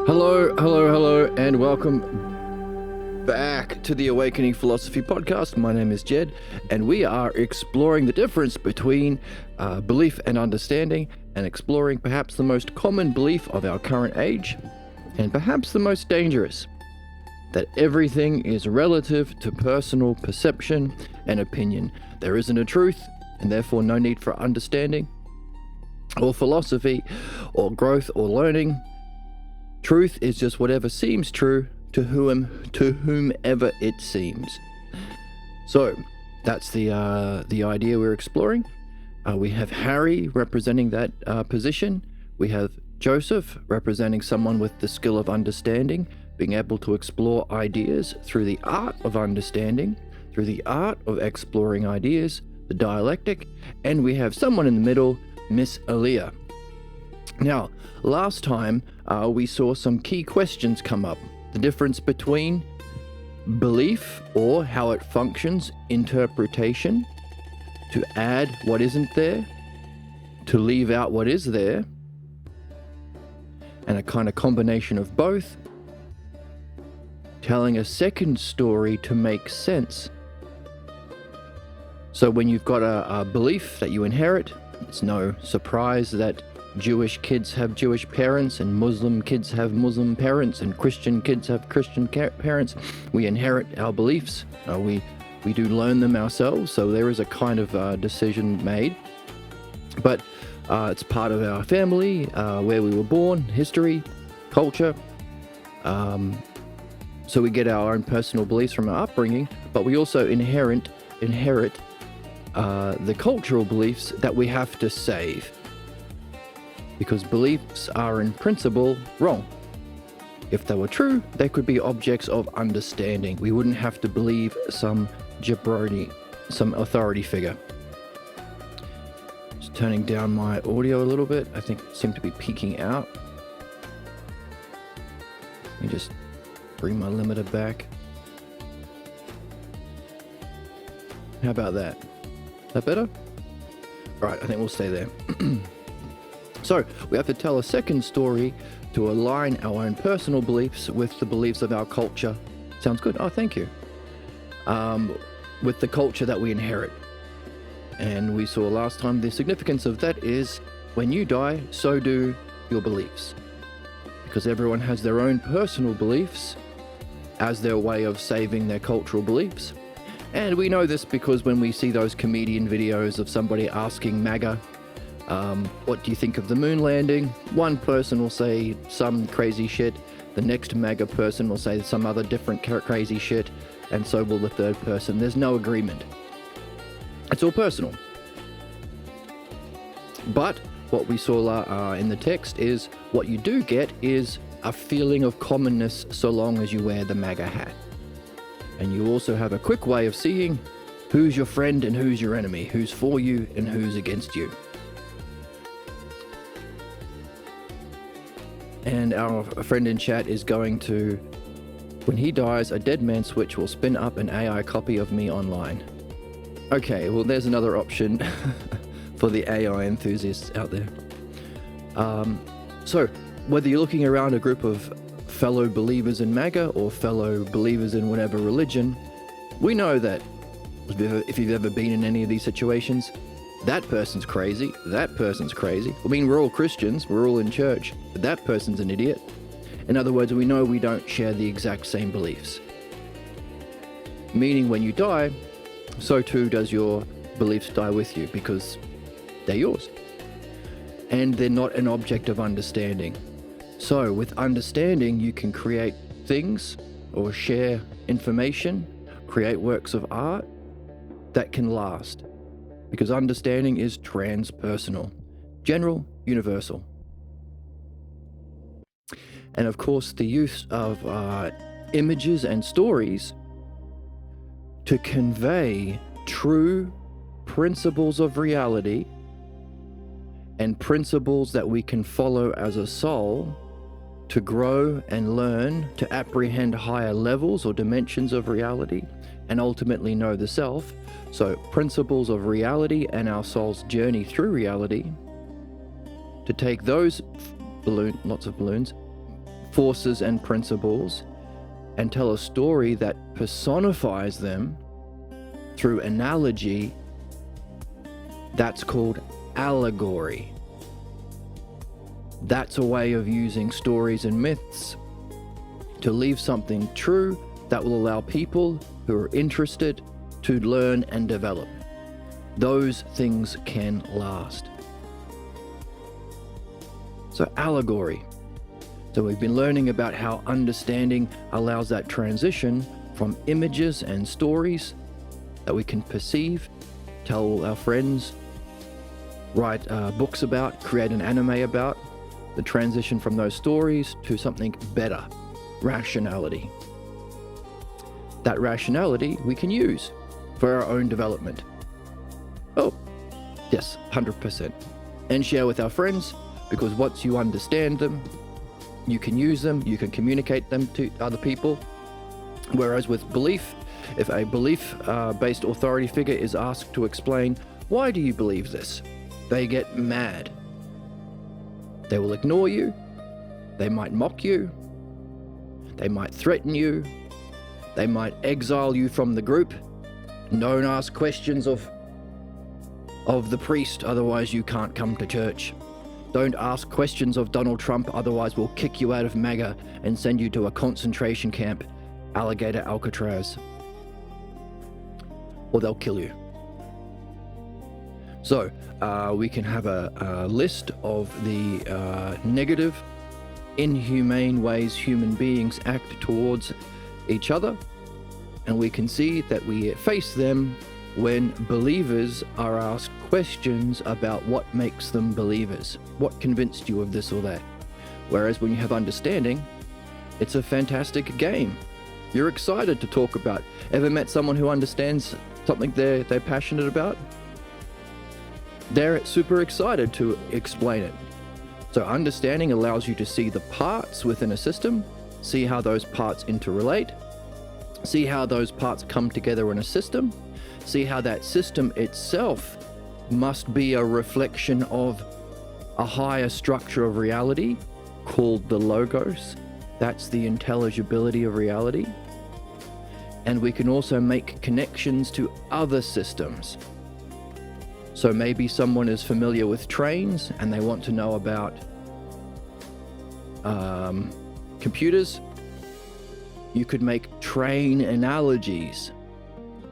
Hello, and welcome back to the Awakening Philosophy Podcast. My name is Jed, and we are exploring the difference between belief and understanding, and exploring perhaps the most common belief of our current age, and perhaps the most dangerous, that everything is relative to personal perception and opinion. There isn't a truth, and therefore no need for understanding, or philosophy, or growth, or learning. Truth is just whatever seems true to whomever it seems. So that's the idea we're exploring. We have Harry representing that position. We have Joseph representing someone with the skill of understanding, being able to explore ideas through the art of understanding, through the art of exploring ideas, the dialectic, and we have someone in the middle, Miss Aaliyah. Now, last time we saw some key questions come up. The difference between belief, or how it functions, interpretation, to add what isn't there, to leave out what is there, and a kind of combination of both, telling a second story to make sense. So when you've got a belief that you inherit, it's no surprise that Jewish kids have Jewish parents, and Muslim kids have Muslim parents, and Christian kids have Christian parents. We inherit our beliefs. We do learn them ourselves, so there is a kind of decision made. But it's part of our family, where we were born, history, culture. So we get our own personal beliefs from our upbringing, but we also inherit the cultural beliefs that we have to save. Because beliefs are in principle wrong. If they were true, they could be objects of understanding. We wouldn't have to believe some jabroni, some authority figure. Just turning down my audio a little bit. I think it seemed to be peaking out. Let me just bring my limiter back. How about that? Is that better? All right, I think we'll stay there. So we have to tell a second story to align our own personal beliefs with the beliefs of our culture. Sounds good? Oh, thank you. With the culture that we inherit. And we saw last time the significance of that is when you die, so do your beliefs. Because everyone has their own personal beliefs as their way of saving their cultural beliefs. And we know this because when we see those comedian videos of somebody asking MAGA, what do you think of the moon landing? One person will say some crazy shit. The next MAGA person will say some other different crazy shit. And so will the third person. There's no agreement. It's all personal. But what we saw in the text is what you do get is a feeling of commonness so long as you wear the MAGA hat. And you also have a quick way of seeing who's your friend and who's your enemy, who's for you and who's against you. And our friend in chat is going to, when he dies, a dead man switch will spin up an AI copy of me online. Okay, well, there's another option for the AI enthusiasts out there. So, whether you're looking around a group of fellow believers in MAGA or fellow believers in whatever religion, we know that if you've ever been in any of these situations, that person's crazy, that person's crazy. I mean, we're all Christians, we're all in church, but that person's an idiot. In other words, we know we don't share the exact same beliefs. Meaning when you die, so too does your beliefs die with you, because they're yours. And they're not an object of understanding. So with understanding, you can create things or share information, create works of art that can last. Because understanding is transpersonal, general, universal. And of course, the use of images and stories to convey true principles of reality and principles that we can follow as a soul to grow and learn, to apprehend higher levels or dimensions of reality, and ultimately know the self. So principles of reality and our soul's journey through reality, to take those lots of balloons, forces and principles and tell a story that personifies them through analogy, that's called allegory. That's a way of using stories and myths to leave something true that will allow people who are interested to learn and develop. Those things can last. So allegory. So we've been learning about how understanding allows that transition from images and stories that we can perceive, tell our friends, write books about, create an anime about, the transition from those stories to something better, rationality. That rationality we can use for our own development. Oh, yes, 100%. And share with our friends, because once you understand them, you can use them, you can communicate them to other people. Whereas with belief, if a belief-based authority figure is asked to explain, why do you believe this? They get mad. They will ignore you. They might mock you. They might threaten you. They might exile you from the group. Don't ask questions of the priest, otherwise you can't come to church. Don't ask questions of Donald Trump, otherwise we'll kick you out of MAGA and send you to a concentration camp, Alligator Alcatraz. Or they'll kill you. So, we can have a list of the negative, inhumane ways human beings act towards each other, and we can see that we face them when believers are asked questions about what makes them believers, what convinced you of this or that. Whereas when you have understanding, it's a fantastic game. You're excited to talk about. Ever met someone who understands something they're passionate about? They're super excited to explain it. So understanding allows you to see the parts within a system, see how those parts interrelate, see how those parts come together in a system, see how that system itself must be a reflection of a higher structure of reality called the Logos. That's the intelligibility of reality. And we can also make connections to other systems. So maybe someone is familiar with trains and they want to know about computers. You could make train analogies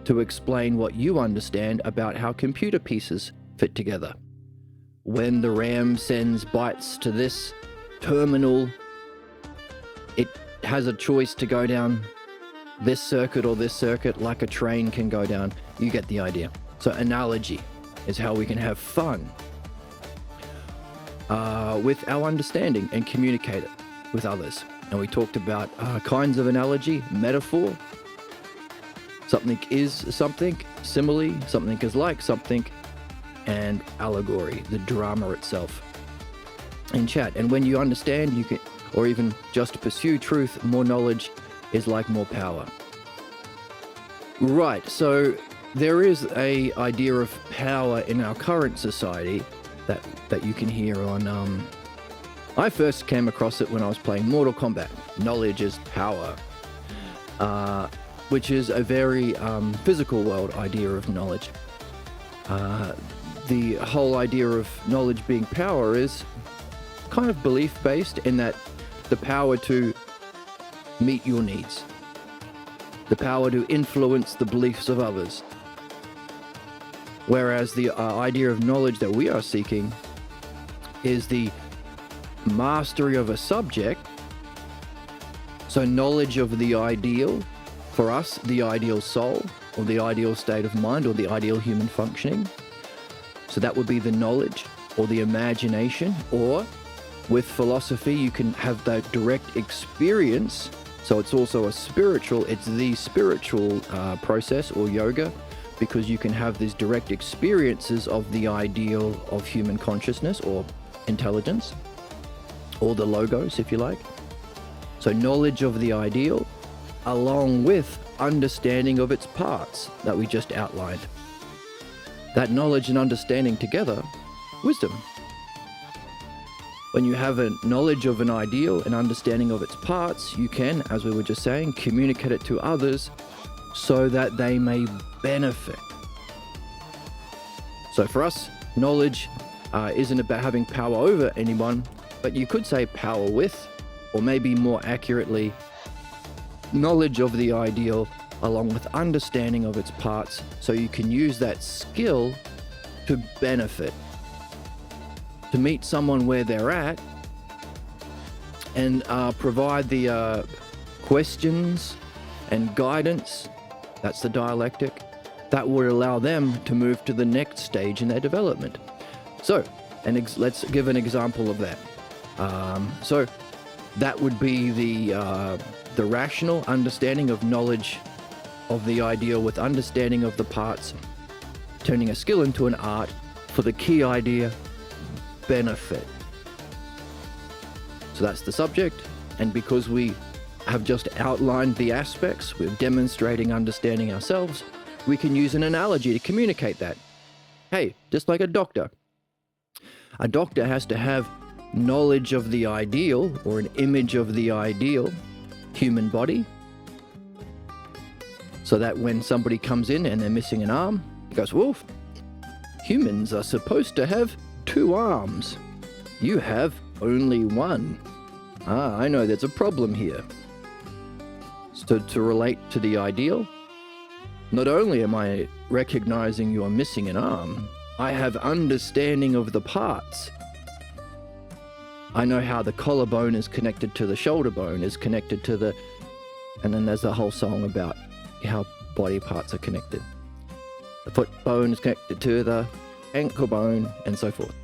to explain what you understand about how computer pieces fit together. When the RAM sends bytes to this terminal, it has a choice to go down this circuit or this circuit like a train can go down. You get the idea. So analogy is how we can have fun with our understanding and communicate it with others. And we talked about kinds of analogy, metaphor, something is something, simile, something is like something, and allegory, the drama itself in chat. And when you understand, you can, or even just pursue truth, more knowledge is like more power. Right, so there is a idea of power in our current society that you can hear on, I first came across it when I was playing Mortal Kombat. Knowledge is power, which is a very physical world idea of knowledge. The whole idea of knowledge being power is kind of belief-based in that the power to meet your needs, the power to influence the beliefs of others. Whereas the idea of knowledge that we are seeking is the mastery of a subject. So knowledge of the ideal, for us, the ideal soul, or the ideal state of mind, or the ideal human functioning. So that would be the knowledge, or the imagination, or with philosophy, you can have that direct experience. So it's also it's the spiritual process, or yoga, because you can have these direct experiences of the ideal of human consciousness or intelligence, or the Logos, if you like. So knowledge of the ideal, along with understanding of its parts that we just outlined. That knowledge and understanding together, wisdom. When you have a knowledge of an ideal and understanding of its parts, you can, as we were just saying, communicate it to others so that they may benefit. So for us, knowledge isn't about having power over anyone, but you could say power with, or maybe more accurately, knowledge of the ideal along with understanding of its parts, so you can use that skill to benefit, to meet someone where they're at, and provide the questions and guidance, that's the dialectic, that would allow them to move to the next stage in their development. So, let's give an example of that. So that would be the rational understanding of knowledge of the ideal with understanding of the parts, turning a skill into an art for the key idea, benefit. So that's the subject, and because we have just outlined the aspects, we're demonstrating understanding ourselves, we can use an analogy to communicate that. Hey, just like a doctor. A doctor has to have knowledge of the ideal, or an image of the ideal human body, so that when somebody comes in and they're missing an arm, he goes, well, humans are supposed to have 2 arms. You have only 1. I know there's a problem here. So to relate to the ideal, not only am I recognizing you're missing an arm, I have understanding of the parts. I know how the collarbone is connected to the shoulder bone, is connected to the... And then there's a whole song about how body parts are connected. The foot bone is connected to the ankle bone, and so forth.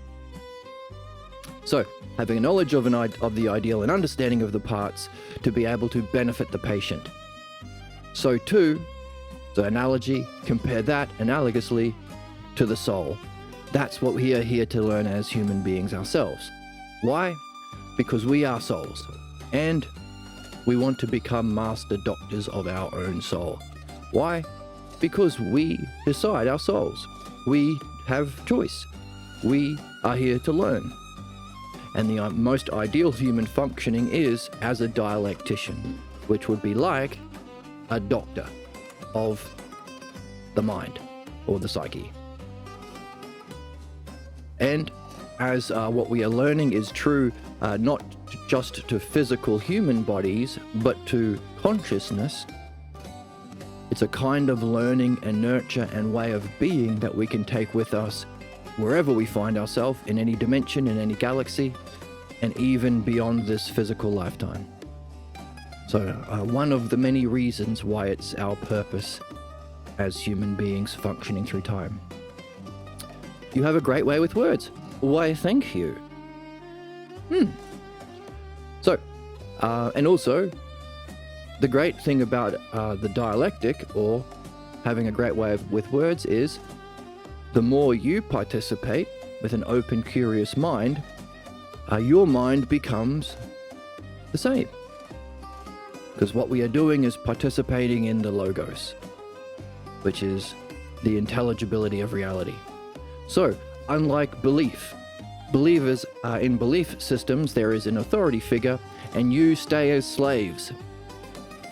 So, having a knowledge of the ideal and understanding of the parts to be able to benefit the patient. So too, the analogy, compare that analogously to the soul. That's what we are here to learn as human beings ourselves. Why? Because we are souls, and we want to become master doctors of our own soul. Why? Because we decide our souls. We have choice. We are here to learn. And the most ideal human functioning is as a dialectician, which would be like a doctor of the mind or the psyche. And as what we are learning is true not just to physical human bodies, but to consciousness, it's a kind of learning and nurture and way of being that we can take with us wherever we find ourselves, in any dimension, in any galaxy, and even beyond this physical lifetime. So one of the many reasons why it's our purpose as human beings functioning through time. You have a great way with words. Why, thank you. So, and also, the great thing about the dialectic, or having a great way with words, is the more you participate with an open, curious mind, your mind becomes the same. Because what we are doing is participating in the logos, which is the intelligibility of reality. So, unlike belief, believers in belief systems, there is an authority figure, and you stay as slaves.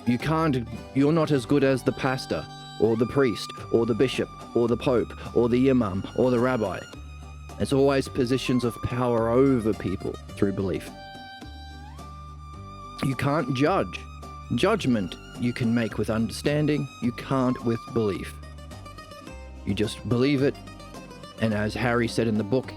You're not as good as the pastor, or the priest, or the bishop, or the pope, or the imam, or the rabbi. It's always positions of power over people through belief. You can't judge. Judgment you can make with understanding, you can't with belief. You just believe it, and as Harry said in the book,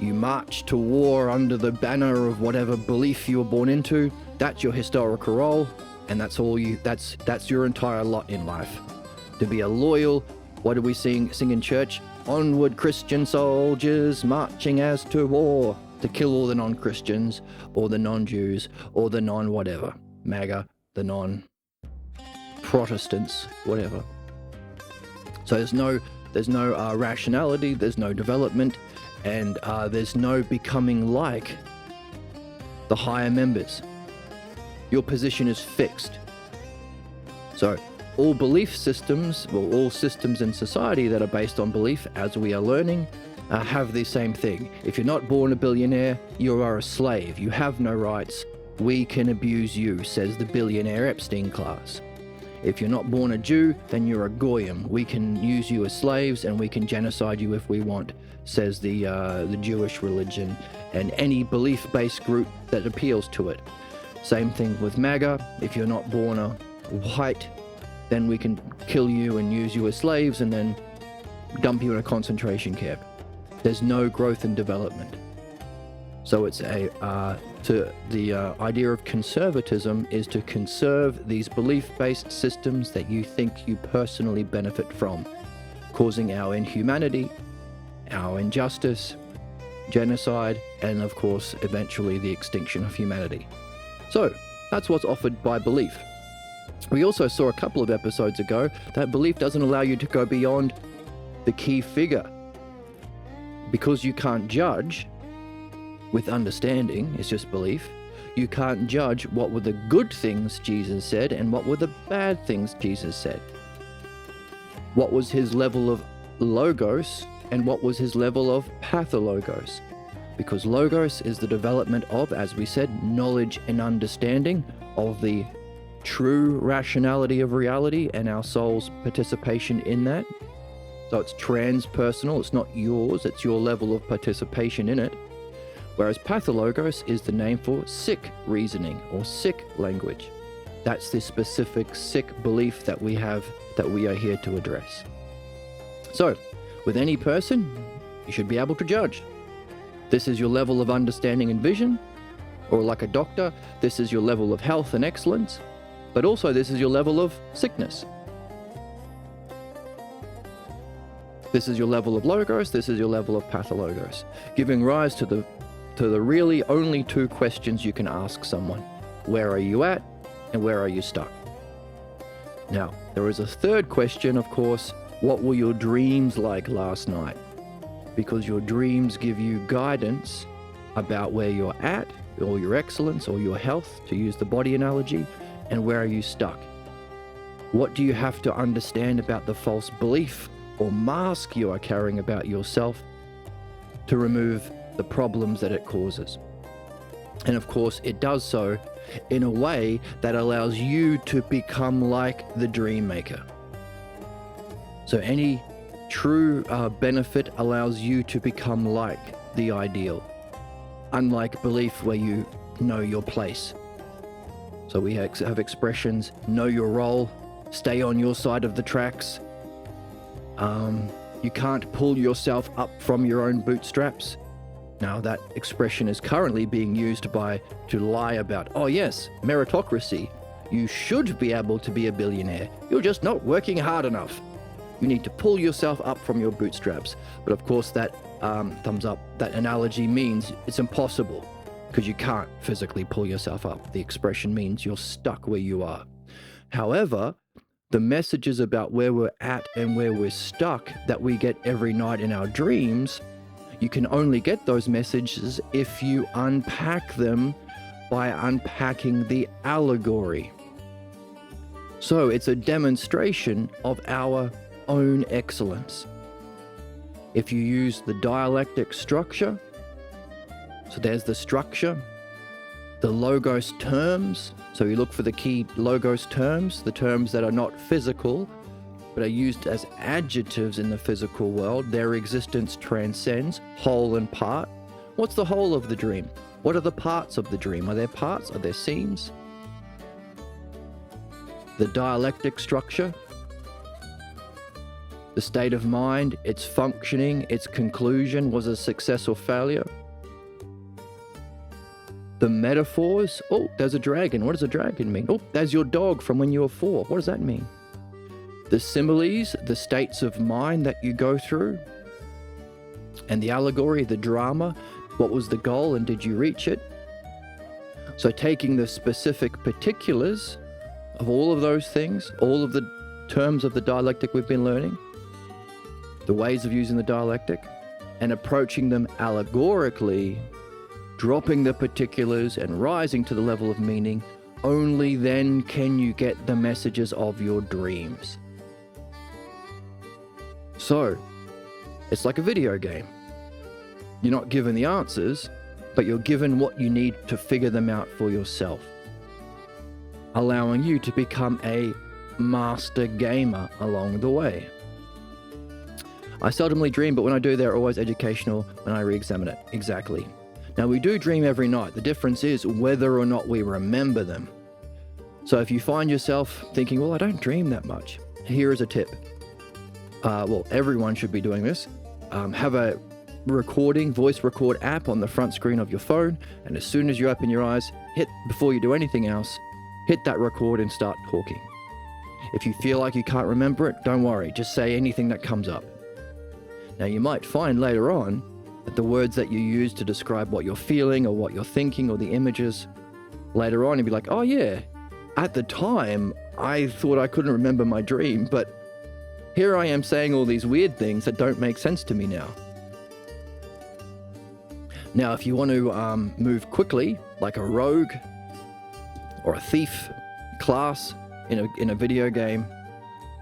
you march to war under the banner of whatever belief you were born into. That's your historical role, and that's your entire lot in life. To be a loyal, what do we sing in church? Onward Christian soldiers marching as to war, to kill all the non-Christians, or the non-Jews, or the non-whatever. MAGA, the non-Protestants, whatever. So there's no rationality, there's no development, and there's no becoming like the higher members. Your position is fixed. So all belief systems, well, all systems in society that are based on belief, as we are learning, have the same thing. If you're not born a billionaire, you are a slave. You have no rights. We can abuse you, says the billionaire Epstein class. If you're not born a Jew, then you're a goyim. We can use you as slaves and we can genocide you if we want, says the Jewish religion and any belief-based group that appeals to it. Same thing with MAGA. If you're not born a white, then we can kill you and use you as slaves and then dump you in a concentration camp. There's no growth and development. So it's the idea of conservatism is to conserve these belief-based systems that you think you personally benefit from, causing our inhumanity, our injustice, genocide, and of course, eventually the extinction of humanity. So that's what's offered by belief. We also saw a couple of episodes ago that belief doesn't allow you to go beyond the key figure. Because you can't judge with understanding, it's just belief. You can't judge what were the good things Jesus said and what were the bad things Jesus said. What was his level of logos and what was his level of pathologos. Because logos is the development of, as we said, knowledge and understanding of the true rationality of reality and our soul's participation in that. So it's transpersonal, it's not yours, it's your level of participation in it. Whereas pathologos is the name for sick reasoning or sick language. That's the specific sick belief that we have that we are here to address. So, with any person, you should be able to judge. This is your level of understanding and vision, or like a doctor, this is your level of health and excellence, but also this is your level of sickness. This is your level of logos, this is your level of pathologos, giving rise to the really only two questions you can ask someone. Where are you at and where are you stuck? Now, there is a third question, of course, what were your dreams like last night? Because your dreams give you guidance about where you're at, or your excellence, or your health, to use the body analogy, and where are you stuck? What do you have to understand about the false belief or mask you are carrying about yourself to remove the problems that it causes? And of course, it does so in a way that allows you to become like the dream maker. So any true benefit allows you to become like the ideal, unlike belief where you know your place. So we have expressions, know your role, stay on your side of the tracks. You can't pull yourself up from your own bootstraps. Now that expression is currently being used to lie about, oh yes, meritocracy. You should be able to be a billionaire. You're just not working hard enough. You need to pull yourself up from your bootstraps. But of course that thumbs up, that analogy means it's impossible because you can't physically pull yourself up. The expression means you're stuck where you are. However, the messages about where we're at and where we're stuck that we get every night in our dreams, you can only get those messages if you unpack them by unpacking the allegory. So it's a demonstration of our own excellence. If you use the dialectic structure, so there's the structure, the logos terms, so you look for the key logos terms, the terms that are not physical, but are used as adjectives in the physical world. Their existence transcends whole and part. What's the whole of the dream? What are the parts of the dream? Are there parts? Are there scenes? The dialectic structure, the state of mind, its functioning, its conclusion, was a success or failure. The metaphors, oh, there's a dragon. What does a dragon mean? Oh, there's your dog from when you were 4. What does that mean? The similes, the states of mind that you go through, and the allegory, the drama, what was the goal and did you reach it? So taking the specific particulars of all of those things, all of the terms of the dialectic we've been learning, the ways of using the dialectic, and approaching them allegorically, dropping the particulars and rising to the level of meaning, only then can you get the messages of your dreams. So, it's like a video game. You're not given the answers, but you're given what you need to figure them out for yourself, allowing you to become a master gamer along the way. I seldomly dream, but when I do, they're always educational when I re-examine it. Exactly. Now, we do dream every night. The difference is whether or not we remember them. So if you find yourself thinking, well, I don't dream that much, here is a tip. Well, everyone should be doing this. Have a voice record app on the front screen of your phone, and as soon as you open your eyes, before you do anything else, hit that record and start talking. If you feel like you can't remember it, don't worry, just say anything that comes up. Now, you might find later on that the words that you use to describe what you're feeling or what you're thinking or the images, later on you'll be like, oh yeah, at the time I thought I couldn't remember my dream, but here I am saying all these weird things that don't make sense to me now. Now, if you want to move quickly, like a rogue or a thief class in a video game,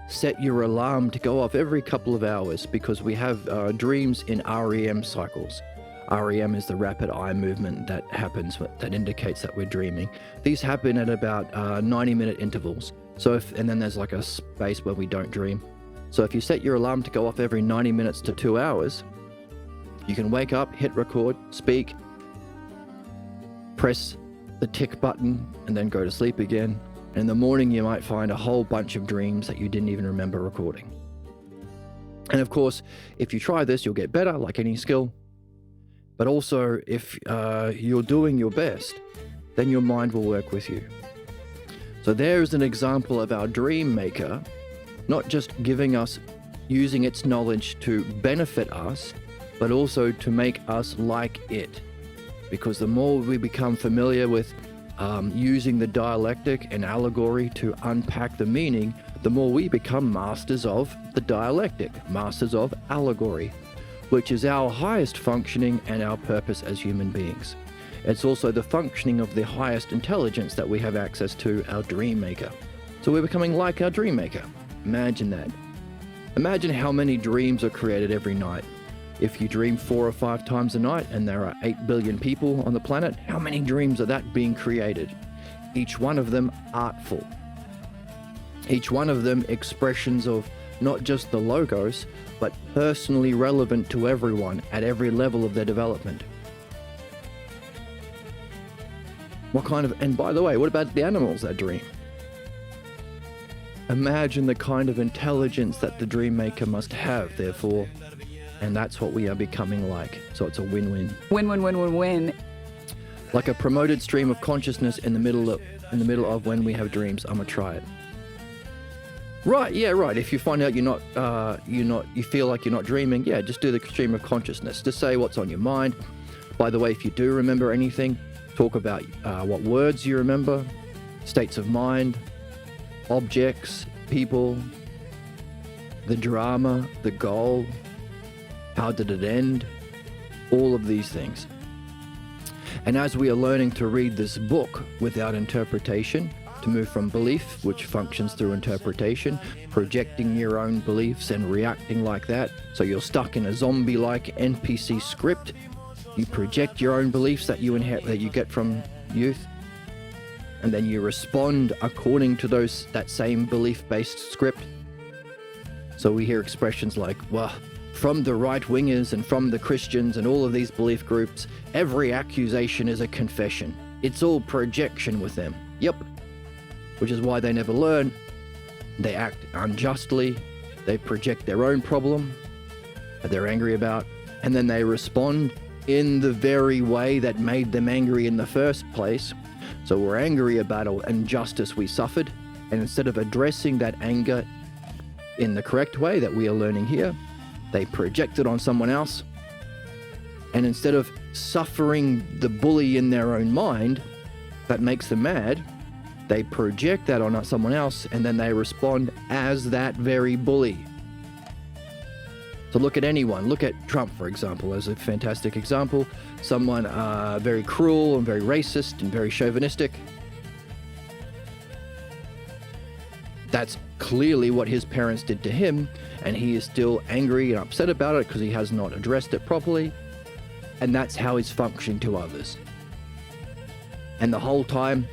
set your alarm to go off every couple of hours, because we have dreams in REM cycles. REM is the rapid eye movement that happens, that indicates that we're dreaming. These happen at about 90-minute intervals. And then there's like a space where we don't dream. So if you set your alarm to go off every 90 minutes to 2 hours, you can wake up, hit record, speak, press the tick button, and then go to sleep again. And in the morning, you might find a whole bunch of dreams that you didn't even remember recording. And of course, if you try this, you'll get better, like any skill. But also, if you're doing your best, then your mind will work with you. So there's an example of our dream maker, not just using its knowledge to benefit us, but also to make us like it. Because the more we become familiar with using the dialectic and allegory to unpack the meaning, the more we become masters of the dialectic, masters of allegory, which is our highest functioning and our purpose as human beings. It's also the functioning of the highest intelligence that we have access to, our dream maker. So we're becoming like our dream maker. Imagine that. Imagine how many dreams are created every night. If you dream 4 or 5 times a night and there are 8 billion people on the planet, how many dreams are that being created? Each one of them artful. Each one of them expressions of not just the logos, but personally relevant to everyone at every level of their development. And by the way, what about the animals that dream? Imagine the kind of intelligence that the dream maker must have, therefore, and that's what we are becoming like. So it's a win-win. Win. Like a promoted stream of consciousness in the middle of when we have dreams. I'm gonna try it. Right, yeah, right. If you find out you feel like you're not dreaming, yeah, just do the stream of consciousness. Just say what's on your mind. By the way, if you do remember anything, talk about what words you remember, states of mind, objects, people, the drama, the goal, how did it end, all of these things. And as we are learning to read this book without interpretation, to move from belief, which functions through interpretation, projecting your own beliefs and reacting like that, so you're stuck in a zombie-like NPC script, you project your own beliefs that you get from youth, and then you respond according to that same belief-based script. So we hear expressions like, well, from the right-wingers and from the Christians and all of these belief groups, every accusation is a confession. It's all projection with them. Yep. Which is why they never learn. They act unjustly. They project their own problem that they're angry about, and then they respond in the very way that made them angry in the first place. So we're angry about an injustice we suffered, and instead of addressing that anger in the correct way that we are learning here, they project it on someone else. And instead of suffering the bully in their own mind that makes them mad, they project that on someone else, and then they respond as that very bully. So look at anyone. Look at Trump, for example, as a fantastic example. Someone very cruel and very racist and very chauvinistic. That's clearly what his parents did to him, and he is still angry and upset about it because he has not addressed it properly. and that's how he's functioning to others. And the whole time,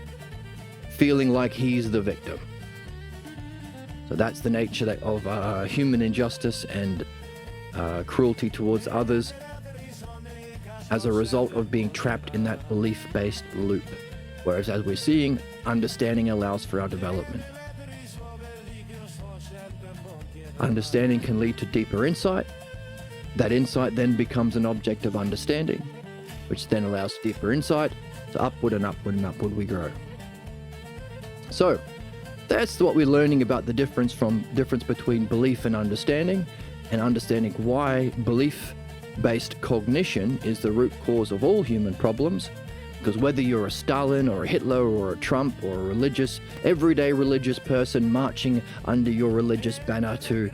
feeling like he's the victim. So that's the nature of human injustice and cruelty towards others as a result of being trapped in that belief-based loop. Whereas, as we're seeing, understanding allows for our development. Understanding can lead to deeper insight. That insight then becomes an object of understanding, which then allows deeper insight. So upward and upward and upward we grow. So that's what we're learning about the difference between belief and understanding why belief-based cognition is the root cause of all human problems. Because whether you're a Stalin or a Hitler or a Trump or a everyday religious person marching under your religious banner to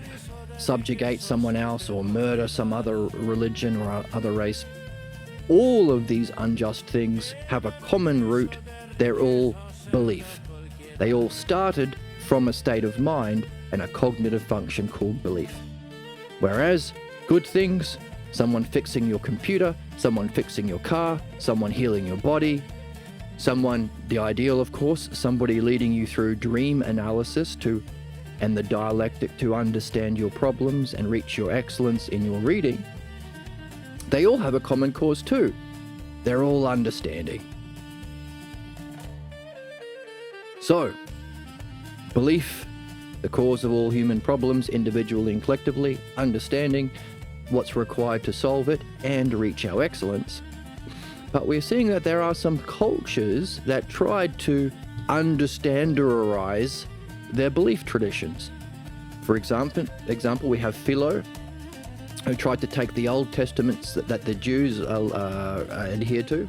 subjugate someone else or murder some other religion or other race, all of these unjust things have a common root. They're all belief. They all started from a state of mind and a cognitive function called belief. Whereas good things, someone fixing your computer, someone fixing your car, someone healing your body, the ideal of course, somebody leading you through dream analysis and the dialectic to understand your problems and reach your excellence in your reading, they all have a common cause too. They're all understanding. So, belief, the cause of all human problems, individually and collectively, understanding what's required to solve it and reach our excellence. But we're seeing that there are some cultures that tried to understanderize their belief traditions. For example, we have Philo, who tried to take the Old Testaments that the Jews adhere to.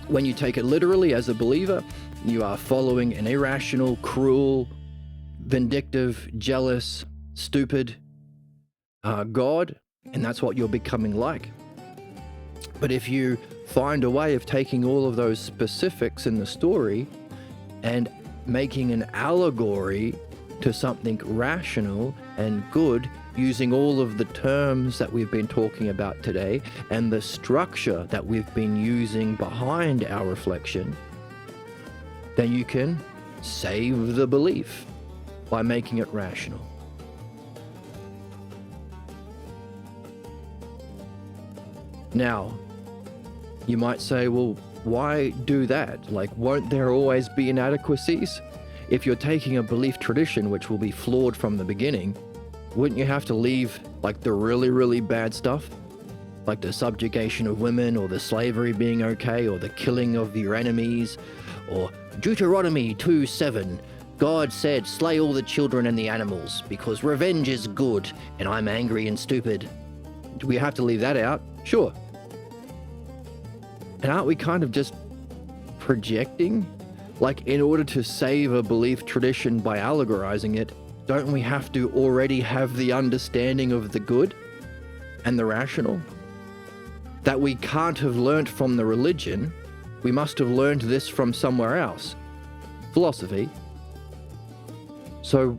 When you take it literally as a believer, you are following an irrational, cruel, vindictive, jealous, stupid God, and that's what you're becoming like. But if you find a way of taking all of those specifics in the story and making an allegory to something rational and good, using all of the terms that we've been talking about today and the structure that we've been using behind our reflection, then you can save the belief by making it rational. Now, you might say, well, why do that? Like, won't there always be inadequacies? If you're taking a belief tradition which will be flawed from the beginning, wouldn't you have to leave like the really, really bad stuff? Like the subjugation of women, or the slavery being okay, or the killing of your enemies, or Deuteronomy 2:7. God said, slay all the children and the animals, because revenge is good, and I'm angry and stupid. Do we have to leave that out? Sure. And aren't we kind of just projecting? Like, in order to save a belief tradition by allegorizing it, don't we have to already have the understanding of the good and the rational? That we can't have learnt from the religion, we must have learned this from somewhere else. Philosophy. So,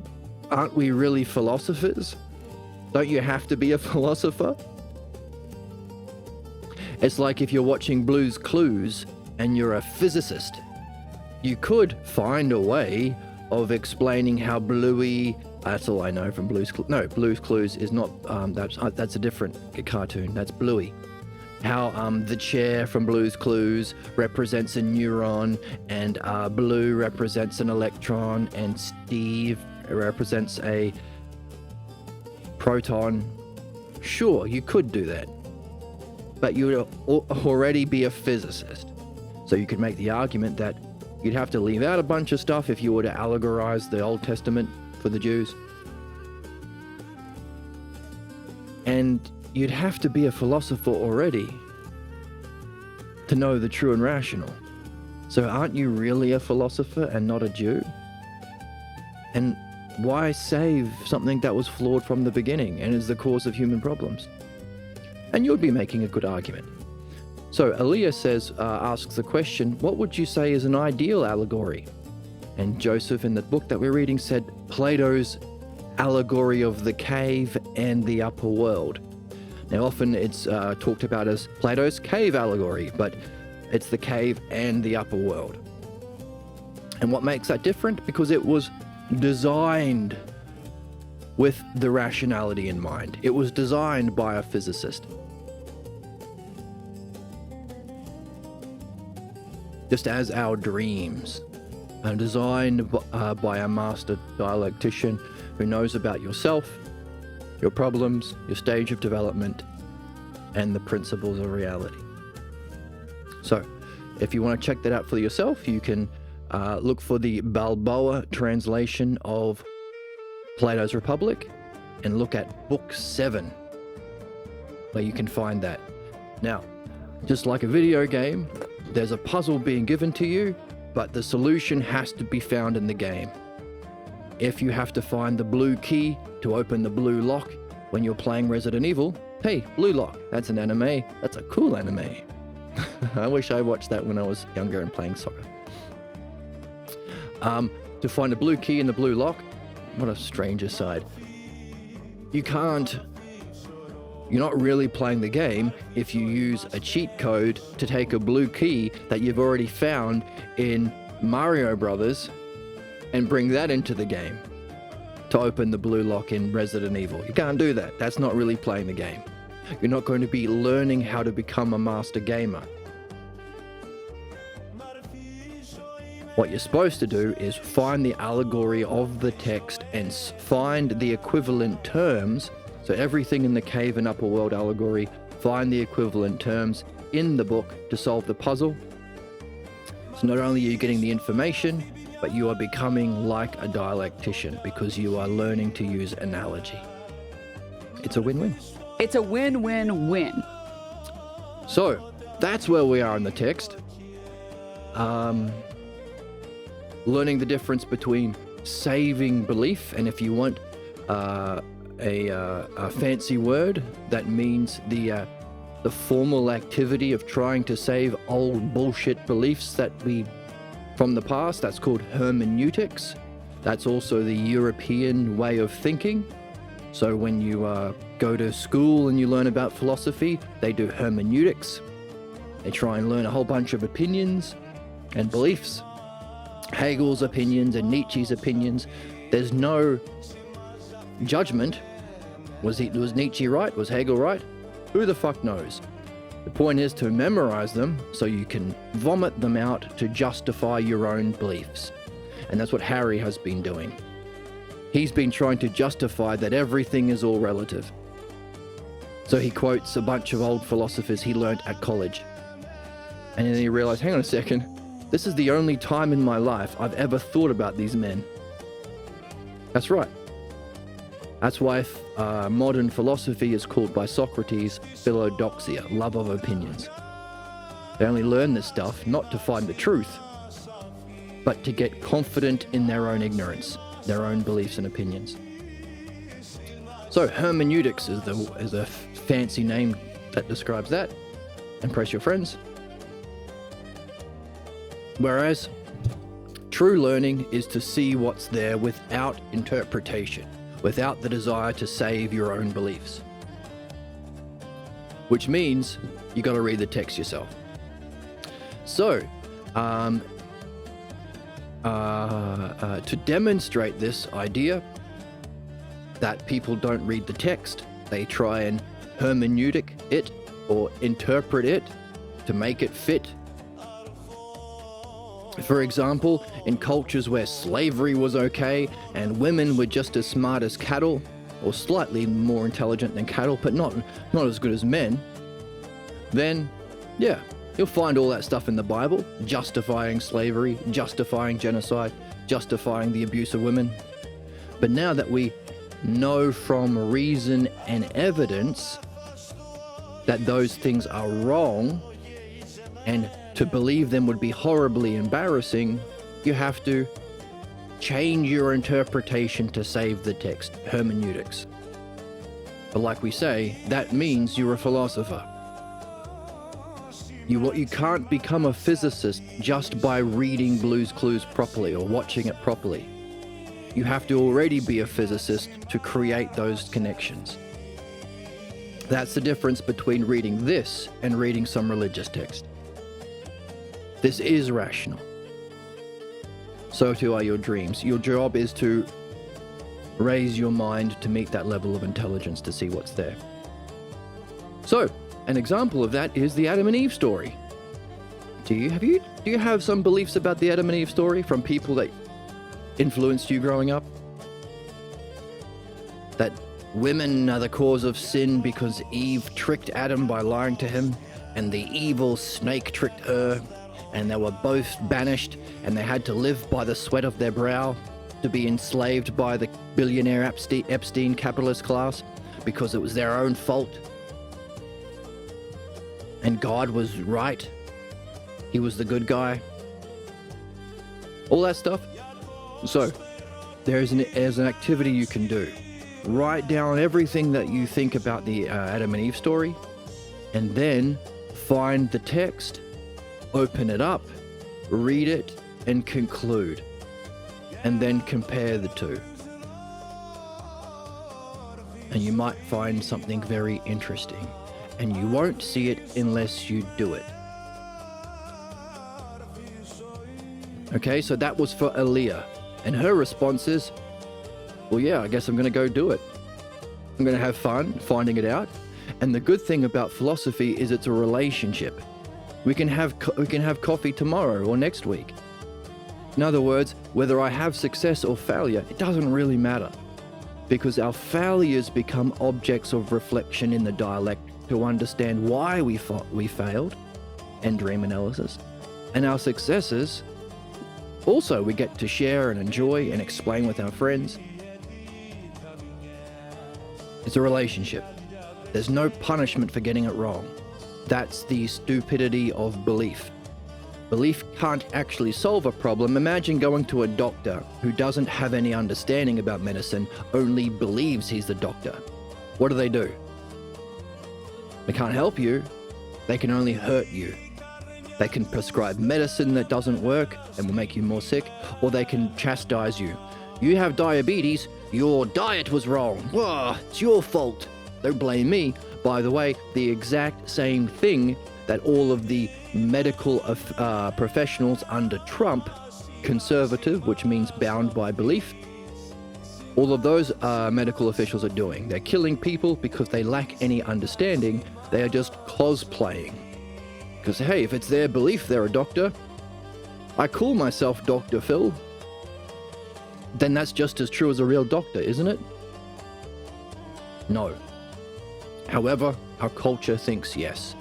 aren't we really philosophers? Don't you have to be a philosopher? It's like if you're watching Blue's Clues and you're a physicist. You could find a way of explaining how Bluey, that's all I know from Blue's Clues. No, Blue's Clues is not, that's a different cartoon, that's Bluey. How the chair from Blue's Clues represents a neuron, and Blue represents an electron, and Steve represents a proton. Sure, you could do that, but you would already be a physicist. So you could make the argument that you'd have to leave out a bunch of stuff if you were to allegorize the Old Testament for the Jews. And you'd have to be a philosopher already to know the true and rational. So aren't you really a philosopher and not a Jew? And why save something that was flawed from the beginning and is the cause of human problems? And you'd be making a good argument. So Elias asks the question, what would you say is an ideal allegory? And Joseph, in the book that we're reading, said Plato's allegory of the cave and the upper world. Now, often it's talked about as Plato's cave allegory, but it's the cave and the upper world. And what makes that different? Because it was designed with the rationality in mind. It was designed by a physicist. Just as our dreams are designed by a master dialectician who knows about yourself, your problems, your stage of development, and the principles of reality. So, if you want to check that out for yourself, you can look for the Balboa translation of Plato's Republic and look at Book 7, where you can find that. Now, just like a video game, there's a puzzle being given to you, but the solution has to be found in the game. If you have to find the blue key to open the blue lock when you're playing Resident Evil, hey, Blue Lock, that's an anime. That's a cool anime. I wish I watched that when I was younger and playing soccer. To find a blue key in the blue lock, what a strange aside. You're not really playing the game if you use a cheat code to take a blue key that you've already found in Mario Brothers and bring that into the game to open the blue lock in Resident Evil. You can't do that. That's not really playing the game. You're not going to be learning how to become a master gamer. What you're supposed to do is find the allegory of the text and find the equivalent terms. So everything in the cave and upper world allegory, find the equivalent terms in the book to solve the puzzle. So not only are you getting the information, but you are becoming like a dialectician because you are learning to use analogy. It's a win-win. It's a win-win-win. So that's where we are in the text. Learning the difference between saving belief, and if you want a fancy word, that means the formal activity of trying to save old bullshit beliefs from the past. That's called hermeneutics. That's also the European way of thinking. So when you go to school and you learn about philosophy, they do hermeneutics. They try and learn a whole bunch of opinions and beliefs. Hegel's opinions and Nietzsche's opinions. There's no judgment. Was Nietzsche right? Was Hegel right? Who the fuck knows? The point is to memorize them so you can vomit them out to justify your own beliefs. And that's what Harry has been doing. He's been trying to justify that everything is all relative. So he quotes a bunch of old philosophers he learned at college. And then he realized, hang on a second, this is the only time in my life I've ever thought about these men. That's right. That's why modern philosophy is called by Socrates philodoxia, love of opinions. They only learn this stuff not to find the truth, but to get confident in their own ignorance, their own beliefs and opinions. So hermeneutics is a fancy name that describes that. Impress your friends. Whereas true learning is to see what's there without interpretation, without the desire to save your own beliefs. Which means you got to read the text yourself. So, to demonstrate this idea that people don't read the text, they try and hermeneutic it or interpret it to make it fit. For example, in cultures where slavery was okay and women were just as smart as cattle, or slightly more intelligent than cattle, but not as good as men, then, yeah, you'll find all that stuff in the Bible, justifying slavery, justifying genocide, justifying the abuse of women. But now that we know from reason and evidence that those things are wrong, and to believe them would be horribly embarrassing, you have to change your interpretation to save the text, hermeneutics. But like we say, that means you're a philosopher. You can't become a physicist just by reading Blue's Clues properly or watching it properly. You have to already be a physicist to create those connections. That's the difference between reading this and reading some religious text. This is rational. So too are your dreams. Your job is to raise your mind to meet that level of intelligence to see what's there. So, an example of that is the Adam and Eve story. Do you have some beliefs about the Adam and Eve story from people that influenced you growing up? That women are the cause of sin because Eve tricked Adam by lying to him, and the evil snake tricked her, and they were both banished, and they had to live by the sweat of their brow to be enslaved by the billionaire Epstein capitalist class because it was their own fault. And God was right. He was the good guy. All that stuff. So, there's an activity you can do. Write down everything that you think about the Adam and Eve story, and then find the text, open it up, read it, and conclude. And then compare the two. And you might find something very interesting. And you won't see it unless you do it. Okay, so that was for Aaliyah. And her response is, well, yeah, I guess I'm going to go do it. I'm going to have fun finding it out. And the good thing about philosophy is it's a relationship. We can have coffee tomorrow or next week. In other words, whether I have success or failure, it doesn't really matter. Because our failures become objects of reflection in the dialect to understand why we failed, and dream analysis. And our successes, also we get to share and enjoy and explain with our friends. It's a relationship. There's no punishment for getting it wrong. That's the stupidity of belief. Belief can't actually solve a problem. Imagine going to a doctor who doesn't have any understanding about medicine, only believes he's the doctor. What do? They can't help you. They can only hurt you. They can prescribe medicine that doesn't work and will make you more sick, or they can chastise you. You have diabetes, your diet was wrong. Whoa, it's your fault. Don't blame me. By the way, the exact same thing that all of the medical professionals under Trump, conservative, which means bound by belief, all of those medical officials are doing. They're killing people because they lack any understanding. They are just cosplaying. Because, hey, if it's their belief they're a doctor, I call myself Dr. Phil, then that's just as true as a real doctor, isn't it? No. However, our culture thinks yes.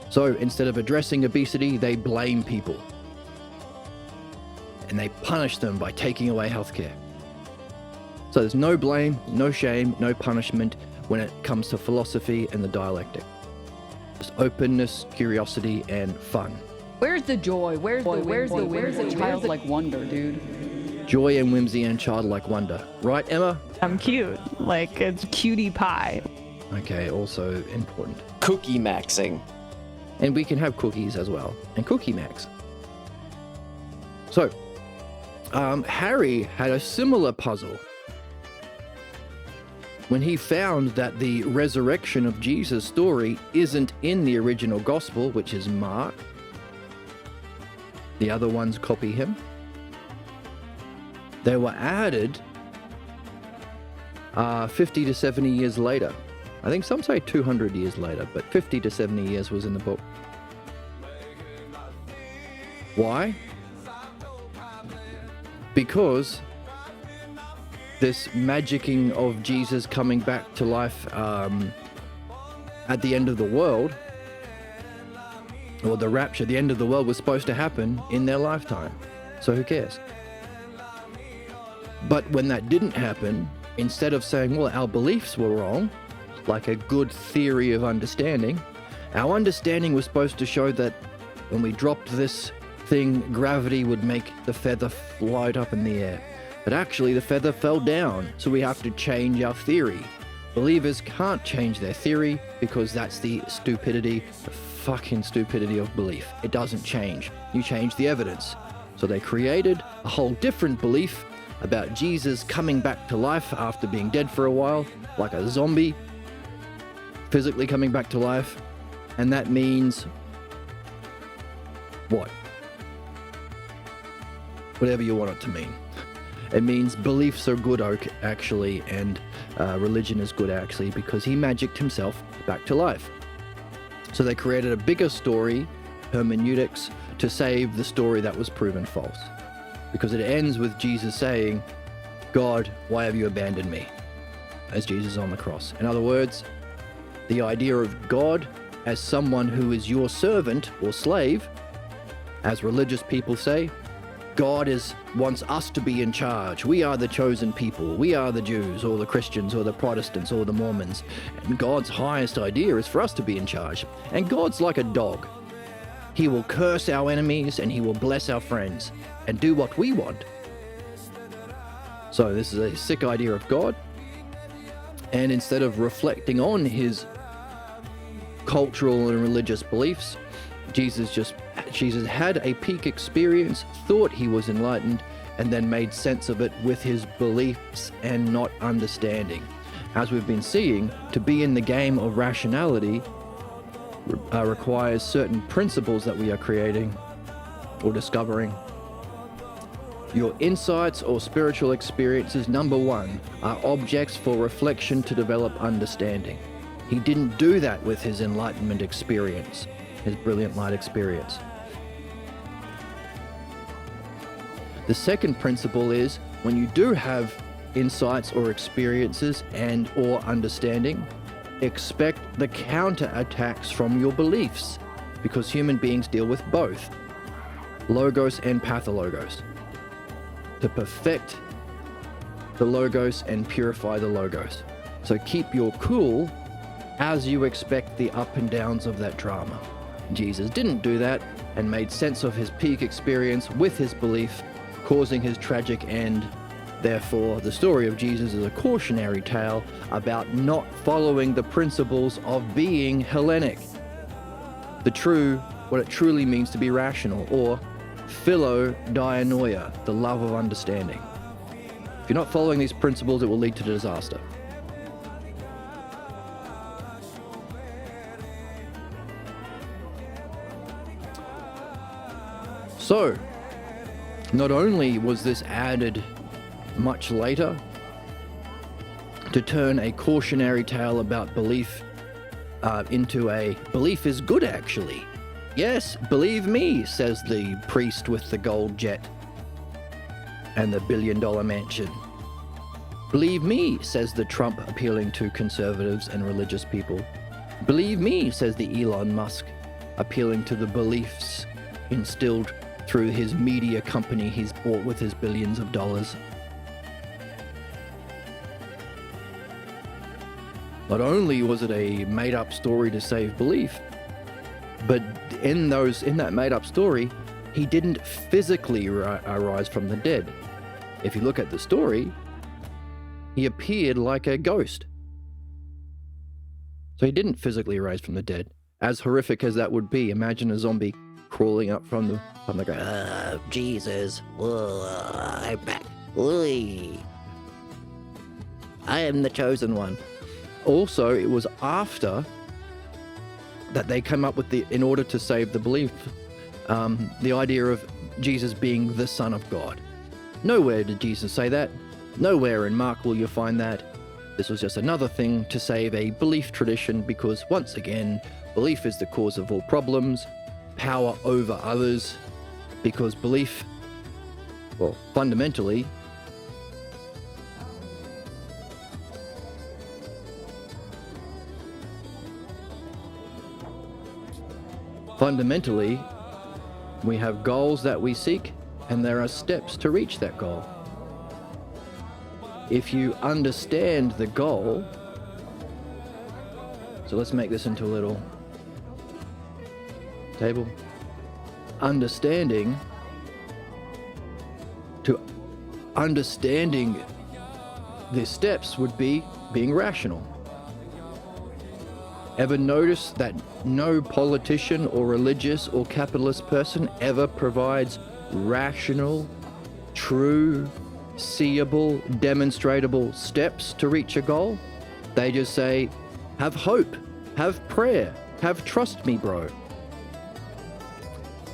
So instead of addressing obesity, they blame people. And they punish them by taking away healthcare. So there's no blame, no shame, no punishment when it comes to philosophy and the dialectic. Just openness, curiosity, and fun. Where's the joy? Where's the childlike wonder, dude? Joy and whimsy and childlike wonder. Right, Emma? I'm cute. Like, it's cutie pie. Okay, also important. Cookie maxing. And we can have cookies as well. And cookie max. So, Harry had a similar puzzle. When he found that the resurrection of Jesus story isn't in the original gospel, which is Mark. The other ones copy him. They were added 50 to 70 years later. I think some say 200 years later, but 50 to 70 years was in the book. Why? Because this magicking of Jesus coming back to life at the end of the world, or the rapture, the end of the world was supposed to happen in their lifetime. So who cares? But when that didn't happen, instead of saying, well, our beliefs were wrong, like a good theory of understanding, our understanding was supposed to show that when we dropped this thing, gravity would make the feather float up in the air. But actually the feather fell down, so we have to change our theory. Believers can't change their theory because that's the stupidity, the fucking stupidity of belief. It doesn't change. You change the evidence. So they created a whole different belief about Jesus coming back to life after being dead for a while, like a zombie. physically coming back to life, and that means what? Whatever you want it to mean. It means beliefs are good actually, and religion is good actually, because he magicked himself back to life. So they created a bigger story, hermeneutics, to save the story that was proven false. Because it ends with Jesus saying, "God, why have you abandoned me?" as Jesus is on the cross. In other words, the idea of God as someone who is your servant or slave, as religious people say, God wants us to be in charge. We are the chosen people. We are the Jews or the Christians or the Protestants or the Mormons. And God's highest idea is for us to be in charge. And God's like a dog. He will curse our enemies and he will bless our friends and do what we want. So this is a sick idea of God. And instead of reflecting on his cultural and religious beliefs, Jesus had a peak experience, thought he was enlightened, and then made sense of it with his beliefs and not understanding. As we've been seeing, to be in the game of rationality requires certain principles that we are creating or discovering. Your insights or spiritual experiences, number one, are objects for reflection to develop understanding. He didn't do that with his enlightenment experience, his brilliant light experience. The second principle is, when you do have insights or experiences and or understanding, expect the counterattacks from your beliefs, because human beings deal with both, logos and pathologos, to perfect the logos and purify the logos. So keep your cool as you expect the up and downs of that drama. Jesus didn't do that and made sense of his peak experience with his belief, causing his tragic end. Therefore, the story of Jesus is a cautionary tale about not following the principles of being Hellenic. What it truly means to be rational, or philodianoia, the love of understanding. If you're not following these principles, it will lead to disaster. So, not only was this added much later to turn a cautionary tale about belief into a belief is good actually. Yes, believe me, says the priest with the gold jet and the billion-dollar mansion. Believe me, says the Trump appealing to conservatives and religious people. Believe me, says the Elon Musk appealing to the beliefs instilled through his media company he's bought with his billions of dollars. Not only was it a made-up story to save belief, but in that made-up story, he didn't physically arise from the dead. If you look at the story, he appeared like a ghost. So he didn't physically rise from the dead. As horrific as that would be, imagine a zombie crawling up from the ground. Jesus, I'm back. I am the chosen one. Also, it was after that they came up with in order to save the belief, the idea of Jesus being the Son of God. Nowhere did Jesus say that. Nowhere in Mark will you find that. This was just another thing to save a belief tradition, because once again, belief is the cause of all problems, power over others, because belief, fundamentally, we have goals that we seek, and there are steps to reach that goal. If you understand the goal, so let's make this into a little table. Understanding the steps would be being rational. Ever notice that no politician or religious or capitalist person ever provides rational, true, seeable, demonstrable steps to reach a goal? They just say, have hope, have prayer, have trust me, bro.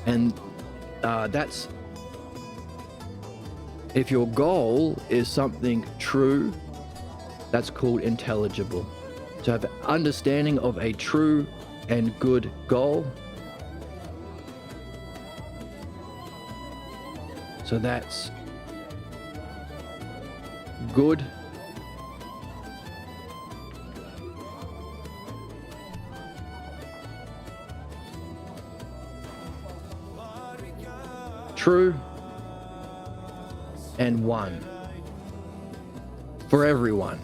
And that's, if your goal is something true, that's called intelligible. To have understanding of a true and good goal. So that's good. True and one for everyone.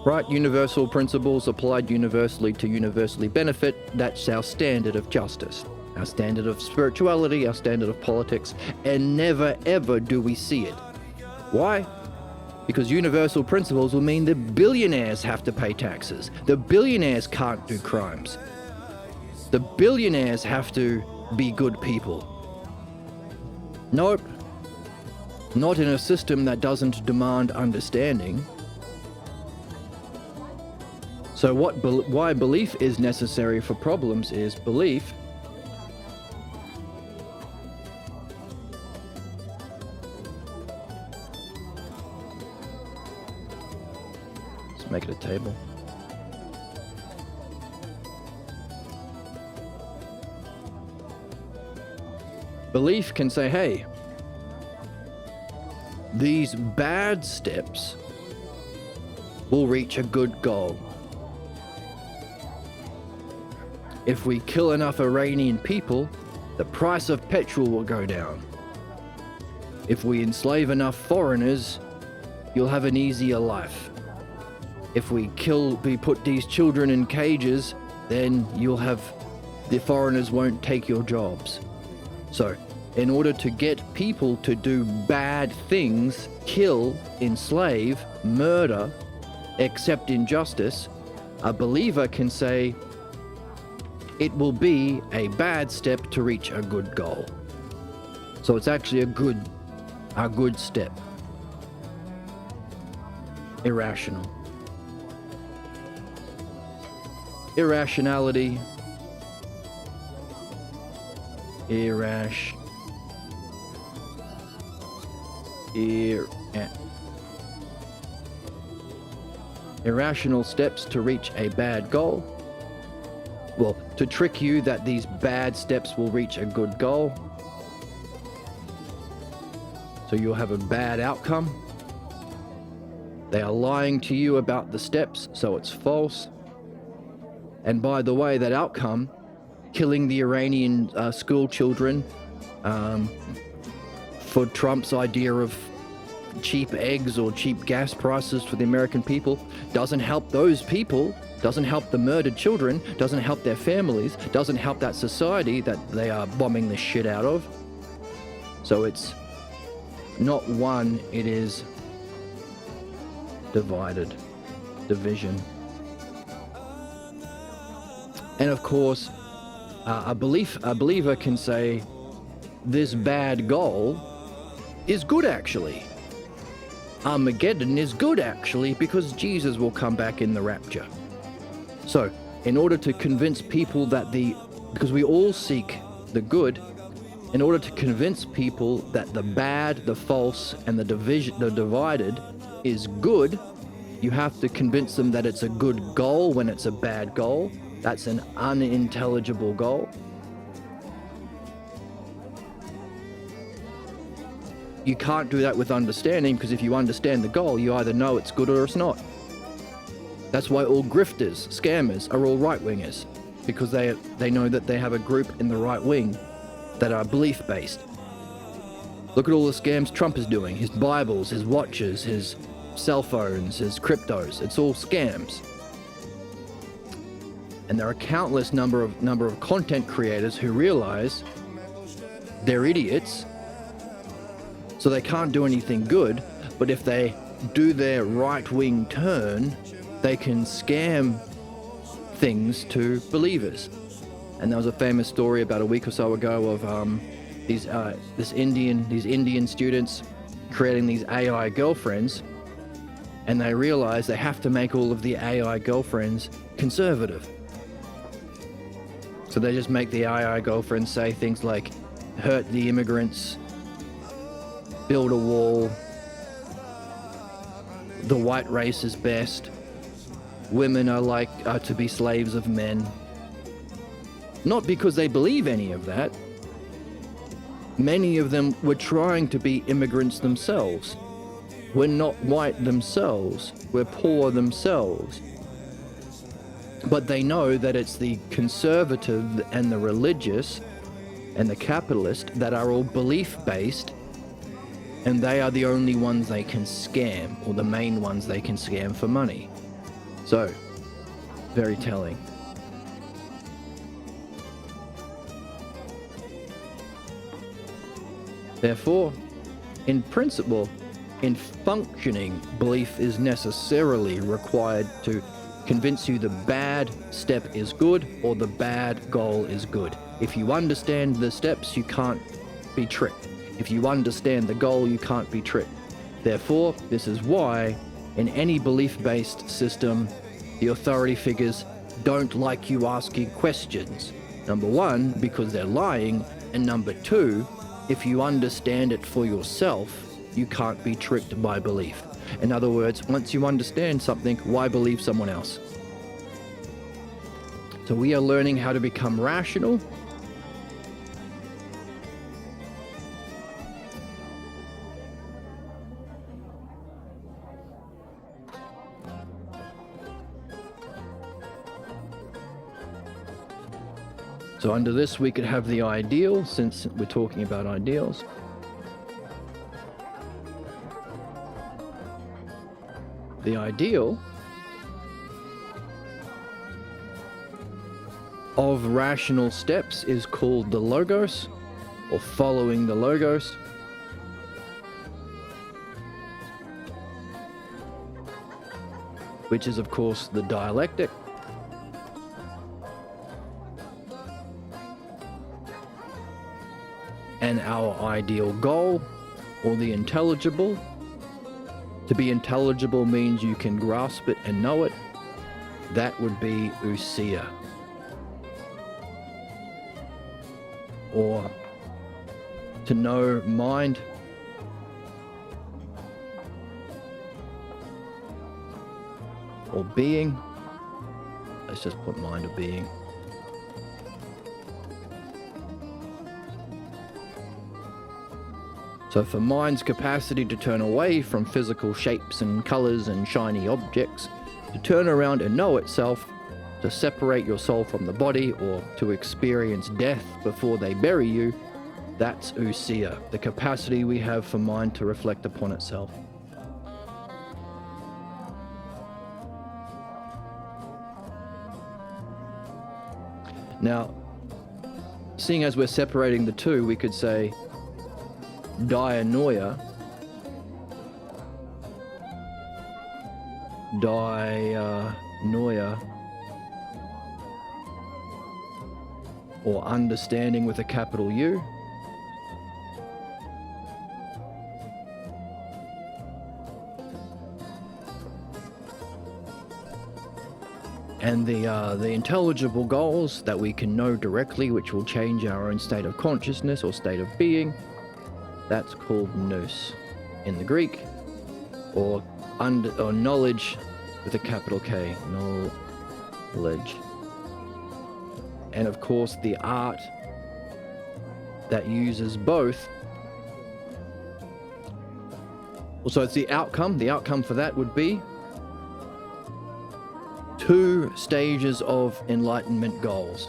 Right? Universal principles applied universally to universally benefit. That's our standard of justice, our standard of spirituality, our standard of politics, and never ever do we see it. Why? Because universal principles will mean the billionaires have to pay taxes. The billionaires can't do crimes. The billionaires have to be good people. Nope. Not in a system that doesn't demand understanding. So why belief is necessary for problems is belief let's make it a table. Belief can say, hey, these bad steps will reach a good goal. If we kill enough Iranian people, the price of petrol will go down. If we enslave enough foreigners, you'll have an easier life. If we put these children in cages, then the foreigners won't take your jobs. So, in order to get people to do bad things, kill, enslave, murder, accept injustice, a believer can say, it will be a bad step to reach a good goal. So it's actually a good step. Irrational. Irrationality. Irrational steps to reach a bad goal. Well, to trick you that these bad steps will reach a good goal. So you'll have a bad outcome. They are lying to you about the steps, so it's false. And by the way, that outcome, killing the Iranian school children for Trump's idea of cheap eggs or cheap gas prices for the American people, doesn't help those people, doesn't help the murdered children, doesn't help their families, doesn't help that society that they are bombing the shit out of. So it's not one, it is division. And of course, a believer can say, this bad goal is good actually. Armageddon is good actually because Jesus will come back in the rapture. So, in order to convince people because we all seek the good, in order to convince people that the bad, the false, and the divided is good, you have to convince them that it's a good goal when it's a bad goal. That's an unintelligible goal. You can't do that with understanding, because if you understand the goal, you either know it's good or it's not. That's why all grifters, scammers, are all right-wingers, because they know that they have a group in the right wing that are belief-based. Look at all the scams Trump is doing. His Bibles, his watches, his cell phones, his cryptos. It's all scams. And there are countless number of content creators who realize they're idiots, so they can't do anything good, but if they do their right-wing turn, they can scam things to believers. And there was a famous story about a week or so ago of these Indian students creating these AI girlfriends, and they realize they have to make all of the AI girlfriends conservative. So they just make the AI girlfriends say things like, hurt the immigrants, build a wall, the white race is best, women are to be slaves of men. Not because they believe any of that. Many of them were trying to be immigrants themselves. We're not white themselves, we're poor themselves. But they know that it's the conservative and the religious and the capitalist that are all belief-based, and they are the only ones they can scam, or the main ones they can scam for money. So, very telling. Therefore, in principle, in functioning, belief is necessarily required to convince you the bad step is good or the bad goal is good. If you understand the steps, you can't be tricked. If you understand the goal, you can't be tricked. Therefore, this is why in any belief-based system, the authority figures don't like you asking questions. Number one, because they're lying, and number two, if you understand it for yourself, you can't be tricked by belief. In other words, once you understand something, why believe someone else? So we are learning how to become rational. So under this, we could have the ideal, since we're talking about ideals. The ideal of rational steps is called the logos, or following the logos. Which is, of course, the dialectic. And our ideal goal, or the intelligible. To be intelligible means you can grasp it and know it. That would be ousia. Or to know mind. Or being. Let's just put mind or being. So for mind's capacity to turn away from physical shapes and colors and shiny objects, to turn around and know itself, to separate your soul from the body, or to experience death before they bury you, that's ousia, the capacity we have for mind to reflect upon itself. Now, seeing as we're separating the two, we could say dianoia, or understanding with a capital U, and the intelligible goals that we can know directly, which will change our own state of consciousness or state of being, that's called nous in the Greek, or knowledge with a capital K, knowledge. And of course, the art that uses both. So it's the outcome. The outcome for that would be 2 stages of enlightenment goals.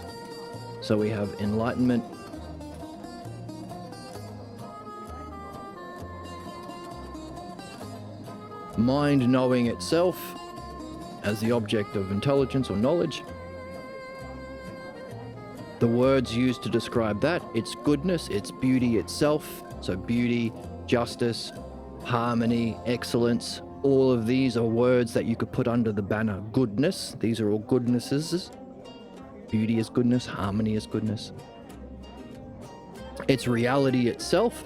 So we have enlightenment, mind knowing itself as the object of intelligence or knowledge. The words used to describe that, its goodness, its beauty itself. So beauty, justice, harmony, excellence, all of these are words that you could put under the banner goodness. These are all goodnesses. Beauty is goodness, harmony is goodness. It's reality itself.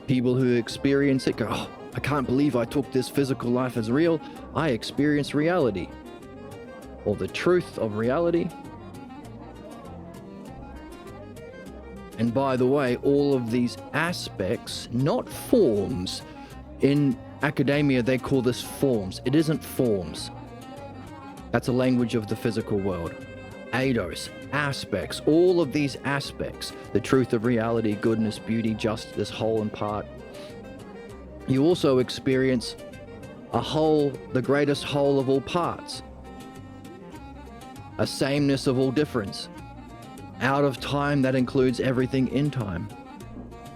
People who experience it go, oh, I can't believe I took this physical life as real. I experience reality, or the truth of reality. And by the way, all of these aspects, not forms. In academia, they call this forms. It isn't forms. That's a language of the physical world. Eidos, aspects, all of these aspects, the truth of reality, goodness, beauty, justice, whole and part. You also experience a whole, the greatest whole of all parts, a sameness of all difference, out of time that includes everything in time,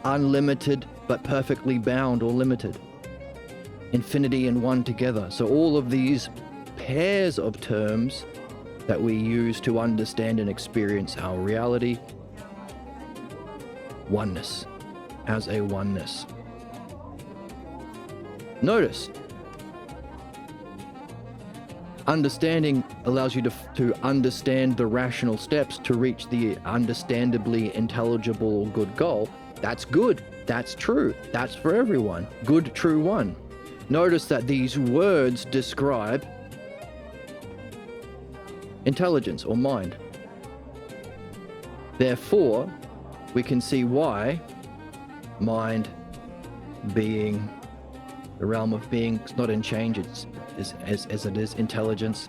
unlimited but perfectly bound or limited, infinity and one together. So all of these pairs of terms that we use to understand and experience our reality, oneness, as a oneness. Notice, understanding allows you to understand the rational steps to reach the understandably intelligible or good goal. That's good. That's true. That's for everyone. Good, true, one. Notice that these words describe intelligence or mind. Therefore, we can see why mind, being, the realm of being is not in change, it's as it is intelligence,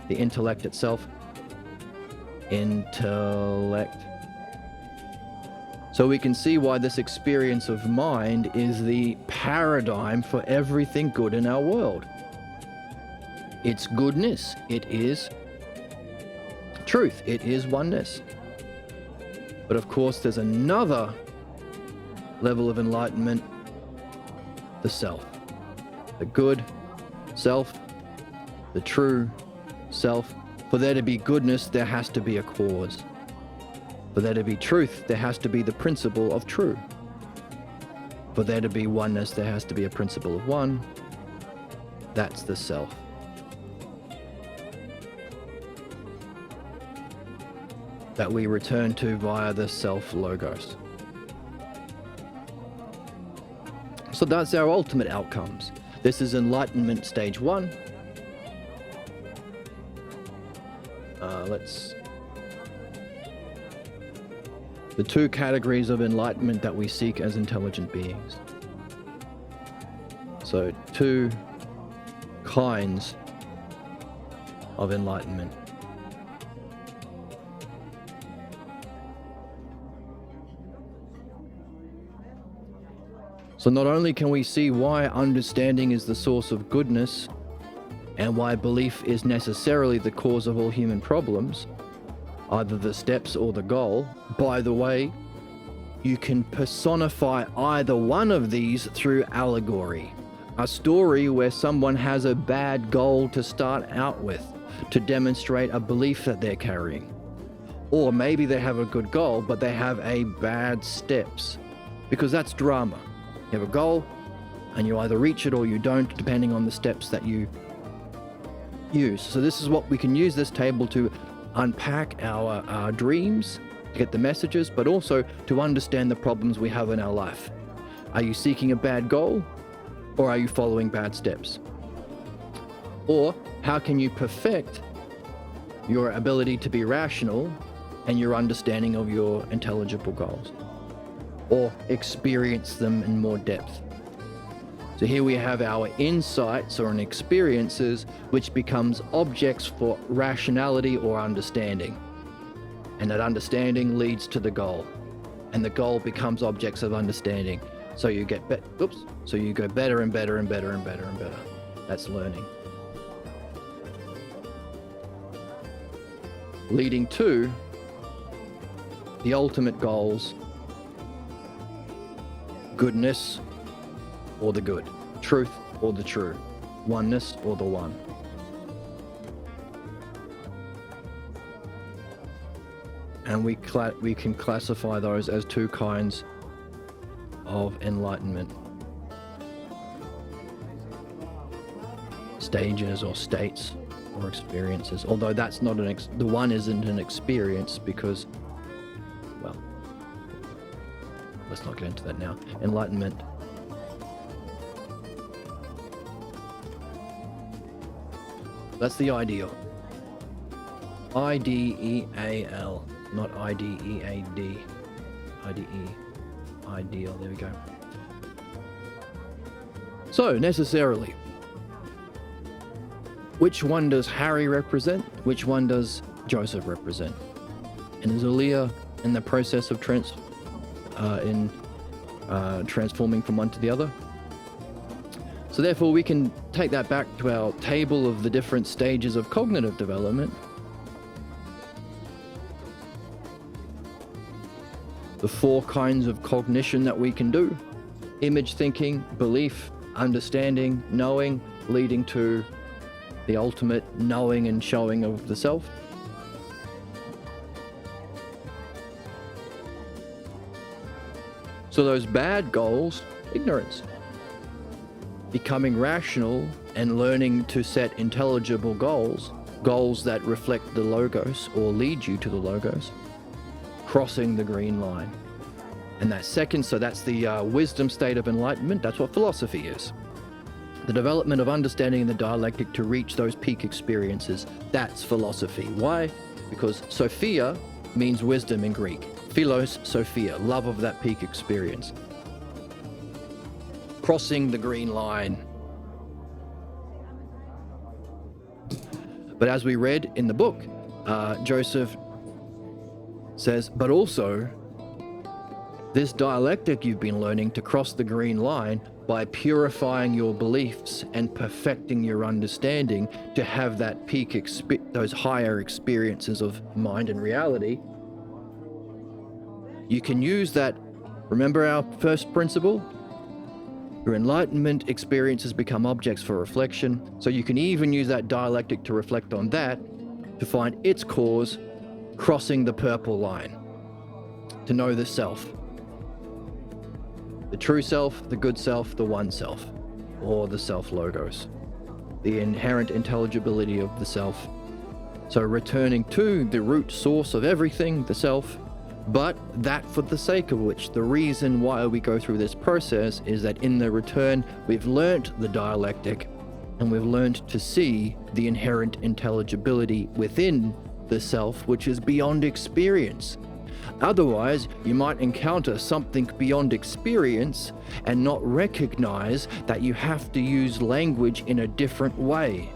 the intellect itself. Intellect. So we can see why this experience of mind is the paradigm for everything good in our world. It's goodness, it is truth, it is oneness. But of course, there's another level of enlightenment, the self. The good self, the true self. For there to be goodness, there has to be a cause. For there to be truth, there has to be the principle of true. For there to be oneness, there has to be a principle of one. That's the self. That we return to via the self-logos. So that's our ultimate outcomes. This is enlightenment stage 1. The two categories of enlightenment that we seek as intelligent beings. So 2 kinds of enlightenment. So not only can we see why understanding is the source of goodness and why belief is necessarily the cause of all human problems, either the steps or the goal. By the way, you can personify either one of these through allegory. A story where someone has a bad goal to start out with, to demonstrate a belief that they're carrying. Or maybe they have a good goal, but they have a bad steps, because that's drama. You have a goal, and you either reach it or you don't, depending on the steps that you use. So this is what we can use this table to unpack our dreams, to get the messages, but also to understand the problems we have in our life. Are you seeking a bad goal, or are you following bad steps? Or how can you perfect your ability to be rational and your understanding of your intelligible goals, or experience them in more depth? So here we have our insights or experiences, which becomes objects for rationality or understanding. And that understanding leads to the goal. And the goal becomes objects of understanding. So you get so you go better and better and better and better and better. That's learning. Leading to the ultimate goals: goodness or the good, truth or the true, oneness or the one. And we can classify those as 2 kinds of enlightenment. Stages or states or experiences. Although that's not the one isn't an experience, because, well, let's not get into that now. Enlightenment That's the ideal. I-D-E-A-L, not I-D-E-A-D. I-D-E, ideal, there we go. So, necessarily, which one does Harry represent? Which one does Joseph represent? And is Aaliyah in the process of transforming from one to the other? So therefore, we can take that back to our table of the different stages of cognitive development. The 4 kinds of cognition that we can do: image thinking, belief, understanding, knowing, leading to the ultimate knowing and showing of the self. So those bad goals, ignorance. Becoming rational and learning to set intelligible goals, goals that reflect the logos or lead you to the logos. Crossing the green line. And that second, so that's the wisdom state of enlightenment. That's what philosophy is. The development of understanding the dialectic to reach those peak experiences. That's philosophy. Why? Because Sophia means wisdom in Greek. Philos, Sophia, love of that peak experience. Crossing the green line. But as we read in the book, Joseph says, but also this dialectic you've been learning to cross the green line by purifying your beliefs and perfecting your understanding to have that peak, those higher experiences of mind and reality. You can use that. Remember our first principle? Your enlightenment experiences become objects for reflection. So you can even use that dialectic to reflect on that, to find its cause, crossing the purple line, to know the self. The true self, the good self, the one self, or the self logos. The inherent intelligibility of the self. So returning to the root source of everything, the self, but that for the sake of which, the reason why we go through this process is that in the return, we've learnt the dialectic and we've learned to see the inherent intelligibility within the self, which is beyond experience. Otherwise, you might encounter something beyond experience and not recognize that you have to use language in a different way.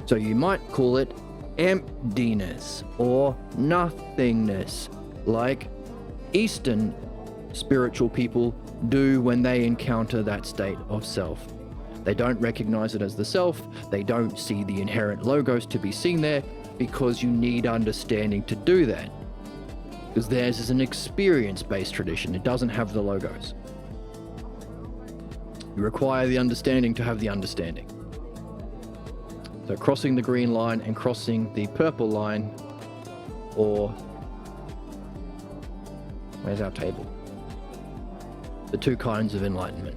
So you might call it emptiness or nothingness, like Eastern spiritual people do when they encounter that state of self. They don't recognize it as the self, they don't see the inherent logos to be seen there, because you need understanding to do that. Because theirs is an experience-based tradition, it doesn't have the logos. You require the understanding to have the understanding. So crossing the green line and crossing the purple line, or where's our table? The 2 kinds of enlightenment.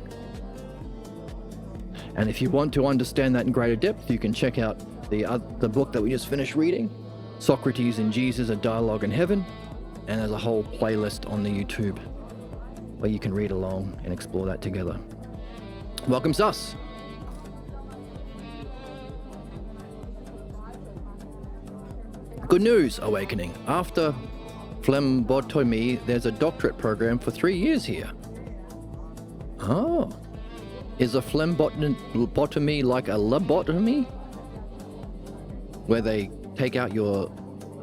And if you want to understand that in greater depth, you can check out the book that we just finished reading, Socrates and Jesus, A Dialogue in Heaven, and there's a whole playlist on the YouTube where you can read along and explore that together. Welcome, Sus. Good news, Awakening. After phlebotomy, there's a doctorate program for 3 years here. Oh. Is a phlebotomy like a lobotomy? Where they take out your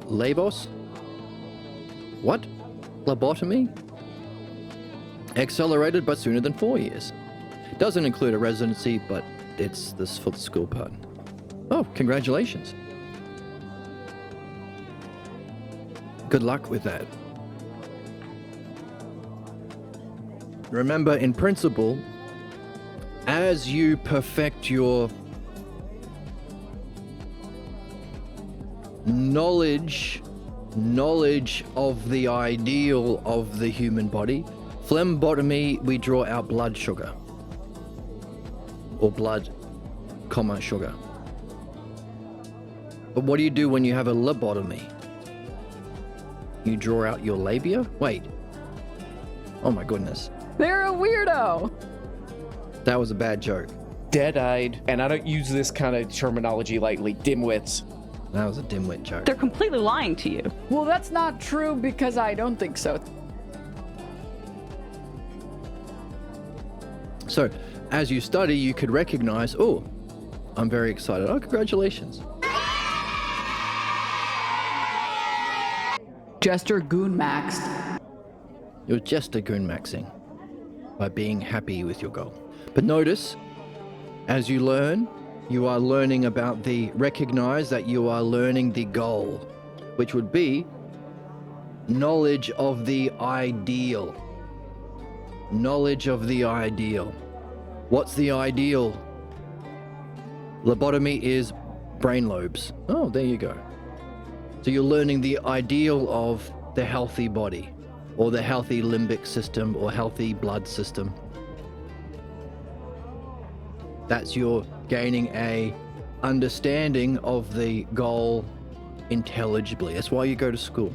labos? What? Lobotomy? Accelerated, but sooner than 4 years. Doesn't include a residency, but it's this for the school part. Oh, congratulations. Good luck with that. Remember, in principle, as you perfect your knowledge of the ideal of the human body, phlebotomy, we draw out blood sugar. Or blood, sugar. But what do you do when you have a lobotomy? You draw out your labia? Wait. Oh my goodness. They're a weirdo. That was a bad joke. dead-eyed, and I don't use this kind of terminology lightly, dimwits. That was a dimwit joke. They're completely lying to you. Well, that's not true because I don't think so. So, as you study, you could recognize, oh, I'm very excited. Oh, congratulations. Jester Goon Maxed. You're just a goon maxing by being happy with your goal. But notice, as you learn, you are learning about recognize that you are learning the goal, which would be knowledge of the ideal. Knowledge of the ideal. What's the ideal? Lobotomy is brain lobes. Oh, there you go. So you're learning the ideal of the healthy body, or the healthy limbic system, or healthy blood system. That's your gaining a understanding of the goal intelligibly. That's why you go to school.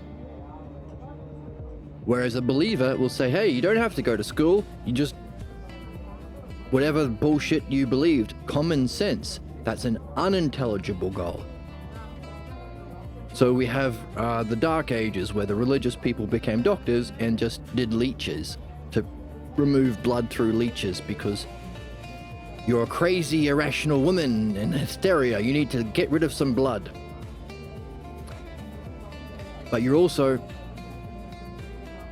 Whereas a believer will say, hey, you don't have to go to school. You just, whatever bullshit you believed, common sense. That's an unintelligible goal. So we have the Dark Ages, where the religious people became doctors and just did leeches to remove blood through leeches because you're a crazy, irrational woman in hysteria. You need to get rid of some blood. But you're also,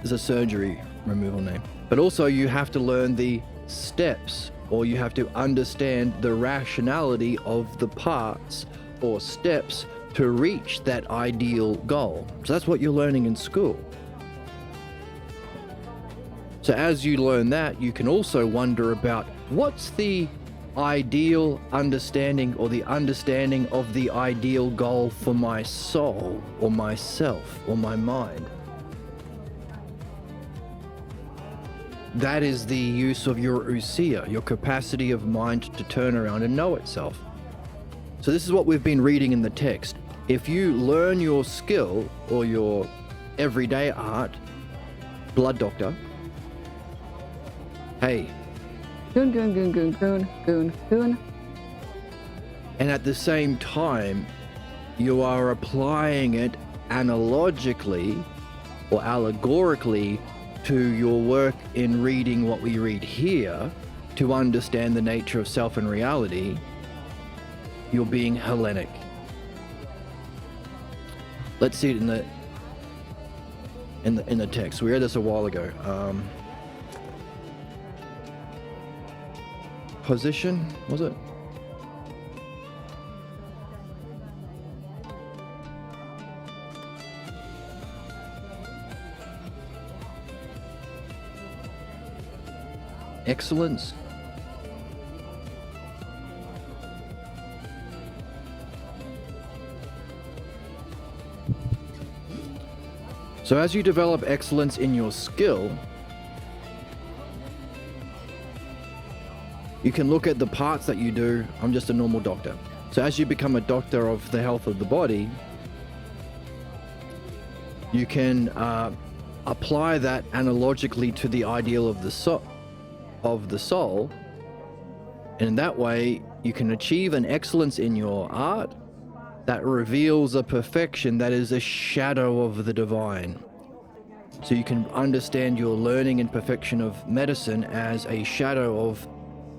there's a surgery removal name. But also you have to learn the steps, or you have to understand the rationality of the parts or steps to reach that ideal goal. So that's what you're learning in school. So as you learn that, you can also wonder about what's the ideal understanding, or the understanding of the ideal goal for my soul or myself or my mind. That is the use of your ousia, your capacity of mind to turn around and know itself. So this is what we've been reading in the text. If you learn your skill or your everyday art, blood doctor, hey, Goon, goon, goon, goon, goon, goon, goon. and at the same time, you are applying it analogically or allegorically to your work in reading what we read here to understand the nature of self and reality, you're being Hellenic. Let's see it in the text. We read this a while ago. Position, was it? Excellence. So as you develop excellence in your skill, you can look at the parts that you do. I'm just a normal doctor. So as you become a doctor of the health of the body, you can apply that analogically to the ideal of the soul, and in that way you can achieve an excellence in your art that reveals a perfection that is a shadow of the divine. So you can understand your learning and perfection of medicine as a shadow of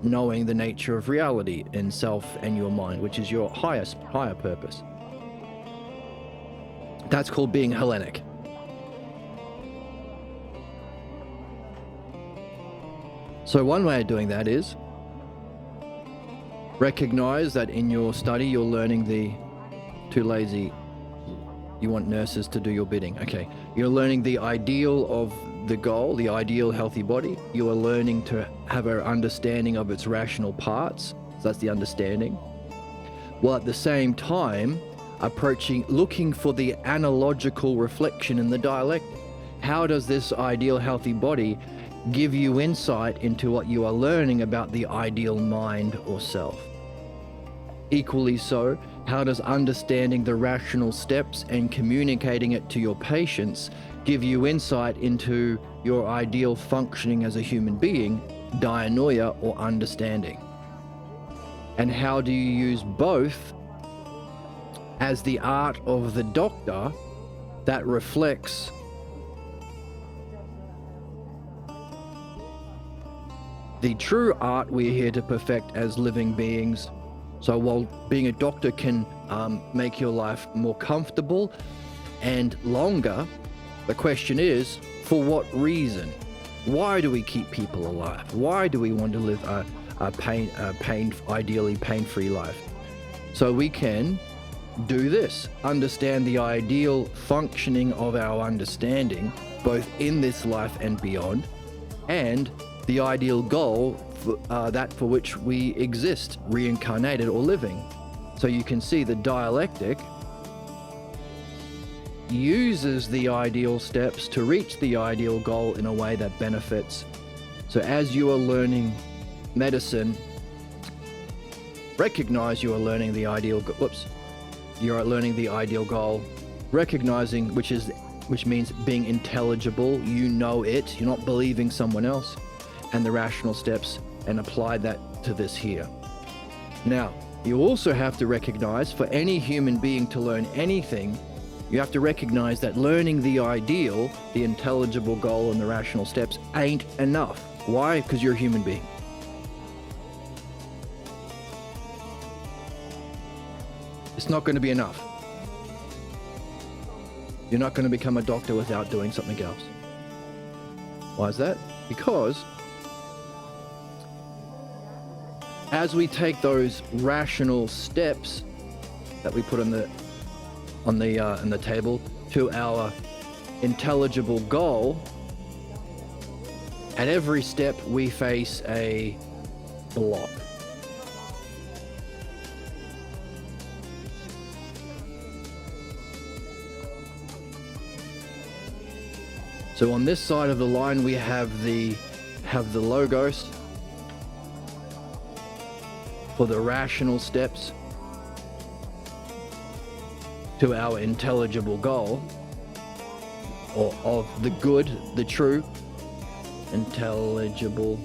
knowing the nature of reality in self and your mind, which is your higher purpose. That's called being Hellenic. So one way of doing that is recognize that in your study you're learning the too lazy, you want nurses to do your bidding. Okay, you're learning the ideal of the goal, the ideal healthy body. You are learning to have an understanding of its rational parts. So that's the understanding. While at the same time looking for the analogical reflection in the dialectic. How does this ideal healthy body give you insight into what you are learning about the ideal mind or self? Equally so, how does understanding the rational steps and communicating it to your patients give you insight into your ideal functioning as a human being, dianoia or understanding? And how do you use both as the art of the doctor that reflects the true art we're here to perfect as living beings. So while being a doctor can make your life more comfortable and longer, the question is, for what reason? Why do we keep people alive? Why do we want to live ideally pain-free life? So we can do this, understand the ideal functioning of our understanding, both in this life and beyond, and the ideal goal for which we exist, reincarnated or living. So you can see the dialectic uses the ideal steps to reach the ideal goal in a way that benefits. So as you are learning medicine, recognize you are learning the ideal you are learning the ideal goal, recognizing which means being intelligible, you know it, you're not believing someone else, and the rational steps, and apply that to this here. Now, you also have to recognize, for any human being to learn anything, you have to recognize that learning the ideal, the intelligible goal, and the rational steps ain't enough. Why? Because you're a human being. It's not going to be enough. You're not going to become a doctor without doing something else. Why is that? Because as we take those rational steps that we put on the table to our intelligible goal, at every step we face a block. So on this side of the line we have the logos for the rational steps to our intelligible goal, or of the good, the true, intelligible.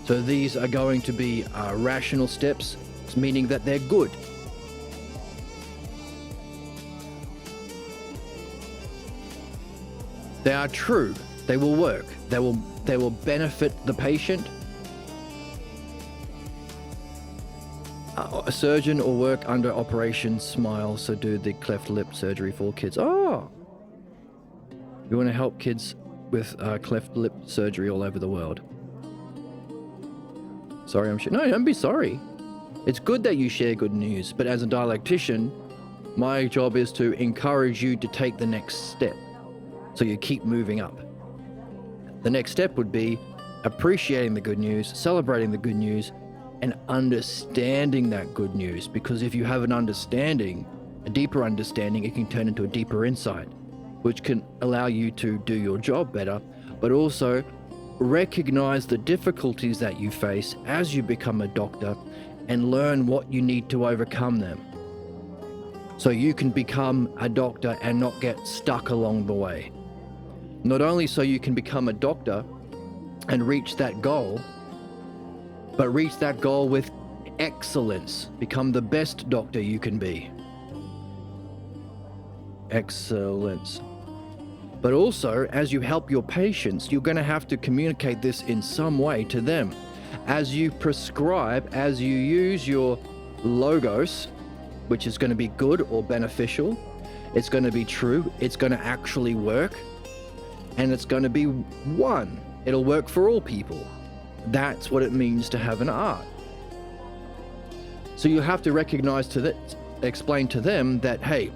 So these are going to be rational steps, meaning that they're good. They are true. They will work. They will benefit the patient. A surgeon or work under Operation Smile, so do the cleft lip surgery for kids. Oh, you want to help kids with cleft lip surgery all over the world. Sorry, no, don't be sorry. It's good that you share good news, but as a dialectician, my job is to encourage you to take the next step. So you keep moving up. The next step would be appreciating the good news, celebrating the good news, and understanding that good news. Because if you have an understanding, a deeper understanding, it can turn into a deeper insight, which can allow you to do your job better, but also recognize the difficulties that you face as you become a doctor and learn what you need to overcome them. So you can become a doctor and not get stuck along the way. Not only so you can become a doctor and reach that goal, but reach that goal with excellence. Become the best doctor you can be. Excellence. But also, as you help your patients, you're going to have to communicate this in some way to them. As you prescribe, as you use your logos, which is going to be good or beneficial, it's going to be true, it's going to actually work, and it's going to be one. It'll work for all people. That's what it means to have an art. So you have to recognize explain to them that, hey,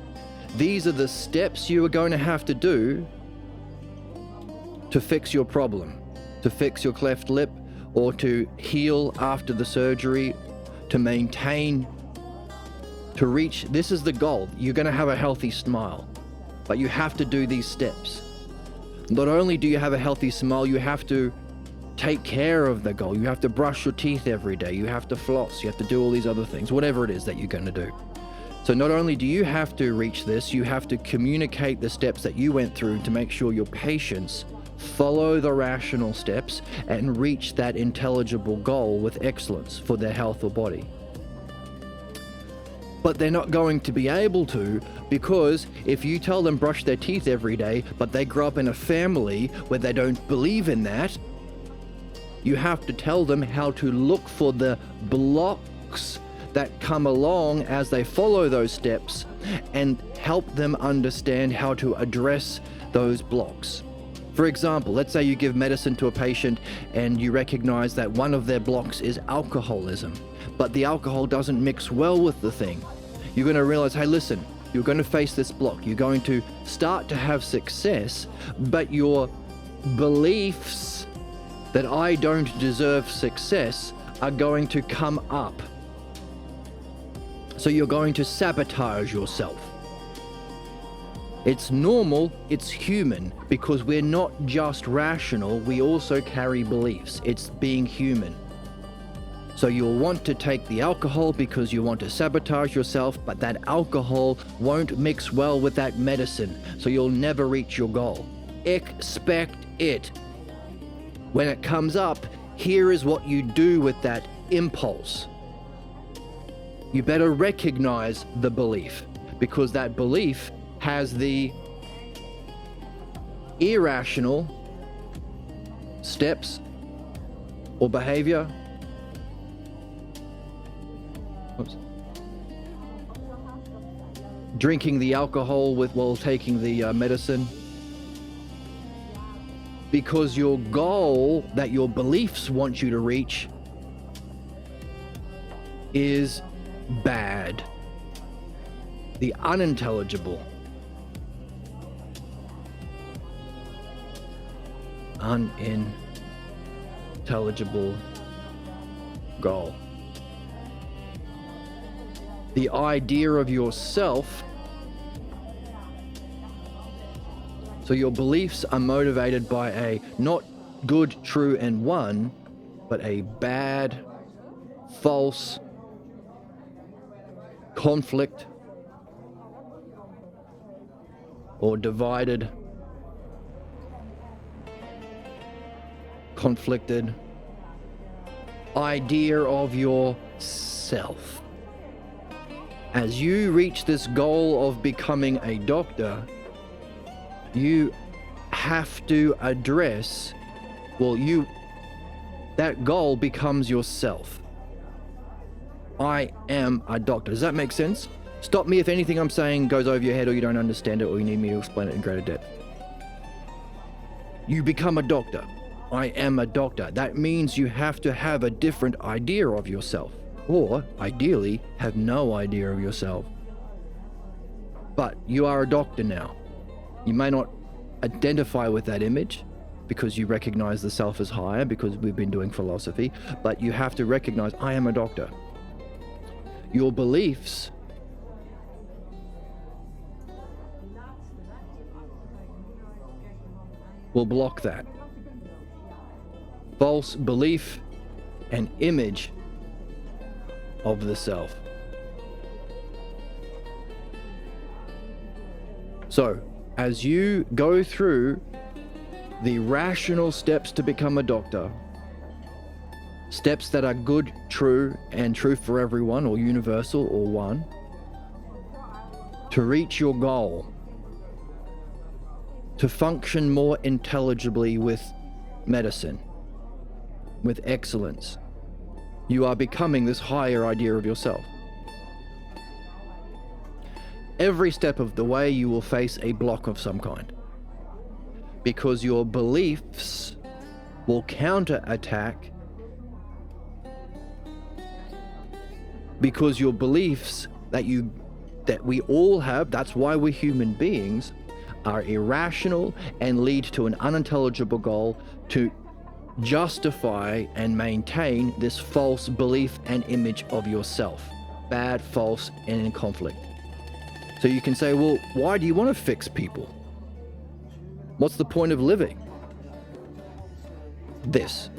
these are the steps you are going to have to do to fix your problem, to fix your cleft lip, or to heal after the surgery, to maintain, to reach. This is the goal. You're going to have a healthy smile, but you have to do these steps. Not only do you have a healthy smile, you have to take care of the goal. You have to brush your teeth every day. You have to floss. You have to do all these other things, whatever it is that you're going to do. So not only do you have to reach this, you have to communicate the steps that you went through to make sure your patients follow the rational steps and reach that intelligible goal with excellence for their health or body. But they're not going to be able to, because if you tell them brush their teeth every day, but they grow up in a family where they don't believe in that, you have to tell them how to look for the blocks that come along as they follow those steps and help them understand how to address those blocks. For example, let's say you give medicine to a patient and you recognize that one of their blocks is alcoholism, but the alcohol doesn't mix well with the thing. You're going to realize, hey, listen, you're going to face this block. You're going to start to have success, but your beliefs that I don't deserve success are going to come up. So you're going to sabotage yourself. It's normal, it's human, because we're not just rational, we also carry beliefs. It's being human. So you'll want to take the alcohol because you want to sabotage yourself, but that alcohol won't mix well with that medicine, so you'll never reach your goal. Expect it. When it comes up, here is what you do with that impulse. You better recognize the belief, because that belief has the irrational steps or behavior. Oops. Drinking the alcohol while taking the medicine. Because your goal that your beliefs want you to reach is bad. The unintelligible. Unintelligible goal. The idea of yourself. So your beliefs are motivated by a not good, true, and one, but a bad, false, conflict, or divided, conflicted idea of yourself. As you reach this goal of becoming a doctor, you have to address, that goal becomes yourself. I am a doctor. Does that make sense? Stop me if anything I'm saying goes over your head or you don't understand it or you need me to explain it in greater depth. You become a doctor. I am a doctor. That means you have to have a different idea of yourself, or ideally have no idea of yourself. But you are a doctor now. You may not identify with that image because you recognize the self as higher, because we've been doing philosophy, but you have to recognize, I am a doctor. Your beliefs will block that. False belief and image of the self. So, as you go through the rational steps to become a doctor, steps that are good, true, and true for everyone, or universal, or one, to reach your goal, to function more intelligibly with medicine, with excellence, you are becoming this higher idea of yourself. Every step of the way you will face a block of some kind, because your beliefs will counterattack, because your beliefs that we all have, that's why we're human beings, are irrational and lead to an unintelligible goal to justify and maintain this false belief and image of yourself. Bad, false, and in conflict. So you can say, well, why do you want to fix people? What's the point of living? This.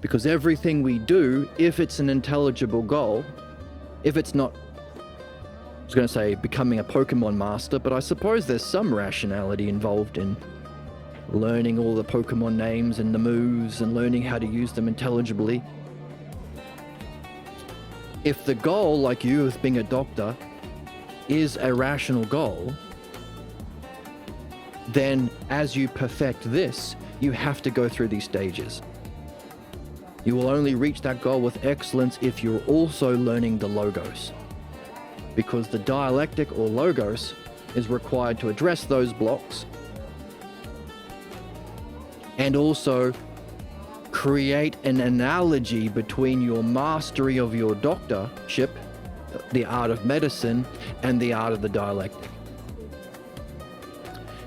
Because everything we do, if it's an intelligible goal, if it's not, I was going to say becoming a Pokemon master, but I suppose there's some rationality involved in learning all the Pokemon names and the moves and learning how to use them intelligibly. If the goal, like you as being a doctor, is a rational goal, then as you perfect this, you have to go through these stages. You will only reach that goal with excellence if you're also learning the logos, because the dialectic or logos is required to address those blocks and also create an analogy between your mastery of your doctorship, the art of medicine, and the art of the dialectic.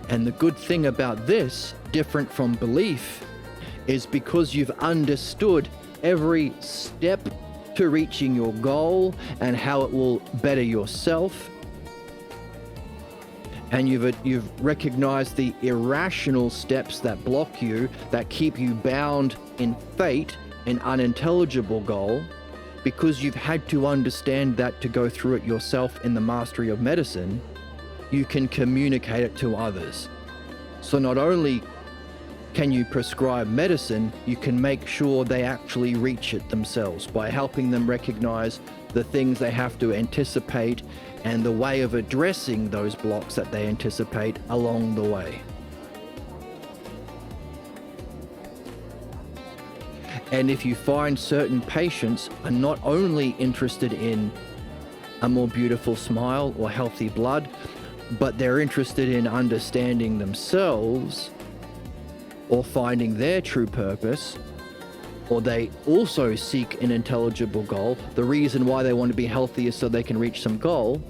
And the good thing about this, different from belief, is because you've understood every step to reaching your goal and how it will better yourself, and you've recognized the irrational steps that block you, that keep you bound in fate, an unintelligible goal, because you've had to understand that to go through it yourself in the mastery of medicine, you can communicate it to others. So not only can you prescribe medicine, you can make sure they actually reach it themselves by helping them recognize the things they have to anticipate and the way of addressing those blocks that they anticipate along the way. And if you find certain patients are not only interested in a more beautiful smile or healthy blood, but they're interested in understanding themselves or finding their true purpose, or they also seek an intelligible goal, the reason why they want to be healthy is so they can reach some goal,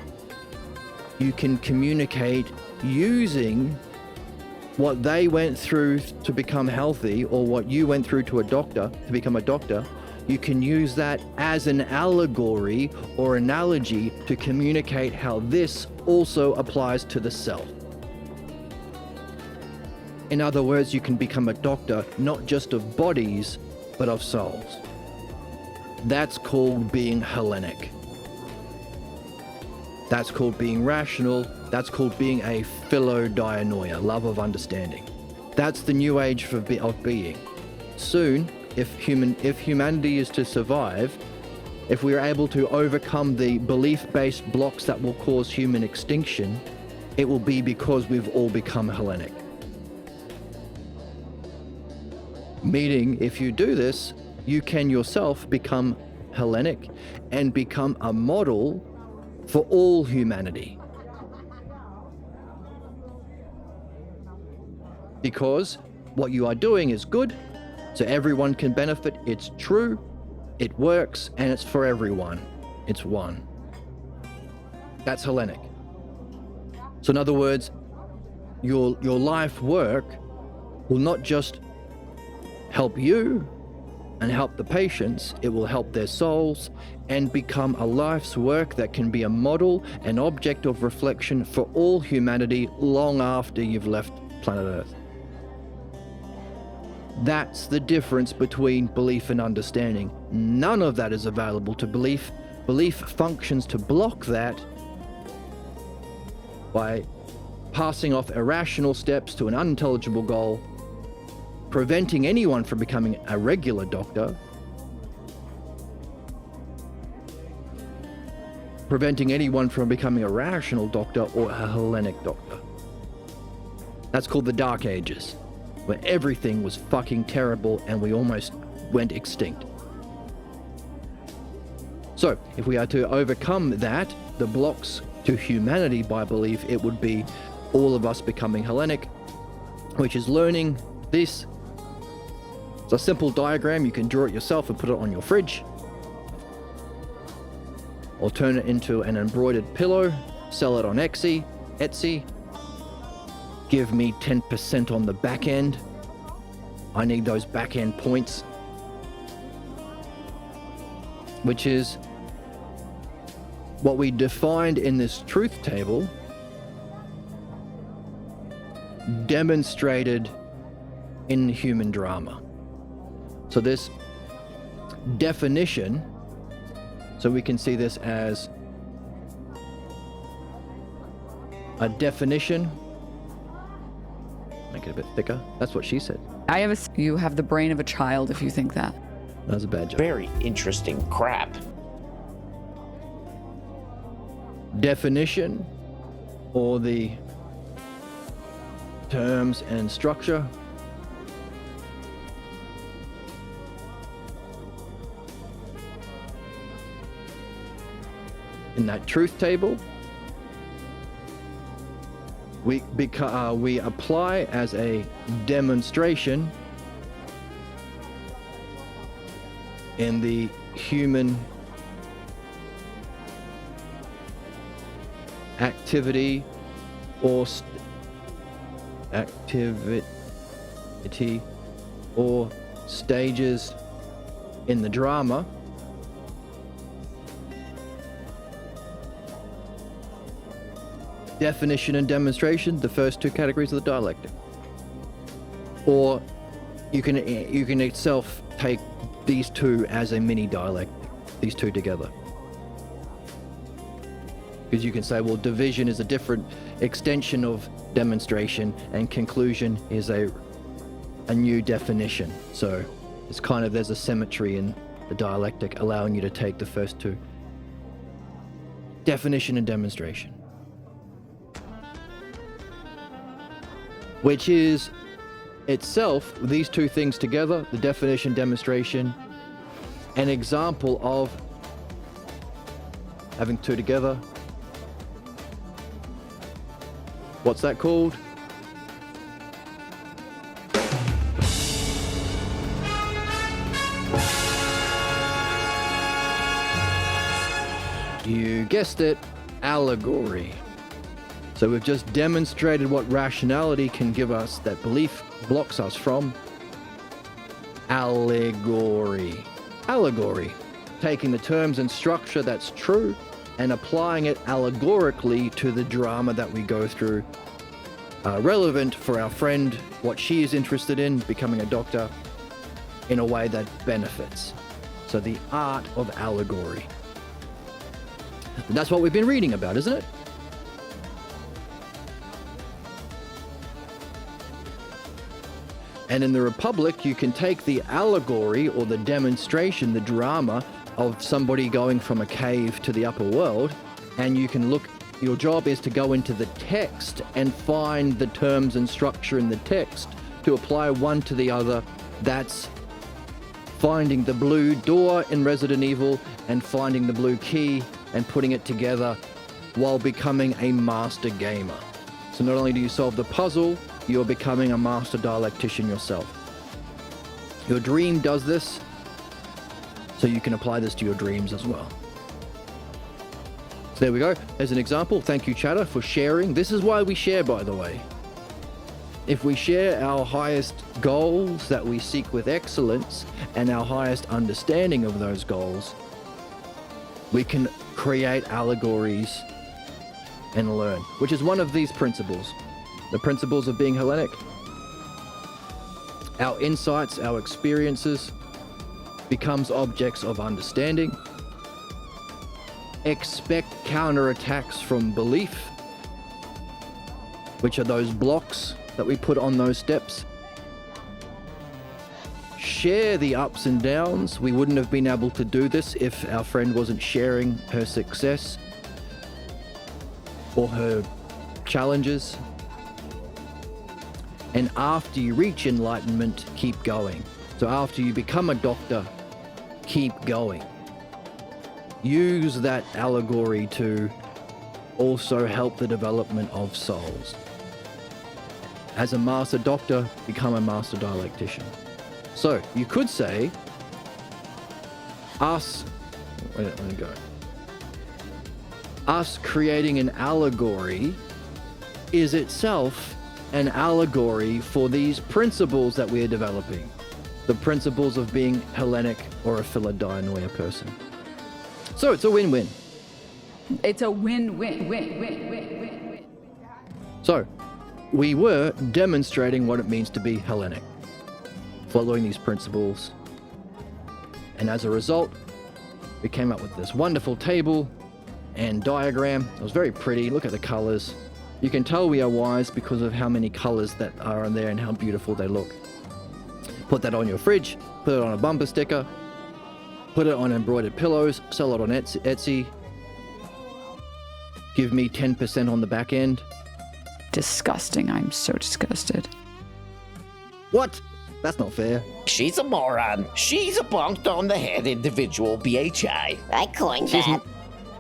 you can communicate using what they went through to become healthy, or what you went through to become a doctor. You can use that as an allegory or analogy to communicate how this also applies to the self. In other words, you can become a doctor not just of bodies, but of souls. That's called being Hellenic. That's called being rational. That's called being a philodianoia, love of understanding. That's the new age of being. Soon, if humanity is to survive, if we are able to overcome the belief-based blocks that will cause human extinction, it will be because we've all become Hellenic. Meaning, if you do this, you can yourself become Hellenic and become a model for all humanity. Because what you are doing is good, so everyone can benefit. It's true, it works, and it's for everyone. It's one. That's Hellenic. So in other words, your life work will not just help you and help the patients, it will help their souls and become a life's work that can be a model, an object of reflection for all humanity long after you've left planet Earth. That's the difference between belief and understanding. None of that is available to belief. Belief functions to block that by passing off irrational steps to an unintelligible goal, preventing anyone from becoming a regular doctor, preventing anyone from becoming a rational doctor or a Hellenic doctor. That's called the Dark Ages, where everything was fucking terrible and we almost went extinct. So, if we are to overcome that, the blocks to humanity by belief, it would be all of us becoming Hellenic, which is learning this. It's a simple diagram. You can draw it yourself and put it on your fridge, or turn it into an embroidered pillow, sell it on Etsy. Give me 10% on the back end. I need those back end points, which is what we defined in this truth table, demonstrated in human drama. So this definition, so we can see this as a definition. Make it a bit thicker. That's what she said. I have you have the brain of a child if you think that. That was a bad joke. Very interesting crap. Definition, or the terms and structure. In that truth table, we apply as a demonstration in the human activity or activity or stages in the drama. Definition and demonstration, the first two categories of the dialectic. Or you can itself take these two as a mini dialectic, these two together. Because you can say, well, division is a different extension of demonstration, and conclusion is a new definition. So it's kind of, there's a symmetry in the dialectic allowing you to take the first two. Definition and demonstration. Which is itself, these two things together, the definition, demonstration, an example of having two together. What's that called? You guessed it, allegory. So we've just demonstrated what rationality can give us that belief blocks us from. Allegory. Allegory. Taking the terms and structure that's true and applying it allegorically to the drama that we go through. Relevant for our friend, what she is interested in, becoming a doctor, in a way that benefits. So the art of allegory. And that's what we've been reading about, isn't it? And in the Republic, you can take the allegory or the demonstration, the drama of somebody going from a cave to the upper world, and you can look, your job is to go into the text and find the terms and structure in the text to apply one to the other. That's finding the blue door in Resident Evil and finding the blue key and putting it together while becoming a master gamer. So not only do you solve the puzzle, you're becoming a master dialectician yourself. Your dream does this, so you can apply this to your dreams as well. So there we go. There's an example. Thank you, Chatter, for sharing. This is why we share, by the way. If we share our highest goals that we seek with excellence and our highest understanding of those goals, we can create allegories and learn, which is one of these principles. The principles of being Hellenic. Our insights, our experiences becomes objects of understanding. Expect counterattacks from belief, which are those blocks that we put on those steps. Share the ups and downs. We wouldn't have been able to do this if our friend wasn't sharing her success or her challenges. And after you reach enlightenment, keep going. So after you become a doctor, keep going. Use that allegory to also help the development of souls. As a master doctor, become a master dialectician. So you could say, us creating an allegory is itself an allegory for these principles that we are developing. The principles of being Hellenic or a Philodianoia person. So it's a win-win. It's a win-win. So we were demonstrating what it means to be Hellenic, following these principles. And as a result, we came up with this wonderful table and diagram. It was very pretty. Look at the colors. You can tell we are wise because of how many colors that are on there and how beautiful they look. Put that on your fridge, put it on a bumper sticker, put it on embroidered pillows, sell it on Etsy. Give me 10% on the back end. Disgusting. I'm so disgusted. What? That's not fair. She's a moron. She's a bonked on the head individual, BHI. I coined that.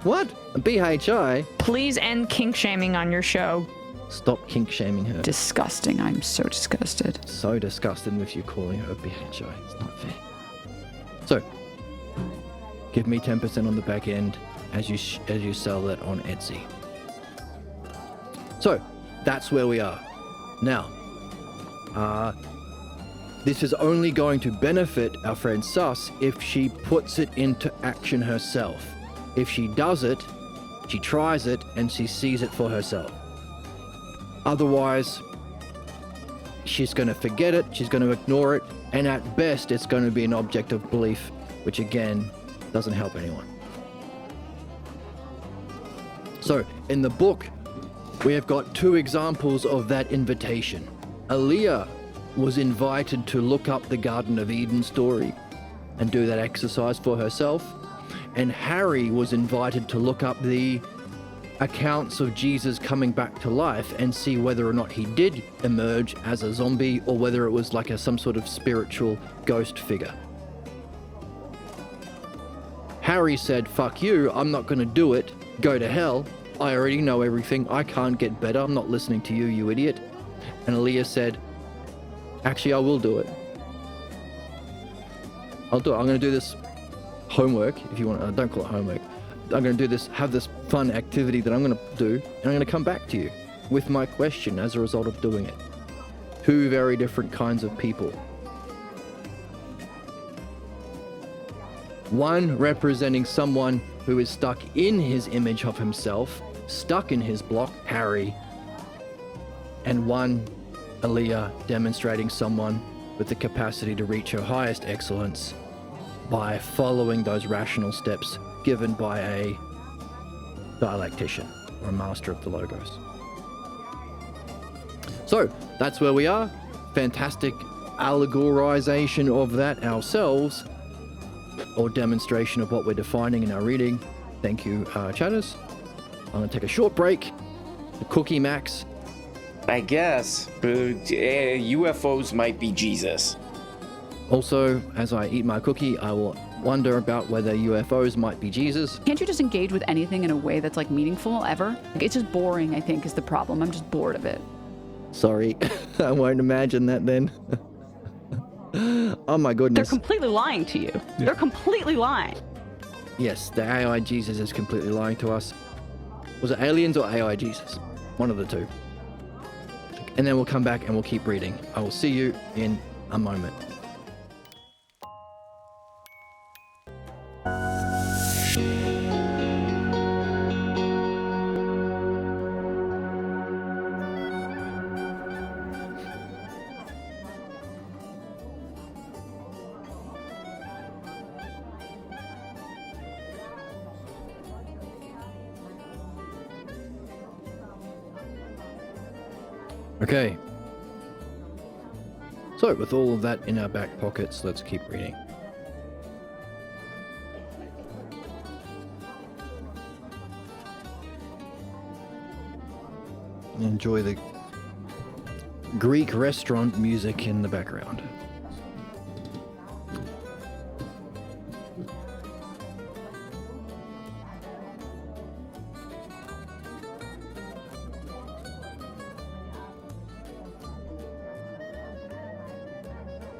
What? A BHI? Please end kink shaming on your show. Stop kink shaming her. Disgusting. I'm so disgusted. So disgusted with you calling her a BHI. It's not fair. So, give me 10% on the back end as you sell that on Etsy. So, that's where we are. Now, this is only going to benefit our friend Sus if she puts it into action herself. If she does it, she tries it, and she sees it for herself. Otherwise, she's going to forget it, she's going to ignore it, and at best, it's going to be an object of belief, which again, doesn't help anyone. So, in the book, we have got two examples of that invitation. Aaliyah was invited to look up the Garden of Eden story and do that exercise for herself. And Harry was invited to look up the accounts of Jesus coming back to life and see whether or not he did emerge as a zombie or whether it was like some sort of spiritual ghost figure. Harry said, "Fuck you, I'm not going to do it. Go to hell. I already know everything. I can't get better. I'm not listening to you, you idiot." And Aaliyah said, "Actually, I will do it. I'll do it. I'm going to do this homework, if you want. Don't call it homework. I'm going to do this, have this fun activity that I'm going to do, and I'm going to come back to you with my question as a result of doing it." Two very different kinds of people. One representing someone who is stuck in his image of himself, stuck in his block, Harry, and one, Aaliyah, demonstrating someone with the capacity to reach her highest excellence by following those rational steps given by a dialectician or a master of the logos. So that's where we are. Fantastic allegorization of that ourselves, or demonstration of what we're defining in our reading. Thank you, chatters. I'm going to take a short break. The Cookie Max. I guess. UFOs might be Jesus. Also, as I eat my cookie, I will wonder about whether UFOs might be Jesus. Can't you just engage with anything in a way that's like meaningful ever? Like, it's just boring, I think, is the problem. I'm just bored of it. Sorry, I won't imagine that then. Oh my They're goodness. completely lying to you. They're completely lying. Yes, the AI Jesus is completely lying to us. Was it aliens or AI Jesus? One of the two. And then we'll come back and we'll keep reading. I will see you in a moment. Okay. So, with all of that in our back pockets, let's keep reading. Enjoy the Greek restaurant music in the background.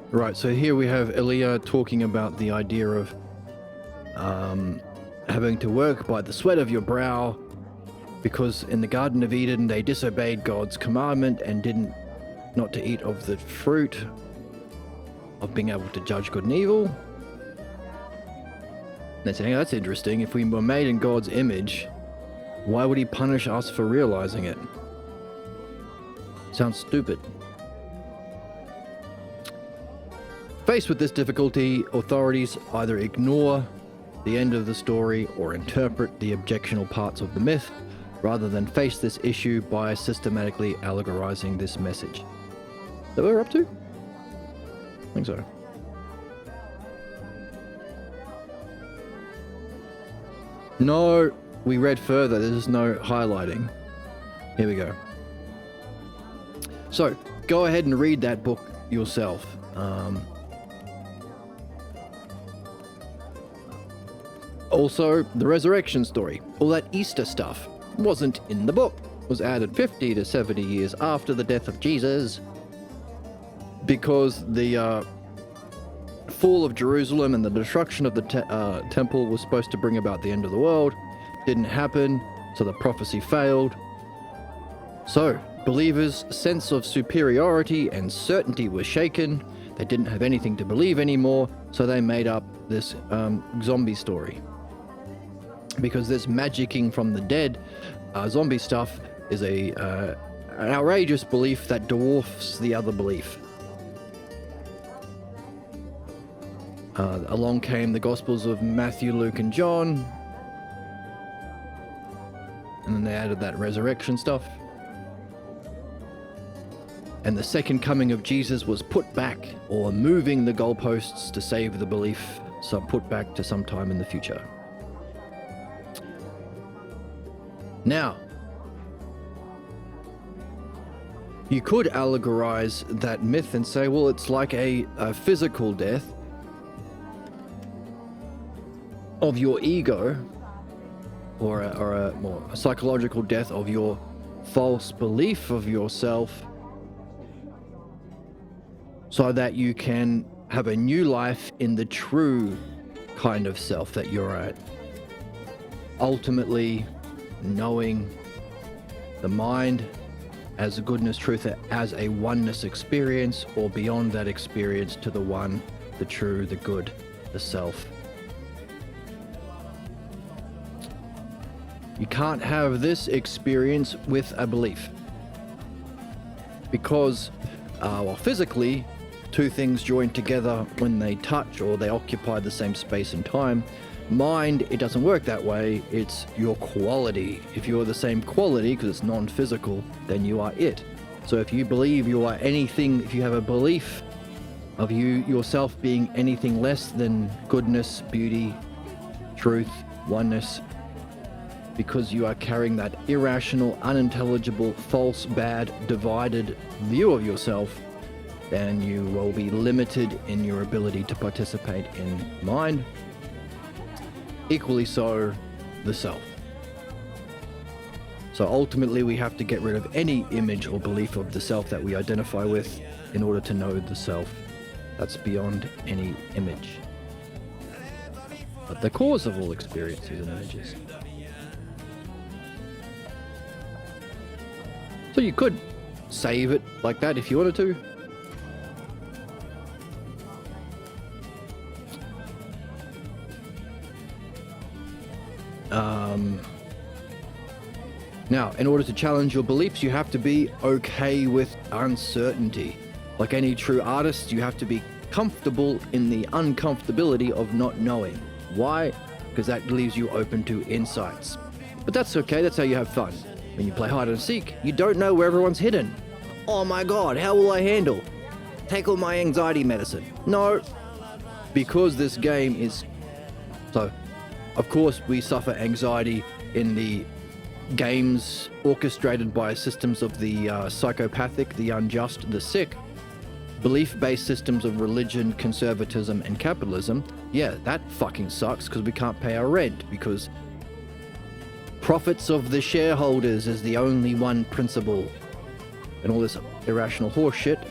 Right, so here we have Aaliyah talking about the idea of having to work by the sweat of your brow, because in the Garden of Eden they disobeyed God's commandment and didn't not to eat of the fruit of being able to judge good and evil. And they're saying, that's interesting. If we were made in God's image, why would he punish us for realizing it? Sounds stupid. Faced with this difficulty, authorities either ignore the end of the story or interpret the objectionable parts of the myth rather than face this issue by systematically allegorizing this message. Is that what we're up to? I think so. No, we read further. There's no highlighting. Here we go. So, go ahead and read that book yourself. Also, the resurrection story, all that Easter stuff, wasn't in the book. It was added 50 to 70 years after the death of Jesus, because the fall of Jerusalem and the destruction of the temple was supposed to bring about the end of the world. Didn't happen, so the prophecy failed. So, believers' sense of superiority and certainty was shaken. They didn't have anything to believe anymore, so they made up this zombie story. Because this magicking from the dead zombie stuff is an outrageous belief that dwarfs the other belief. Along came the Gospels of Matthew, Luke, and John. And then they added that resurrection stuff. And the second coming of Jesus was put back, or moving the goalposts to save the belief, so put back to some time in the future. Now, you could allegorize that myth and say, well, it's like a physical death of your ego, or a more psychological death of your false belief of yourself, so that you can have a new life in the true kind of self that you're at. Ultimately, knowing the mind as a goodness, truth, as a oneness experience, or beyond that experience to the one, the true, the good, the self. You can't have this experience with a belief, because physically, two things join together when they touch, or they occupy the same space and time. Mind, it doesn't work that way. It's your quality. If you're the same quality, because it's non-physical, then you are it. So if you believe you are anything, if you have a belief of you yourself being anything less than goodness, beauty, truth, oneness, because you are carrying that irrational, unintelligible, false, bad, divided view of yourself, then you will be limited in your ability to participate in mind. Equally so, the self. So ultimately, we have to get rid of any image or belief of the self that we identify with in order to know the self that's beyond any image. But the cause of all experiences and images. So you could save it like that if you wanted to. Now, in order to challenge your beliefs, you have to be okay with uncertainty. Like any true artist, you have to be comfortable in the uncomfortability of not knowing. Why? Because that leaves you open to insights. But that's okay, that's how you have fun. When you play hide and seek, you don't know where everyone's hidden. Oh my god, how will I handle? Take all my anxiety medicine. No, because this game is... So, of course, we suffer anxiety in the games orchestrated by systems of the psychopathic, the unjust, the sick, belief-based systems of religion, conservatism, and capitalism. Yeah, that fucking sucks because we can't pay our rent, because profits of the shareholders is the only one principle, and all this irrational horseshit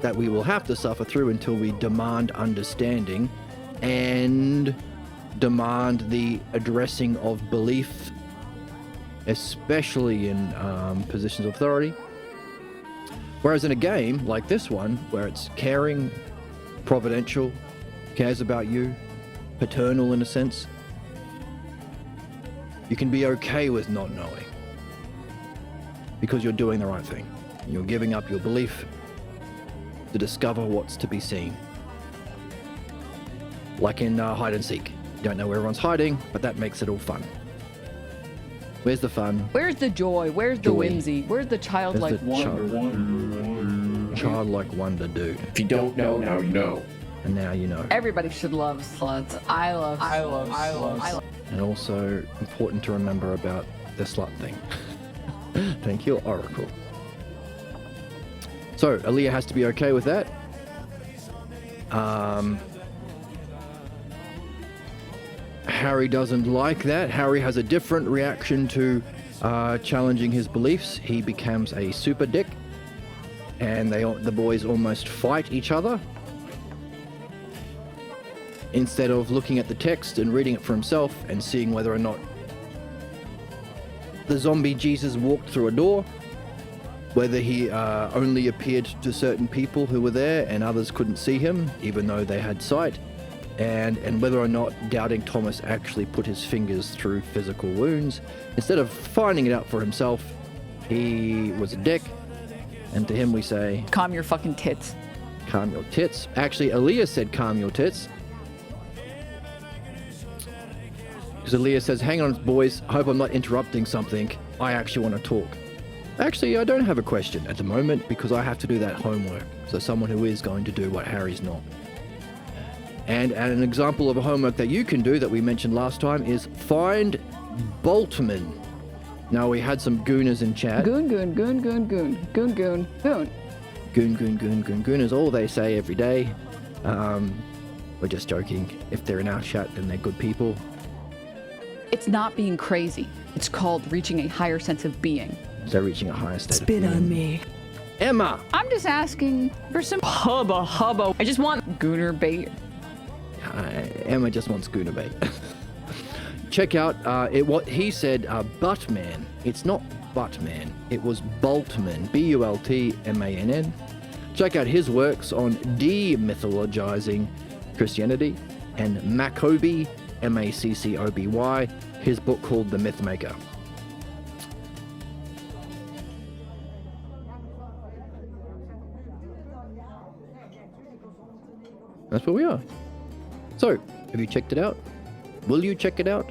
that we will have to suffer through until we demand understanding and demand the addressing of belief, especially in positions of authority. Whereas in a game like this one, where it's caring, providential, cares about you, paternal in a sense, you can be okay with not knowing, because you're doing the right thing. You're giving up your belief to discover what's to be seen. Like in hide and seek. You don't know where everyone's hiding, but that makes it all fun. Where's the fun? Where's the joy? Where's the Joy. whimsy? Where's the childlike Where's the wonder? childlike wonder, dude? If you don't know, now you know. And now you know. Everybody should love sluts. I love sluts. And also important to remember about the slut thing. Thank you, Oracle. So Aaliyah has to be okay with that. Harry doesn't like that. Harry has a different reaction to challenging his beliefs. He becomes a super dick, and the boys almost fight each other. Instead of looking at the text and reading it for himself and seeing whether or not the zombie Jesus walked through a door, whether he only appeared to certain people who were there and others couldn't see him, even though they had sight, and whether or not doubting Thomas actually put his fingers through physical wounds. Instead of finding it out for himself, he was a dick, and to him we say, Calm your fucking tits. calm your tits. Actually, Aaliyah said calm your tits. Because Aaliyah says, hang on, boys, I hope I'm not interrupting something. I actually want to talk. Actually, I don't have a question at the moment because I have to do that homework. So someone who is going to do what Harry's not. And an example of a homework that you can do that we mentioned last time is find Boltman. Now, we had some gooners in chat. Goon, goon, goon, goon, goon, goon, goon, goon. Goon, goon, goon, goon, goon is all they say every day. We're just joking. If they're in our chat, then they're good people. It's not being crazy. It's called reaching a higher sense of being. They're reaching a higher state of Spit on being. me. Emma! I'm just asking for some Hubba. I just want gooner bait. Emma just wants Gooner bait. Check out what he said, Buttman. It's not Buttman. It was Boltman. Bultmann. Check out his works on demythologizing Christianity, and Maccoby, Maccoby, his book called The Mythmaker. That's where we are. So, have you checked it out? Will you check it out?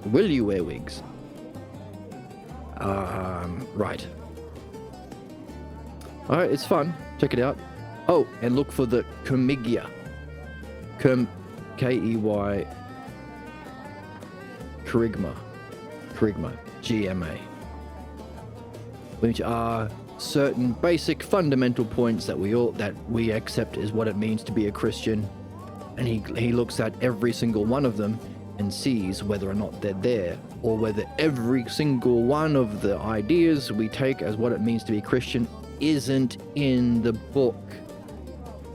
Will you wear wigs? Right. Alright, it's fun. Check it out. Oh, and look for the Kemygya. K-E-Y Kerygma. G-M-A. Which are certain basic fundamental points that we accept as what it means to be a Christian. And he looks at every single one of them and sees whether or not they're there, or whether every single one of the ideas we take as what it means to be Christian isn't in the book,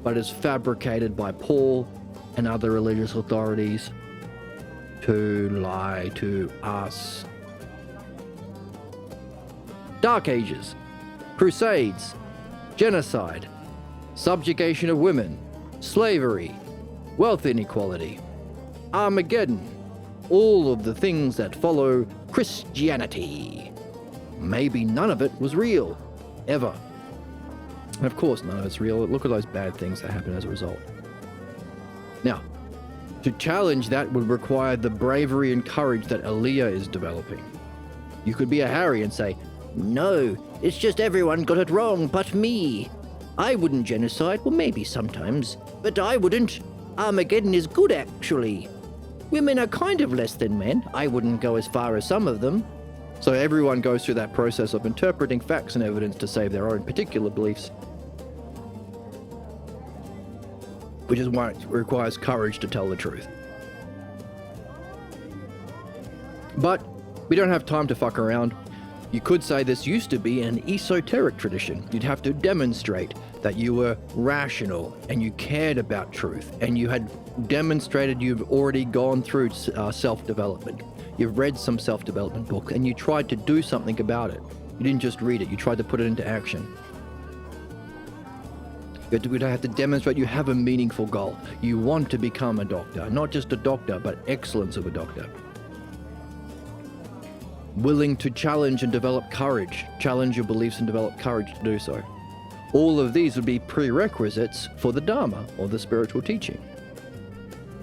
but is fabricated by Paul and other religious authorities to lie to us. Dark Ages, Crusades, genocide, subjugation of women, slavery, wealth inequality, Armageddon, all of the things that follow Christianity. Maybe none of it was real, ever. And of course none of it's real. Look at those bad things that happen as a result. Now, to challenge that would require the bravery and courage that Aaliyah is developing. You could be a Harry and say, no, it's just everyone got it wrong but me. I wouldn't genocide, well maybe sometimes, but I wouldn't. Armageddon is good actually. Women are kind of less than men. I wouldn't go as far as some of them. So everyone goes through that process of interpreting facts and evidence to save their own particular beliefs. Which is why it requires courage to tell the truth. But we don't have time to fuck around. You could say this used to be an esoteric tradition. You'd have to demonstrate that you were rational and you cared about truth, and you had demonstrated you've already gone through self-development. You've read some self-development books and you tried to do something about it. You didn't just read it, you tried to put it into action. You'd have to demonstrate you have a meaningful goal. You want to become a doctor, not just a doctor, but excellence of a doctor. Willing to challenge and develop courage, challenge your beliefs and develop courage to do so. All of these would be prerequisites for the Dharma, or the spiritual teaching.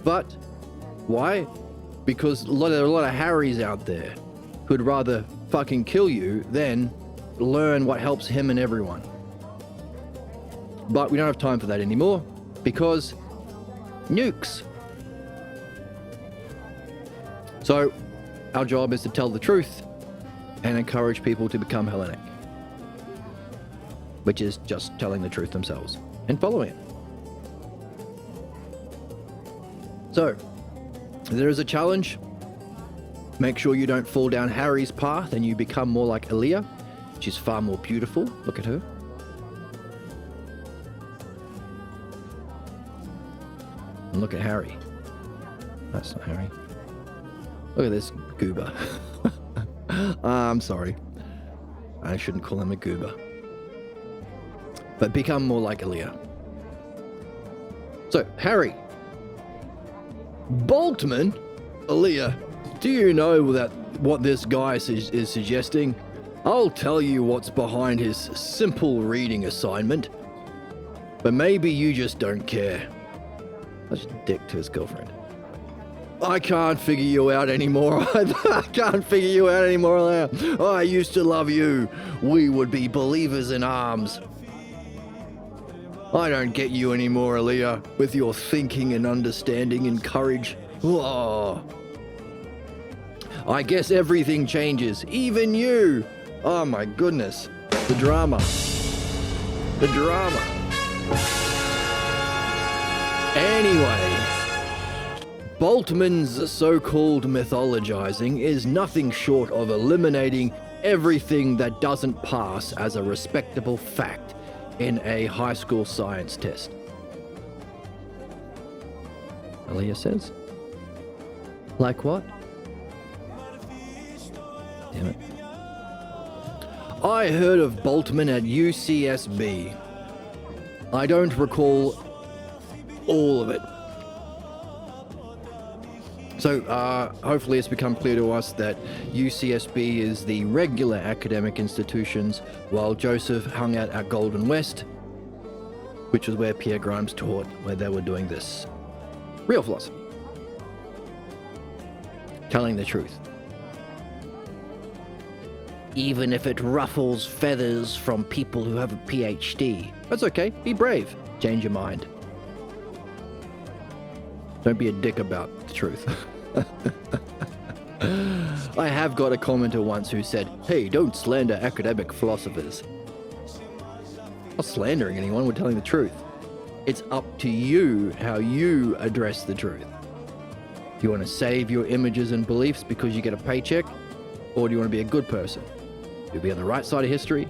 But why? Because there are a lot of Harrys out there who'd rather fucking kill you than learn what helps him and everyone. But we don't have time for that anymore because nukes. So our job is to tell the truth and encourage people to become Hellenic, which is just telling the truth themselves and following it. So, there is a challenge. Make sure you don't fall down Harry's path and you become more like Aaliyah. She's far more beautiful. Look at her. And look at Harry. That's not Harry. Look at this goober. I'm sorry. I shouldn't call him a goober. But become more like Aaliyah. So, Harry. Boltman? Aaliyah, do you know what this guy is suggesting? I'll tell you what's behind his simple reading assignment. But maybe you just don't care. That's a dick to his girlfriend. I can't figure you out anymore. I can't figure you out anymore, Aaliyah. I used to love you. We would be believers in arms. I don't get you anymore, Aaliyah, with your thinking and understanding and courage. Oh. I guess everything changes, even you. Oh my goodness. The drama. The drama. Anyway, Boltman's so-called mythologizing is nothing short of eliminating everything that doesn't pass as a respectable fact in a high school science test. Aaliyah says. Like what? Damn it. I heard of Boltman at UCSB. I don't recall all of it. So, hopefully it's become clear to us that UCSB is the regular academic institutions, while Joseph hung out at Golden West, which was where Pierre Grimes taught, where they were doing this real philosophy. Telling the truth. Even if it ruffles feathers from people who have a PhD. That's okay, be brave, change your mind. Don't be a dick about the truth. I have got a commenter once who said, hey, don't slander academic philosophers. I'm not slandering anyone, we're telling the truth. It's up to you how you address the truth. Do you want to save your images and beliefs because you get a paycheck? Or do you want to be a good person? You'll be on the right side of history.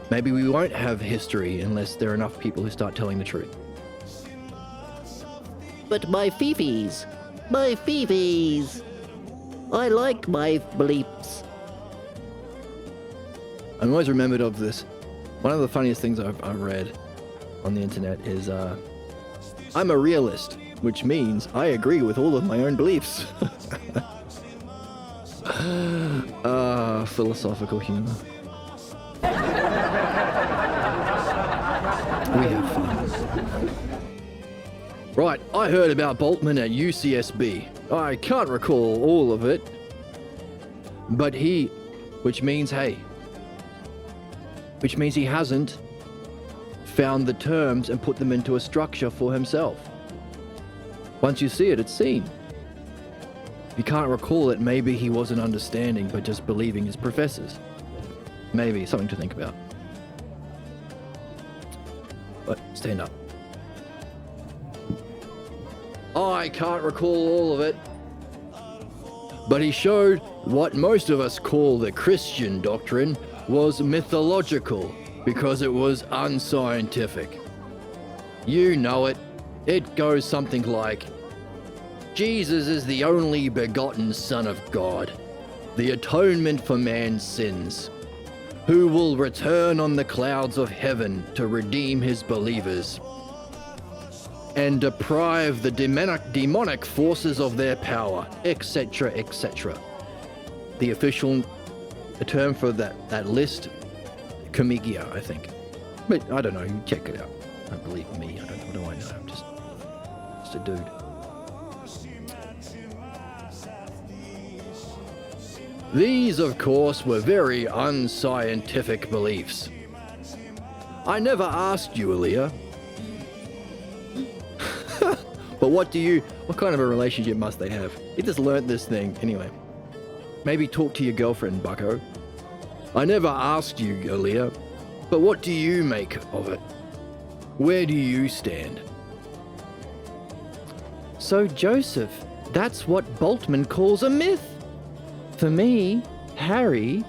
Maybe we won't have history unless there are enough people who start telling the truth. But my fifis, I liked my beliefs. I'm always remembered of this. One of the funniest things I've read on the internet is, I'm a realist, which means I agree with all of my own beliefs. Philosophical humor. We have fun. Right, I heard about Boltman at UCSB. I can't recall all of it. But which means he hasn't found the terms and put them into a structure for himself. Once you see it, it's seen. If you can't recall it, maybe he wasn't understanding but just believing his professors. Maybe, something to think about. But stand up. I can't recall all of it. But he showed what most of us call the Christian doctrine was mythological because it was unscientific. You know it. It goes something like, Jesus is the only begotten Son of God, the atonement for man's sins, who will return on the clouds of heaven to redeem his believers and deprive the demonic forces of their power, etc., etc. The official term for that list, Comigia, I think. But I don't know, you check it out. Don't believe me, I don't know, what do I know? I'm just a dude. These, of course, were very unscientific beliefs. I never asked you, Aaliyah. But what kind of a relationship must they have? You just learnt this thing. Anyway, maybe talk to your girlfriend, bucko. I never asked you, Aaliyah, but what do you make of it? Where do you stand? So, Joseph, that's what Boltman calls a myth. For me, Harry,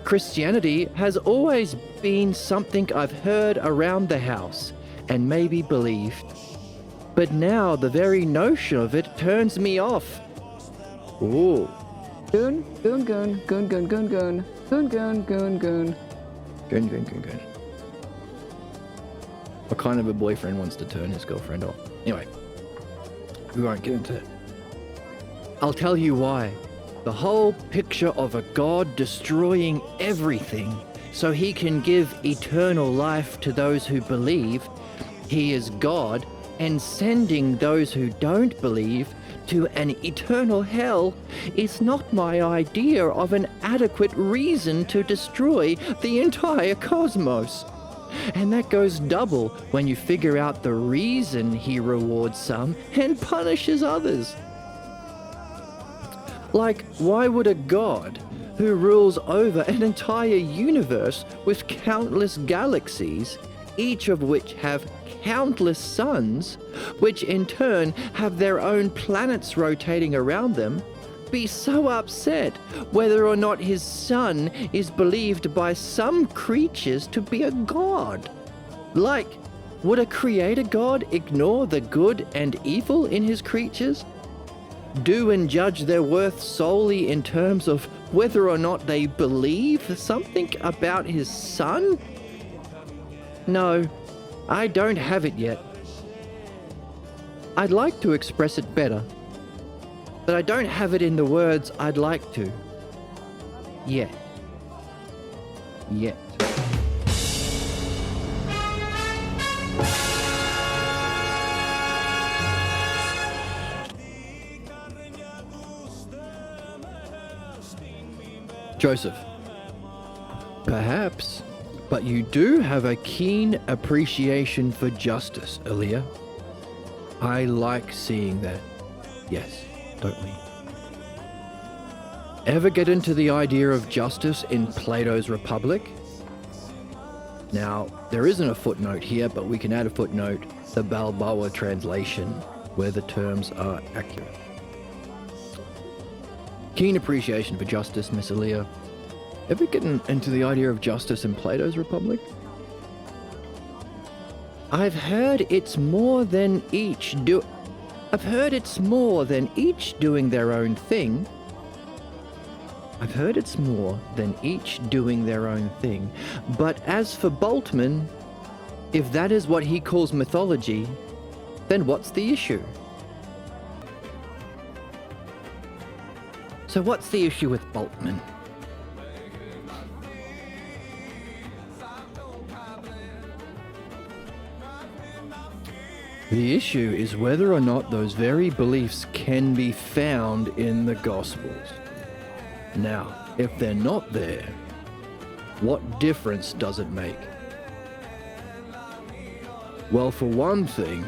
Christianity has always been something I've heard around the house and maybe believed. But now the very notion of it turns me off. Ooh. Goon, goon, goon, goon, goon, goon, goon, goon, goon, goon, goon. Goon, goon, goon, goon. What kind of a boyfriend wants to turn his girlfriend off? Anyway, we won't get into it. I'll tell you why. The whole picture of a God destroying everything so he can give eternal life to those who believe he is God and sending those who don't believe to an eternal hell is not my idea of an adequate reason to destroy the entire cosmos. And that goes double when you figure out the reason he rewards some and punishes others. Like, why would a god who rules over an entire universe with countless galaxies, each of which have countless suns, which in turn have their own planets rotating around them, be so upset whether or not his son is believed by some creatures to be a god? Like, would a creator god ignore the good and evil in his creatures? Do and judge their worth solely in terms of whether or not they believe something about his son? No, I don't have it yet. I'd like to express it better, but I don't have it in the words I'd like to. Yet. Joseph, perhaps, but you do have a keen appreciation for justice, Aaliyah. I like seeing that. Yes, don't we? Ever get into the idea of justice in Plato's Republic? Now, there isn't a footnote here, but we can add a footnote, the Balboa translation, where the terms are accurate. Keen appreciation for justice, Miss Aaliyah. Ever getting into the idea of justice in Plato's Republic? I've heard it's more than each doing their own thing. But as for Boltman, if that is what he calls mythology, then what's the issue? So what's the issue with Boltman? The issue is whether or not those very beliefs can be found in the Gospels. Now, if they're not there, what difference does it make? Well, for one thing,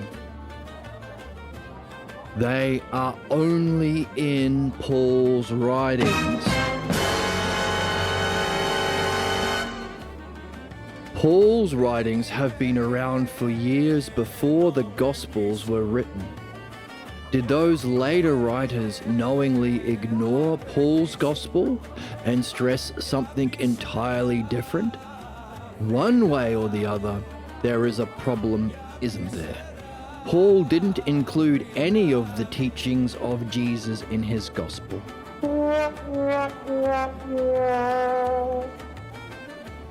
they are only in Paul's writings. Paul's writings have been around for years before the Gospels were written. Did those later writers knowingly ignore Paul's Gospel and stress something entirely different? One way or the other, there is a problem, isn't there? Paul didn't include any of the teachings of Jesus in his Gospel.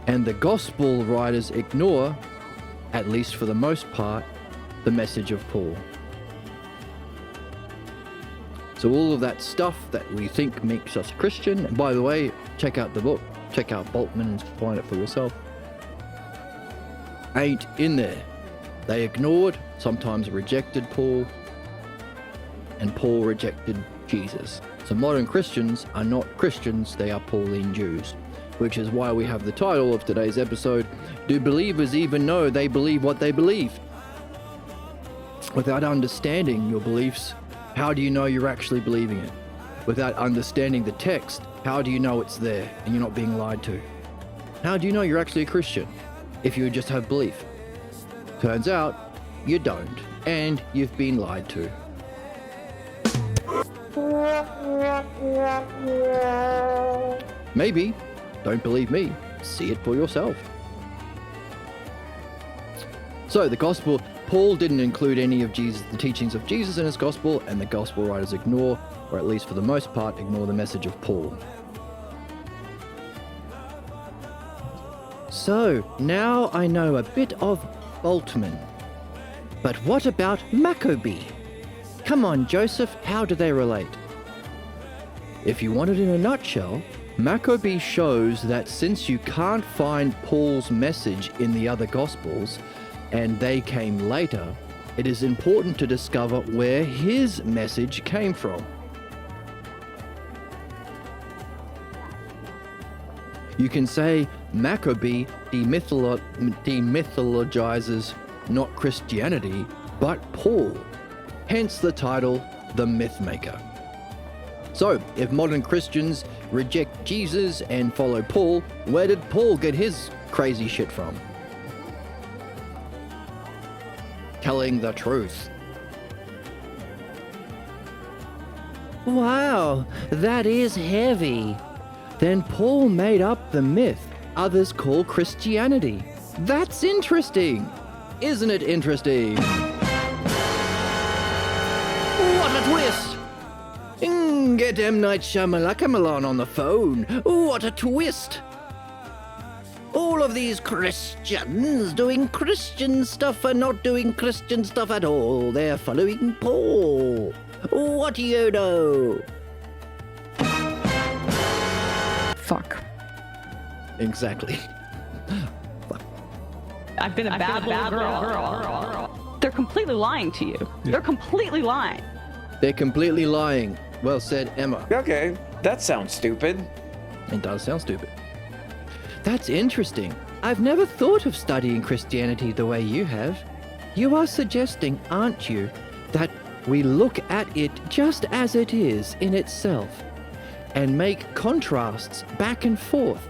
And the Gospel writers ignore, at least for the most part, the message of Paul. So all of that stuff that we think makes us Christian, and by the way, check out the book, check out Boltman and find it for yourself, ain't in there. They ignored, sometimes rejected Paul, and Paul rejected Jesus. So modern Christians are not Christians, they are Pauline Jews, which is why we have the title of today's episode, Do Believers Even Know They Believe What They Believe? Without understanding your beliefs, how do you know you're actually believing it? Without understanding the text, how do you know it's there and you're not being lied to? How do you know you're actually a Christian if you just have belief? Turns out, you don't, and you've been lied to. Maybe, don't believe me, see it for yourself. So the gospel, Paul didn't include any of the teachings of Jesus in his gospel, and the gospel writers ignore, or at least for the most part, ignore the message of Paul. So, now I know a bit of Boltman. But what about Maccabee? Come on, Joseph, how do they relate? If you want it in a nutshell, Maccabee shows that since you can't find Paul's message in the other Gospels, and they came later, it is important to discover where his message came from. You can say Maccabee demythologizes not Christianity, but Paul, hence the title, The Mythmaker. So, if modern Christians reject Jesus and follow Paul, where did Paul get his crazy shit from? Telling the truth. Wow, that is heavy. Then Paul made up the myth others call Christianity. That's interesting. Isn't it interesting? What a twist! Get M. Night Shyamalan on the phone. What a twist! All of these Christians doing Christian stuff are not doing Christian stuff at all. They're following Paul. What do you know? Fuck. Exactly. I've been a bad little girl. They're completely lying to you. They're completely lying. They're completely lying. Well said, Emma. Okay, that sounds stupid. It does sound stupid. That's interesting. I've never thought of studying Christianity the way you have. You are suggesting, aren't you, that we look at it just as it is in itself and make contrasts back and forth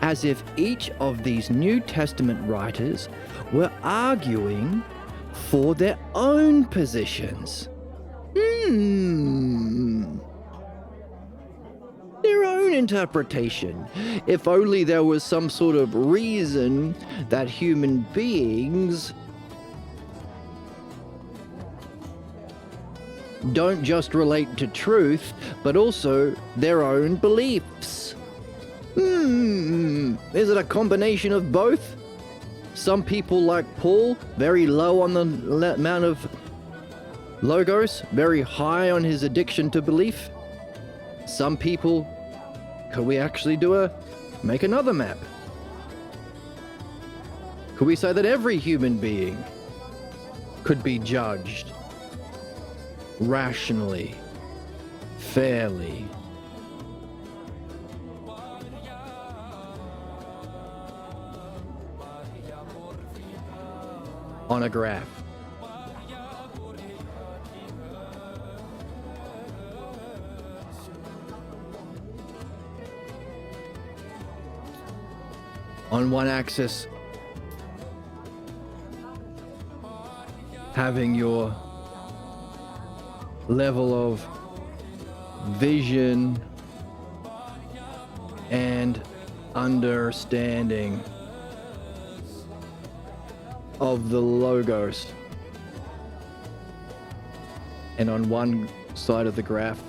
as if each of these New Testament writers were arguing for their own positions. Their own interpretation. If only there was some sort of reason that human beings don't just relate to truth, but also their own beliefs. Is it a combination of both? Some people like Paul, very low on the amount of logos, very high on his addiction to belief. Some people, could we actually make another map? Could we say that every human being could be judged rationally, fairly? On a graph. On one axis, having your level of vision and understanding of the logos. And on one side of the graph,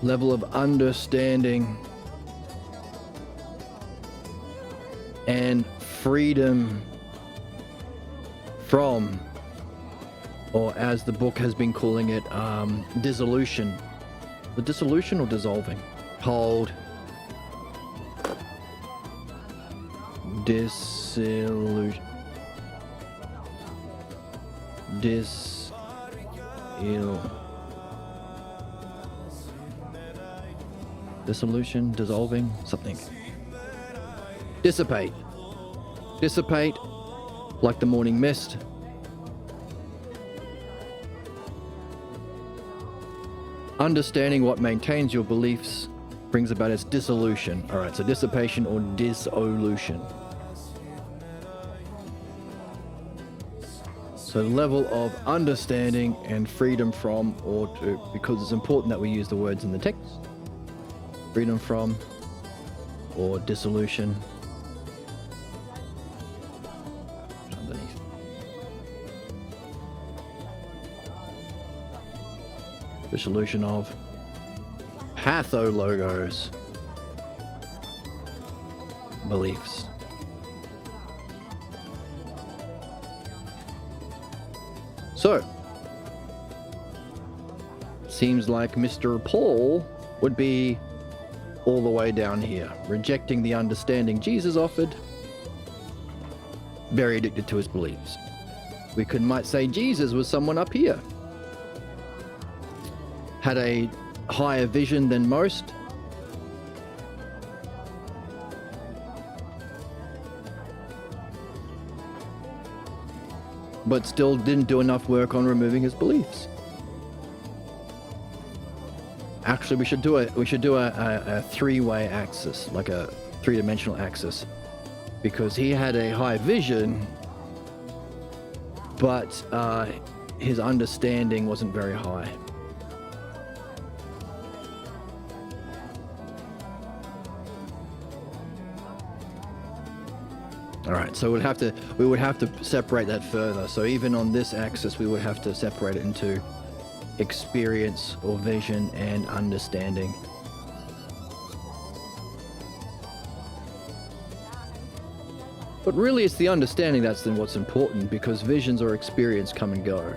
level of understanding and freedom from, or as the book has been calling it, dissolution. The dissolution or dissolving? Hold. Dissolution. Dissolution, dissolving, something. Dissipate. Dissipate, like the morning mist. Understanding what maintains your beliefs brings about its dissolution. All right, so dissipation or dissolution. So the level of understanding and freedom from, because it's important that we use the words in the text. Freedom from, or dissolution. Underneath. Dissolution of pathologos. Beliefs. So, seems like Mr. Paul would be all the way down here, rejecting the understanding Jesus offered, very addicted to his beliefs. We might say Jesus was someone up here, had a higher vision than most, but still didn't do enough work on removing his beliefs. Actually, we should do a three-way axis, like a three-dimensional axis, because he had a high vision, but his understanding wasn't very high. All right, so we would have to separate that further. So even on this axis, we would have to separate it into experience or vision and understanding. But really, it's the understanding that's what's important, because visions or experience come and go.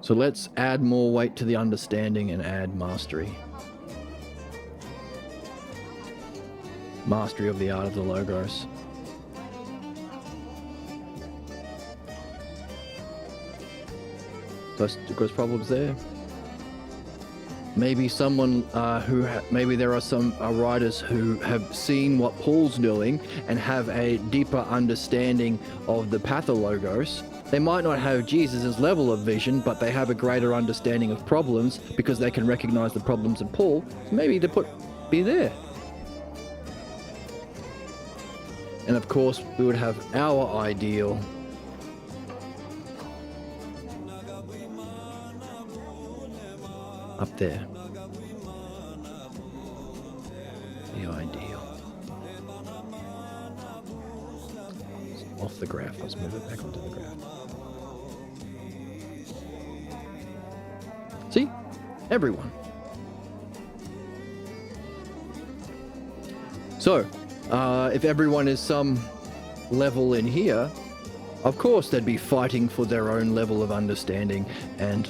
So let's add more weight to the understanding and add mastery. Mastery of the art of the Logos. There's problems there. Maybe someone maybe there are some writers who have seen what Paul's doing and have a deeper understanding of the pathologos. They might not have Jesus' level of vision, but they have a greater understanding of problems because they can recognize the problems in Paul. So maybe to be there. And of course, we would have our ideal. Up there. The ideal. Off the graph. Let's move it back onto the graph. See? Everyone. So, if everyone is some level in here, of course they'd be fighting for their own level of understanding and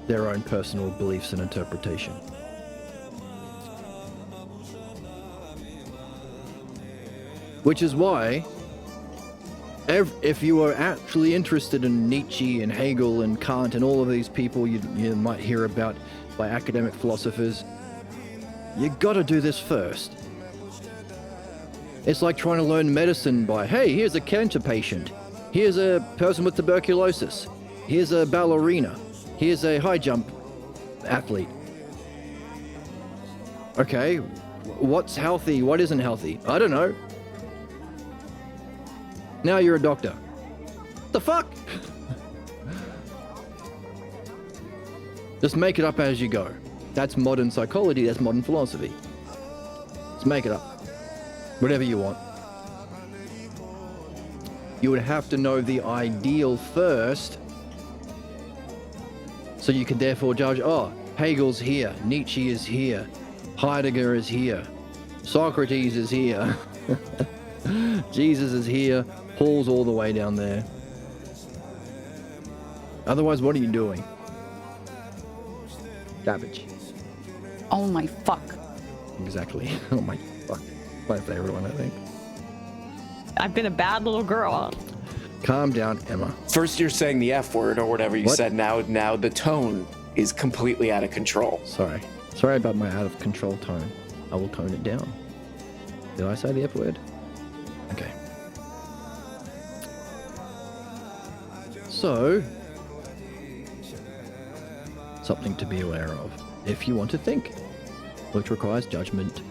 their own personal beliefs and interpretation. Which is why, if you are actually interested in Nietzsche and Hegel and Kant and all of these people you might hear about by academic philosophers, you gotta do this first. It's like trying to learn medicine by, hey, here's a cancer patient. Here's a person with tuberculosis. Here's a ballerina. Here's a high jump athlete. Okay, what's healthy? What isn't healthy? I don't know. Now you're a doctor. What the fuck? Just make it up as you go. That's modern psychology, that's modern philosophy. Just make it up. Whatever you want. You would have to know the ideal first, so you can therefore judge, oh, Hegel's here, Nietzsche is here, Heidegger is here, Socrates is here. Jesus is here. Paul's all the way down there. Otherwise, what are you doing? Garbage. Oh my fuck. Exactly. Oh my fuck. My favorite one, I think. I've been a bad little girl. Calm down, Emma. First you're saying the F word or whatever you What? said. Now the tone is completely out of control. Sorry. Sorry about my out of control tone. I will tone it down. Did I say the F word? Okay. So, something to be aware of if you want to think, which requires judgment,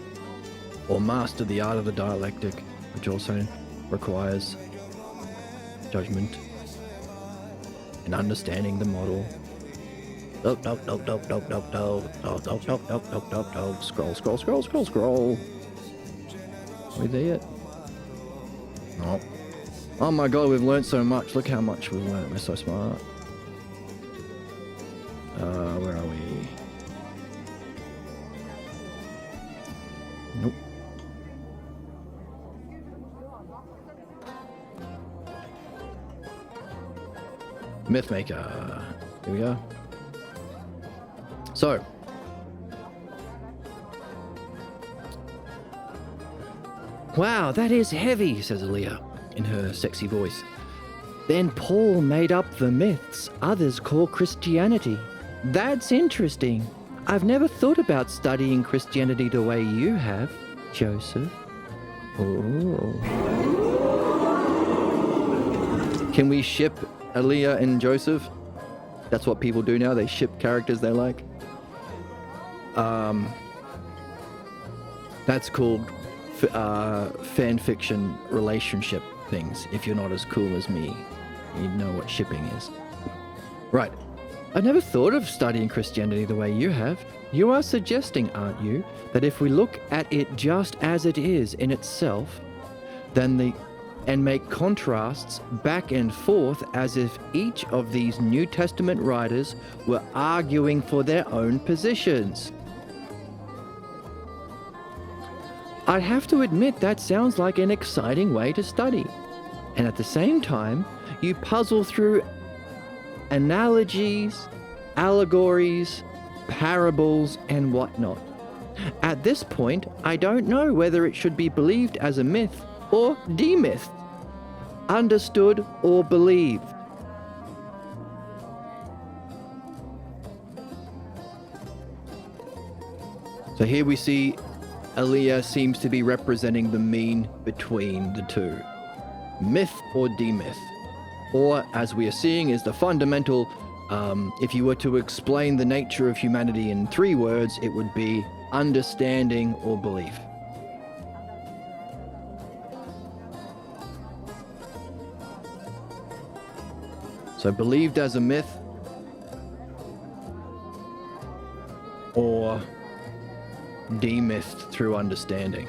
or master the art of the dialectic, which also requires judgment and understanding the model. Nope. Scroll. Are we there yet? No. Oh my god, we've learned so much. Look how much we've learned. We're so smart. Where are we? Nope. Mythmaker. Here we go. So, wow, that is heavy, says Aaliyah in her sexy voice. Then Paul made up the myths others call Christianity. That's interesting. I've never thought about studying Christianity the way you have, Joseph. Oh. Can we ship Aaliyah and Joseph? That's what people do now. They ship characters they like. That's called fan fiction relationship things. If you're not as cool as me, you know what shipping is. Right. I never thought of studying Christianity the way you have. You are suggesting, aren't you, that if we look at it just as it is in itself, and make contrasts back and forth as if each of these New Testament writers were arguing for their own positions. I'd have to admit that sounds like an exciting way to study. And at the same time, you puzzle through analogies, allegories, parables, and whatnot. At this point, I don't know whether it should be believed as a myth or demythed, understood or believed. So here we see Aaliyah seems to be representing the mean between the two. Myth or demyth. Or, as we are seeing, is the fundamental, if you were to explain the nature of humanity in 3 words, it would be understanding or belief. So believed as a myth, or demythed through understanding.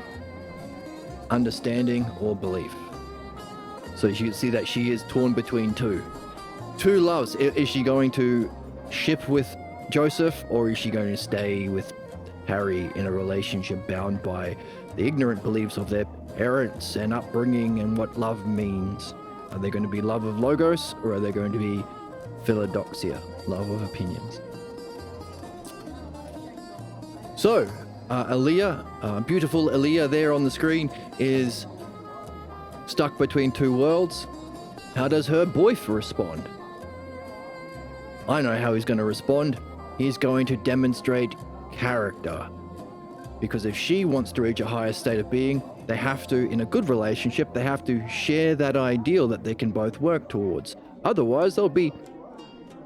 Understanding or belief. So you see that she is torn between two loves. Is she going to ship with Joseph, or is she going to stay with Harry in a relationship bound by the ignorant beliefs of their parents and upbringing and what love means? Are they going to be love of logos, or are they going to be philodoxia, love of opinions? So, Aaliyah, beautiful Aaliyah there on the screen, is stuck between 2 worlds. How does her boyfriend respond? I know how he's going to respond. He's going to demonstrate character. Because if she wants to reach a higher state of being, they have to, in a good relationship, they have to share that ideal that they can both work towards. Otherwise, they'll be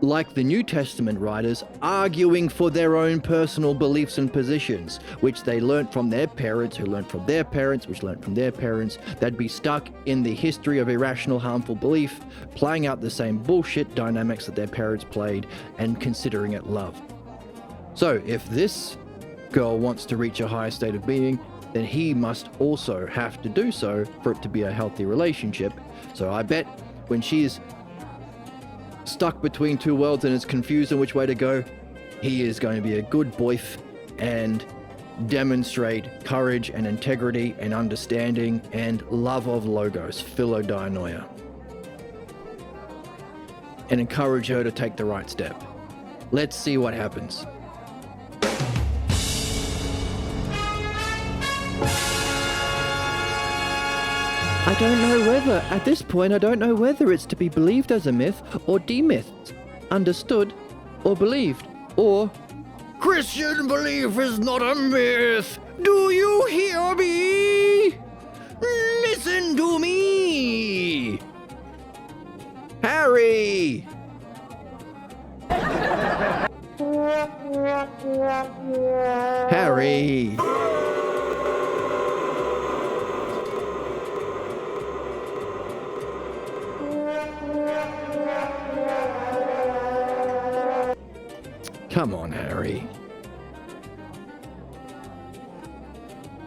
like the New Testament writers, arguing for their own personal beliefs and positions, which they learnt from their parents, who learnt from their parents, which learnt from their parents. They'd be stuck in the history of irrational, harmful belief, playing out the same bullshit dynamics that their parents played and considering it love. So if this girl wants to reach a higher state of being, then he must also have to do so for it to be a healthy relationship. So I bet when she's stuck between 2 worlds and is confused on which way to go, he is going to be a good boyf and demonstrate courage and integrity and understanding and love of Logos, Philodianoia, and encourage her to take the right step. Let's see what happens. At this point, I don't know whether it's to be believed as a myth or demithed, understood or believed, or Christian belief is not a myth. Do you hear me? Listen to me. Harry. Harry. Come on, Harry.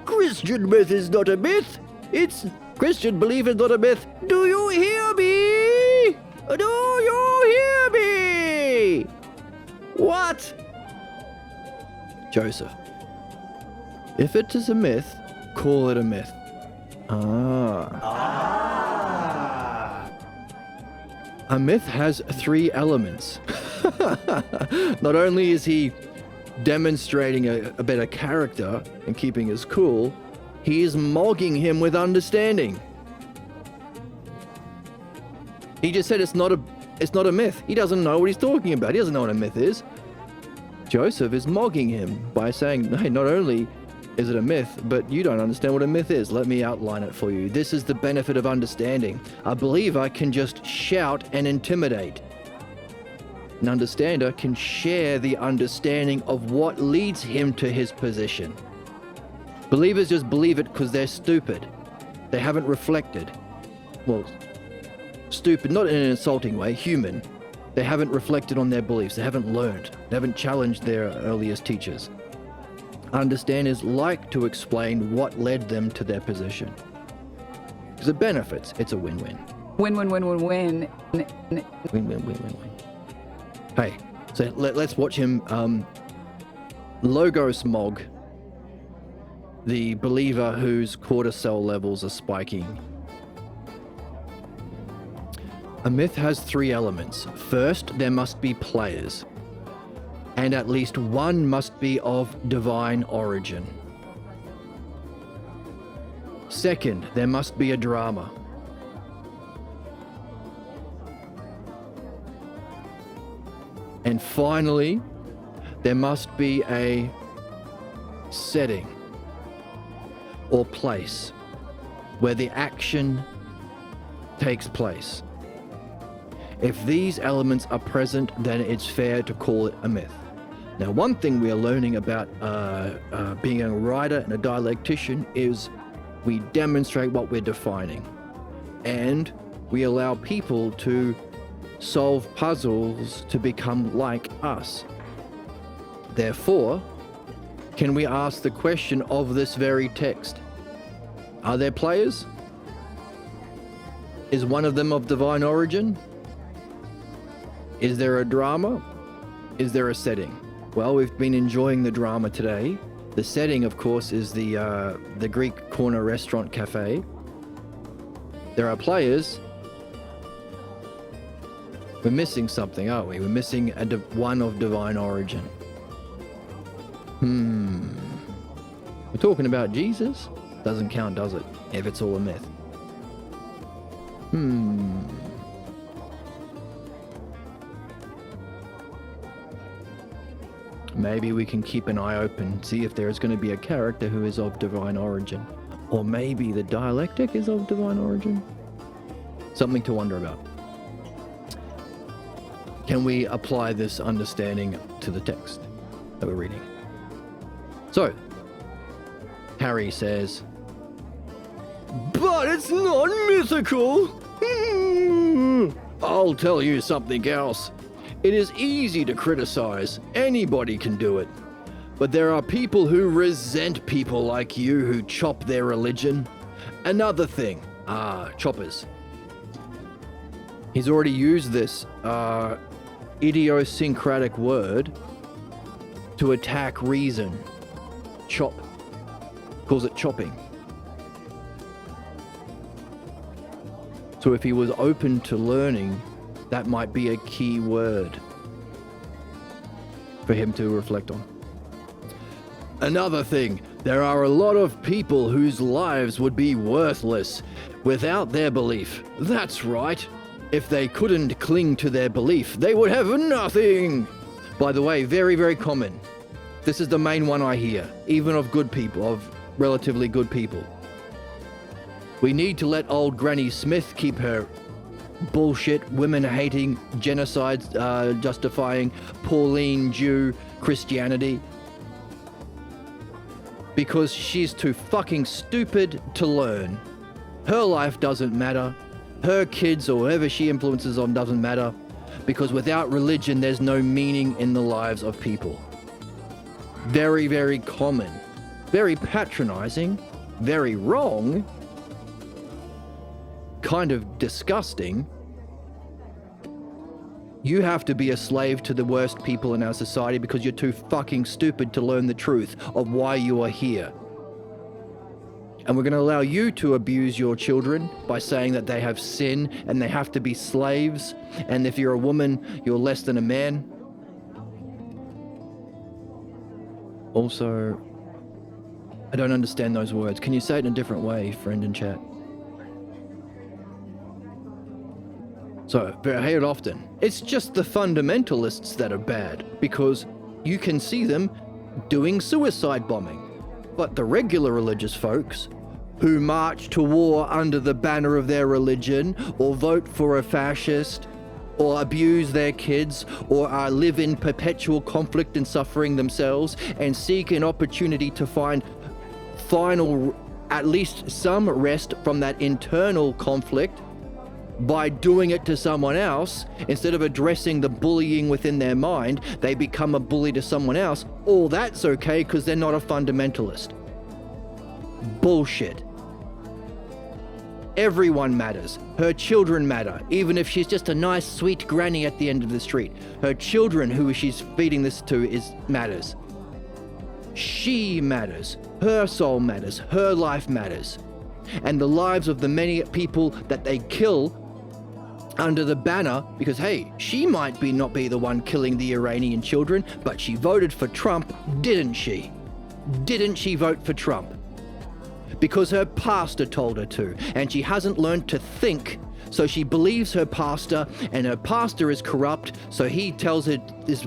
Christian myth is not a myth. It's Christian belief is not a myth. Do you hear me? Do you hear me? What? Joseph. If it is a myth, call it a myth. A myth has 3 elements. Not only is he demonstrating a better character and keeping his cool, he is mogging him with understanding. He just said it's not a myth. He doesn't know what he's talking about. He doesn't know what a myth is. Joseph is mogging him by saying, hey, not only is it a myth, but you don't understand what a myth is. Let me outline it for you. This is the benefit of understanding. A believer can just shout and intimidate. An understander can share the understanding of what leads him to his position. Believers just believe it because they're stupid. They haven't reflected. Well, stupid, not in an insulting way, human. They haven't reflected on their beliefs. They haven't learned. They haven't challenged their earliest teachers. Understanders like to explain what led them to their position. Because it benefits. It's a win-win. Win-win-win-win-win. Win-win-win-win-win. Hey, so let's watch him Logos Mog, the believer whose cortisol levels are spiking. A myth has 3 elements. First, there must be players, and at least one must be of divine origin. Second, there must be a drama. And finally, there must be a setting or place where the action takes place. If these elements are present, then it's fair to call it a myth. Now, one thing we are learning about being a writer and a dialectician is we demonstrate what we're defining, and we allow people to solve puzzles to become like us. Therefore, can we ask the question of this very text? Are there players? Is one of them of divine origin? Is there a drama? Is there a setting? Well, we've been enjoying the drama today. The setting, of course, is the Greek Corner Restaurant Cafe. There are players. We're missing something, aren't we? We're missing one of divine origin. We're talking about Jesus? Doesn't count, does it? If it's all a myth. Maybe we can keep an eye open, see if there is going to be a character who is of divine origin. Or maybe the dialectic is of divine origin. Something to wonder about. Can we apply this understanding to the text that we're reading? So, Harry says, but it's not mythical. I'll tell you something else. It is easy to criticize. Anybody can do it. But there are people who resent people like you who chop their religion. Another thing. Choppers. He's already used this idiosyncratic word to attack reason. calls it chopping. So if he was open to learning, that might be a key word for him to reflect on. Another thing, there are a lot of people whose lives would be worthless without their belief. That's right. If they couldn't cling to their belief, they would have nothing. By the way, very, very common. This is the main one I hear, even of good people, of relatively good people. We need to let old Granny Smith keep her bullshit, women-hating, genocide justifying, Pauline Jew Christianity. Because she's too fucking stupid to learn. Her life doesn't matter. Her kids or whoever she influences on doesn't matter. Because without religion, there's no meaning in the lives of people. Very, very common. Very patronizing. Very wrong. Kind of disgusting. You have to be a slave to the worst people in our society because you're too fucking stupid to learn the truth of why you are here. And we're going to allow you to abuse your children by saying that they have sin and they have to be slaves. And if you're a woman, you're less than a man. Also, I don't understand those words. Can you say it in a different way, friend in chat? So, I hear it often. It's just the fundamentalists that are bad, because you can see them doing suicide bombing. But the regular religious folks who march to war under the banner of their religion, or vote for a fascist, or abuse their kids, or live in perpetual conflict and suffering themselves, and seek an opportunity to find final, at least some rest from that internal conflict, by doing it to someone else, instead of addressing the bullying within their mind, they become a bully to someone else. Oh, that's okay because they're not a fundamentalist. Bullshit. Everyone matters. Her children matter, even if she's just a nice, sweet granny at the end of the street. Her children, who she's feeding this to, matters. She matters. Her soul matters. Her life matters. And the lives of the many people that they kill under the banner, because hey, she might not be the one killing the Iranian children, but she voted for Trump, didn't she? Didn't she vote for Trump? Because her pastor told her to, and she hasn't learned to think, so she believes her pastor, and her pastor is corrupt, so he tells her this.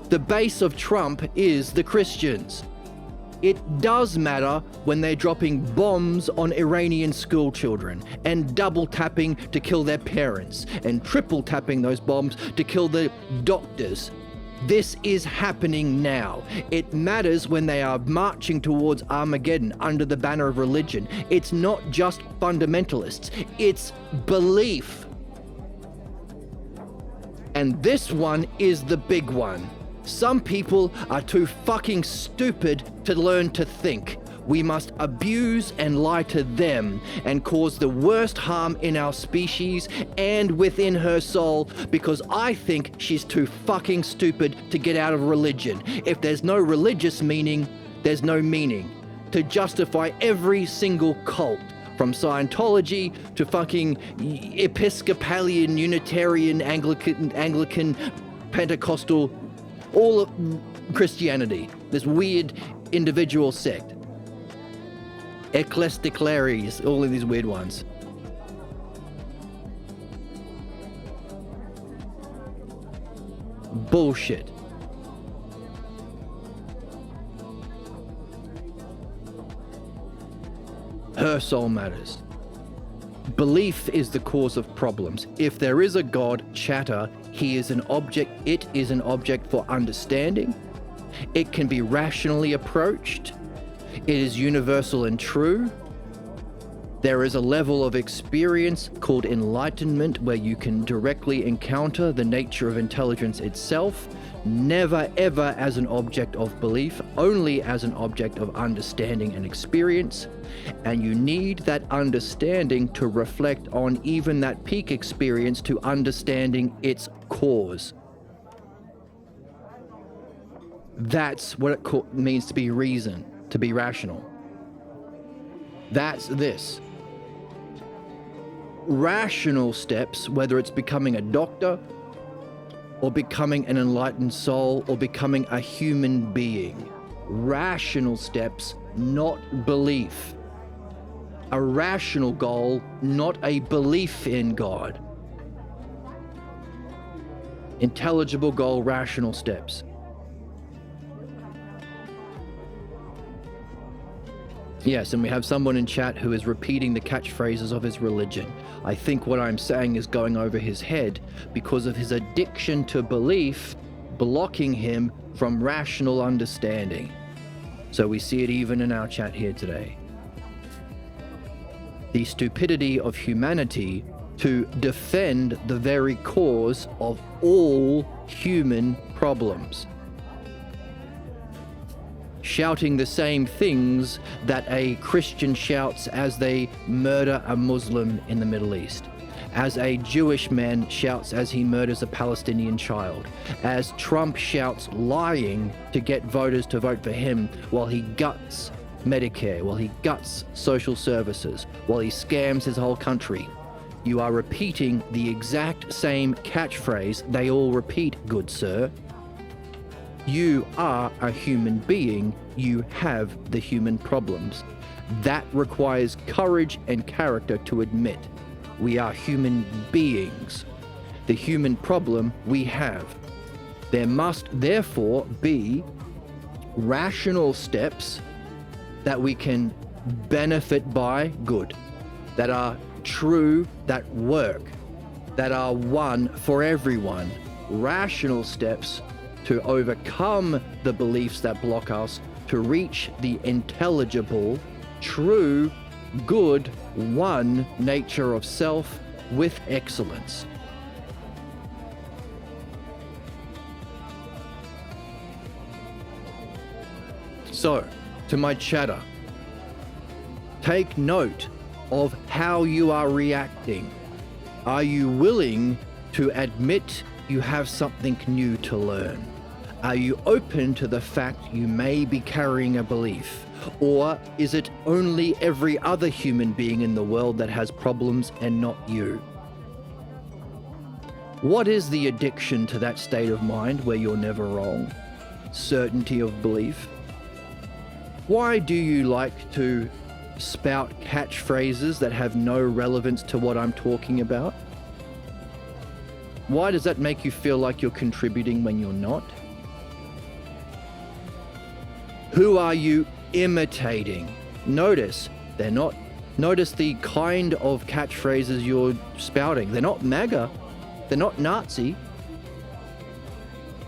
The base of Trump is the Christians. It does matter when they're dropping bombs on Iranian school children and double tapping to kill their parents and triple tapping those bombs to kill the doctors. This is happening now. It matters when they are marching towards Armageddon under the banner of religion. It's not just fundamentalists, it's belief. And this one is the big one. Some people are too fucking stupid to learn to think. We must abuse and lie to them and cause the worst harm in our species and within her soul, because I think she's too fucking stupid to get out of religion. If there's no religious meaning, there's no meaning. To justify every single cult, from Scientology to fucking Episcopalian, Unitarian, Anglican, Pentecostal, all of Christianity, this weird individual sect. Ecclesiaries, all of these weird ones. Bullshit. Her soul matters. Belief is the cause of problems. If there is a God, chatter, he is an object, it is an object for understanding. It can be rationally approached. It is universal and true. There is a level of experience called enlightenment where you can directly encounter the nature of intelligence itself, never ever as an object of belief, only as an object of understanding and experience. And you need that understanding to reflect on even that peak experience to understanding its cause. That's what it means to be reason, to be rational. That's this. Rational steps, whether it's becoming a doctor or becoming an enlightened soul or becoming a human being. Rational steps, not belief. A rational goal, not a belief in God. Intelligible goal, rational steps. Yes, and we have someone in chat who is repeating the catchphrases of his religion. I think what I'm saying is going over his head because of his addiction to belief, blocking him from rational understanding. So we see it even in our chat here today. The stupidity of humanity to defend the very cause of all human problems. Shouting the same things that a Christian shouts as they murder a Muslim in the Middle East, as a Jewish man shouts as he murders a Palestinian child, as Trump shouts lying to get voters to vote for him while he guts Medicare, while he guts social services, while he scams his whole country. You are repeating the exact same catchphrase they all repeat, good sir. You are a human being. You have the human problems. That requires courage and character to admit. We are human beings. The human problem we have. There must therefore be rational steps that we can benefit by, good, that are true, that work, that are one for everyone. Rational steps to overcome the beliefs that block us, to reach the intelligible, true, good, one nature of self with excellence. So, to my chatter, take note of how you are reacting. Are you willing to admit you have something new to learn? Are you open to the fact you may be carrying a belief? Or is it only every other human being in the world that has problems and not you? What is the addiction to that state of mind where you're never wrong? Certainty of belief? Why do you like to spout catchphrases that have no relevance to what I'm talking about? Why does that make you feel like you're contributing when you're not? Who are you imitating? Notice the kind of catchphrases you're spouting. They're not MAGA. They're not Nazi.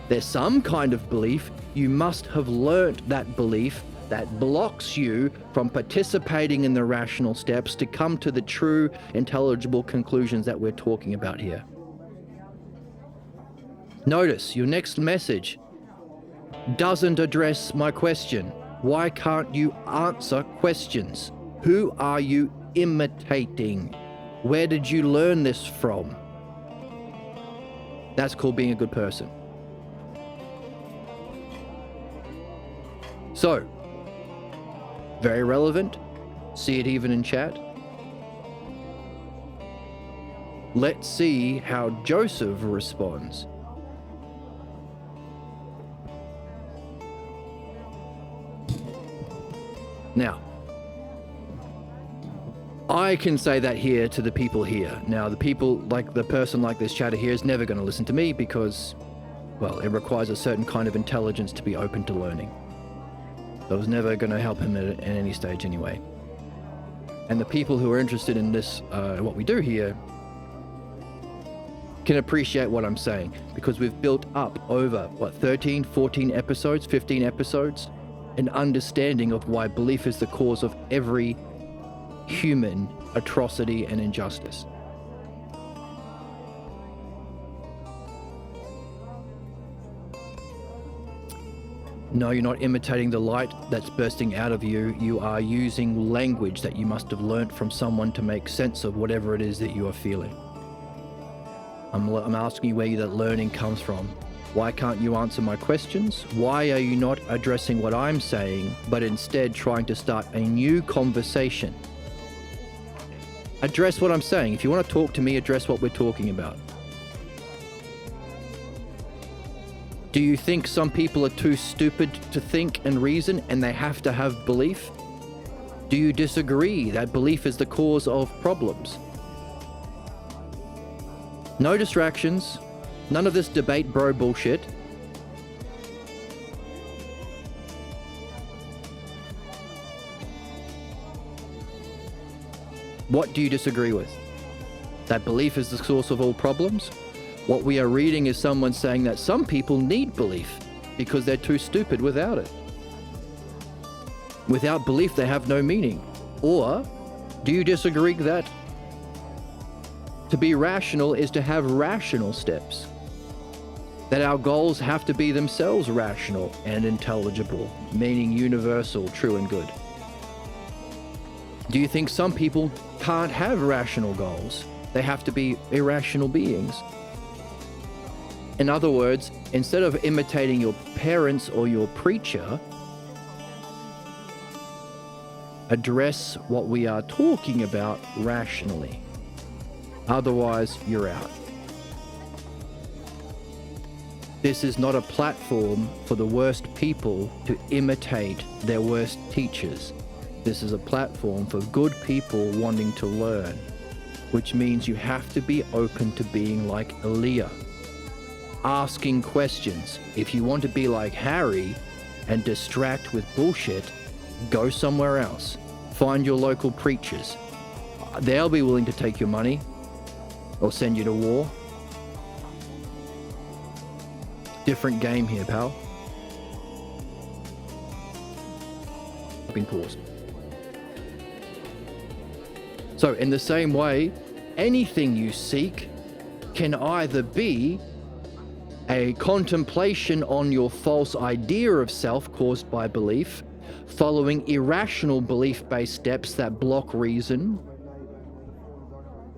There's some kind of belief. You must have learnt that belief that blocks you from participating in the rational steps to come to the true, intelligible conclusions that we're talking about here. Notice your next message doesn't address my question. Why can't you answer questions? Who are you imitating? Where did you learn this from? That's called being a good person. So, very relevant. See it even in chat. Let's see how Joseph responds. Now, I can say that here to the people here. Now, the people, like the person like this chatter here, is never going to listen to me because, well, it requires a certain kind of intelligence to be open to learning. So it was never going to help him at any stage anyway. And the people who are interested in this, what we do here, can appreciate what I'm saying because we've built up over, 13, 14 episodes, 15 episodes, an understanding of why belief is the cause of every human atrocity and injustice. No, you're not imitating the light that's bursting out of you. You are using language that you must have learnt from someone to make sense of whatever it is that you are feeling. I'm asking you where that learning comes from. Why can't you answer my questions? Why are you not addressing what I'm saying, but instead trying to start a new conversation? Address what I'm saying. If you want to talk to me, address what we're talking about. Do you think some people are too stupid to think and reason and they have to have belief? Do you disagree that belief is the cause of problems? No distractions. None of this debate bro bullshit. What do you disagree with? That belief is the source of all problems? What we are reading is someone saying that some people need belief because they're too stupid without it. Without belief, they have no meaning. Or do you disagree that to be rational is to have rational steps? That our goals have to be themselves rational and intelligible, meaning universal, true and good? Do you think some people can't have rational goals? They have to be irrational beings. In other words, instead of imitating your parents or your preacher, address what we are talking about rationally. Otherwise, you're out. This is not a platform for the worst people to imitate their worst teachers. This is a platform for good people wanting to learn, which means you have to be open to being like Aaliyah, asking questions. If you want to be like Harry and distract with bullshit, go somewhere else. Find your local preachers. They'll be willing to take your money or send you to war. Different game here, pal. I've been paused. So in the same way, anything you seek can either be a contemplation on your false idea of self caused by belief, following irrational belief-based steps that block reason,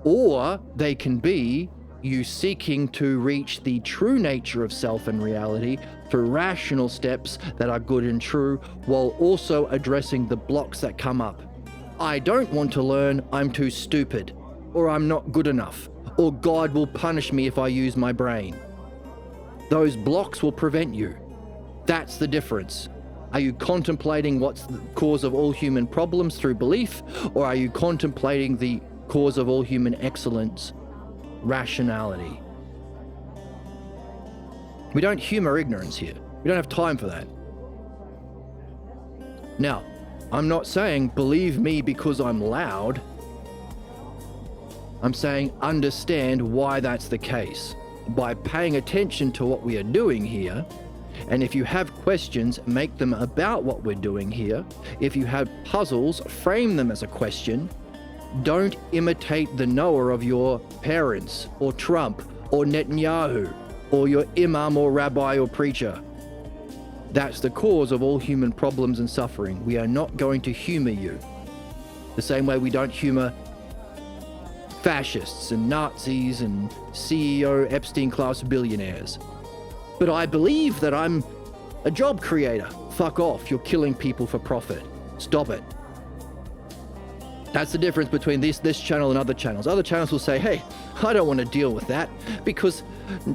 or they can be you seeking to reach the true nature of self and reality through rational steps that are good and true, while also addressing the blocks that come up. I don't want to learn, I'm too stupid, or I'm not good enough, or God will punish me if I use my brain. Those blocks will prevent you. That's the difference. Are you contemplating what's the cause of all human problems through belief, or are you contemplating the cause of all human excellence, rationality? We don't humor ignorance here. We don't have time for that. Now, I'm not saying believe me because I'm loud. I'm saying understand why that's the case by paying attention to what we are doing here. And if you have questions, make them about what we're doing here. If you have puzzles, frame them as a question. Don't imitate the knower of your parents or Trump or Netanyahu or your imam or rabbi or preacher. That's the cause of all human problems and suffering. We are not going to humor you. The same way we don't humor fascists and Nazis and CEO Epstein-class billionaires. But I believe that I'm a job creator. Fuck off, you're killing people for profit. Stop it. That's the difference between this channel and other channels. Other channels will say, hey, I don't want to deal with that because,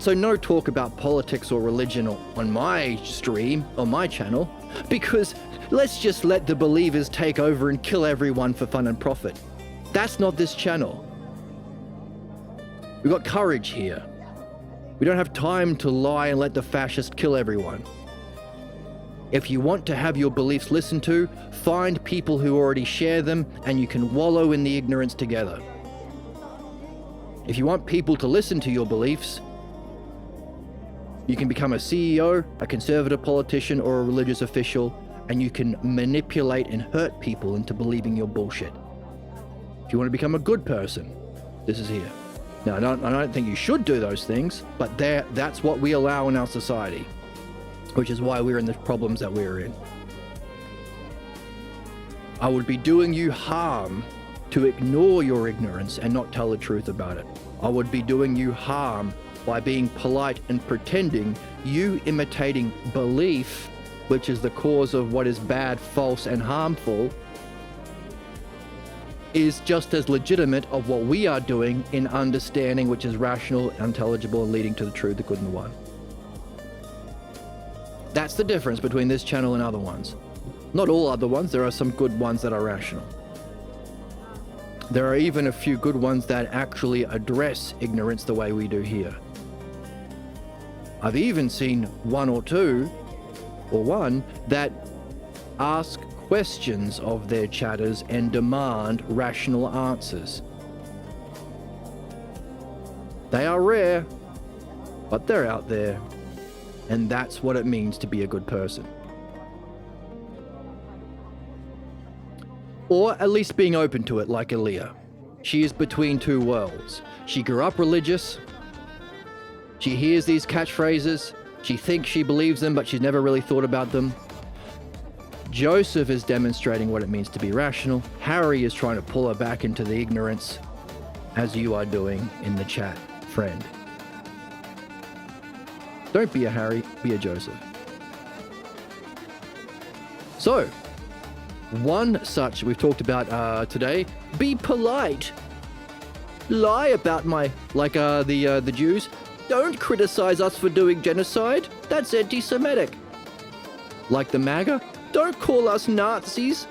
so no talk about politics or religion on my stream, on my channel, because let's just let the believers take over and kill everyone for fun and profit. That's not this channel. We've got courage here. We don't have time to lie and let the fascists kill everyone. If you want to have your beliefs listened to, find people who already share them and you can wallow in the ignorance together. If you want people to listen to your beliefs, you can become a CEO, a conservative politician, or a religious official, and you can manipulate and hurt people into believing your bullshit. If you want to become a good person, this is here. Now, I don't think you should do those things, but that's what we allow in our society, which is why we're in the problems that we're in. I would be doing you harm to ignore your ignorance and not tell the truth about it. I would be doing you harm by being polite and pretending, you imitating belief, which is the cause of what is bad, false, and harmful, is just as legitimate of what we are doing in understanding, which is rational, intelligible, and leading to the truth, the good, and the one. That's the difference between this channel and other ones. Not all other ones, there are some good ones that are rational. There are even a few good ones that actually address ignorance the way we do here. I've even seen one or two, or one, that ask questions of their chatters and demand rational answers. They are rare, but they're out there, and that's what it means to be a good person. Or at least being open to it, like Aaliyah. She is between two worlds. She grew up religious. She hears these catchphrases. She thinks she believes them, but she's never really thought about them. Joseph is demonstrating what it means to be rational. Harry is trying to pull her back into the ignorance, as you are doing in the chat, friend. Don't be a Harry, be a Joseph. So, one such we've talked about today, be polite. Lie about the Jews. Don't criticize us for doing genocide. That's anti-Semitic. Like the MAGA, don't call us Nazis.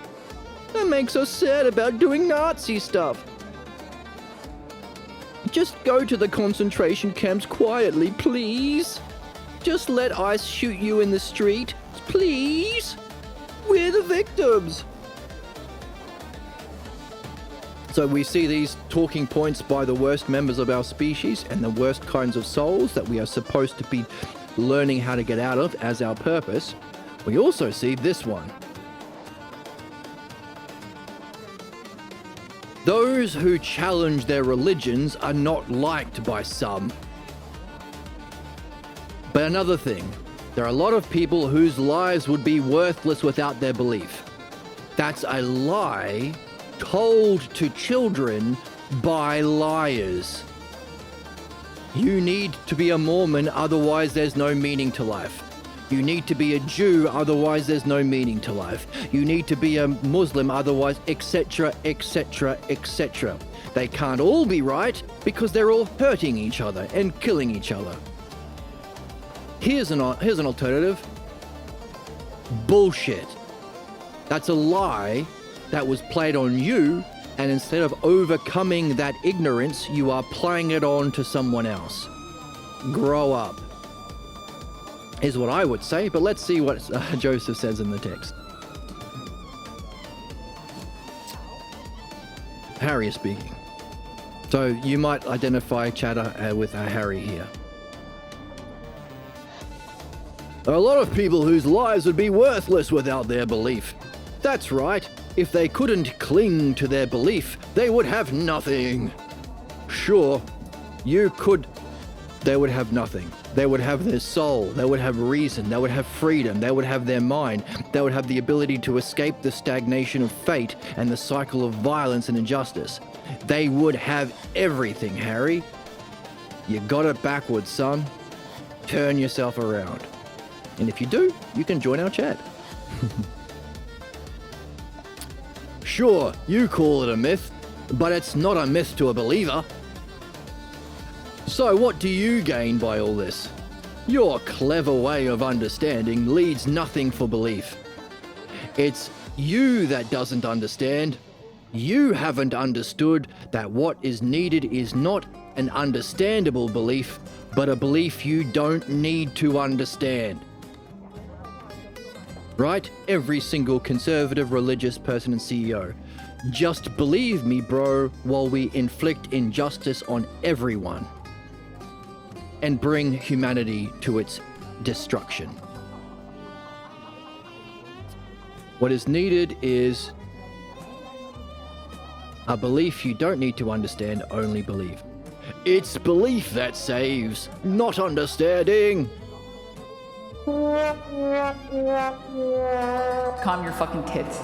That makes us sad about doing Nazi stuff. Just go to the concentration camps quietly, please. Just let ICE shoot you in the street, please. We're the victims. So we see these talking points by the worst members of our species and the worst kinds of souls that we are supposed to be learning how to get out of as our purpose. We also see this one. Those who challenge their religions are not liked by some. But another thing, there are a lot of people whose lives would be worthless without their belief. That's a lie told to children by liars. You need to be a Mormon, otherwise there's no meaning to life. You need to be a Jew, otherwise there's no meaning to life. You need to be a Muslim, otherwise, etc., etc., etc. They can't all be right because they're all hurting each other and killing each other. Here's an alternative. Bullshit. That's a lie that was played on you, and instead of overcoming that ignorance, you are playing it on to someone else. Grow up, is what I would say, but let's see what Joseph says in the text. Harry is speaking. So you might identify chatter with Harry here. There are a lot of people whose lives would be worthless without their belief. That's right. If they couldn't cling to their belief, they would have nothing. Sure, they would have nothing. They would have their soul, they would have reason, they would have freedom, they would have their mind, they would have the ability to escape the stagnation of fate and the cycle of violence and injustice. They would have everything, Harry. You got it backwards, son. Turn yourself around. And if you do, you can join our chat. Sure, you call it a myth, but it's not a myth to a believer. So what do you gain by all this? Your clever way of understanding leads nothing for belief. It's you that doesn't understand. You haven't understood that what is needed is not an understandable belief, but a belief you don't need to understand. Right? Every single conservative religious person and CEO. Just believe me, bro, while we inflict injustice on everyone and bring humanity to its destruction. What is needed is a belief you don't need to understand, only believe. It's belief that saves, not understanding. Calm your fucking tits.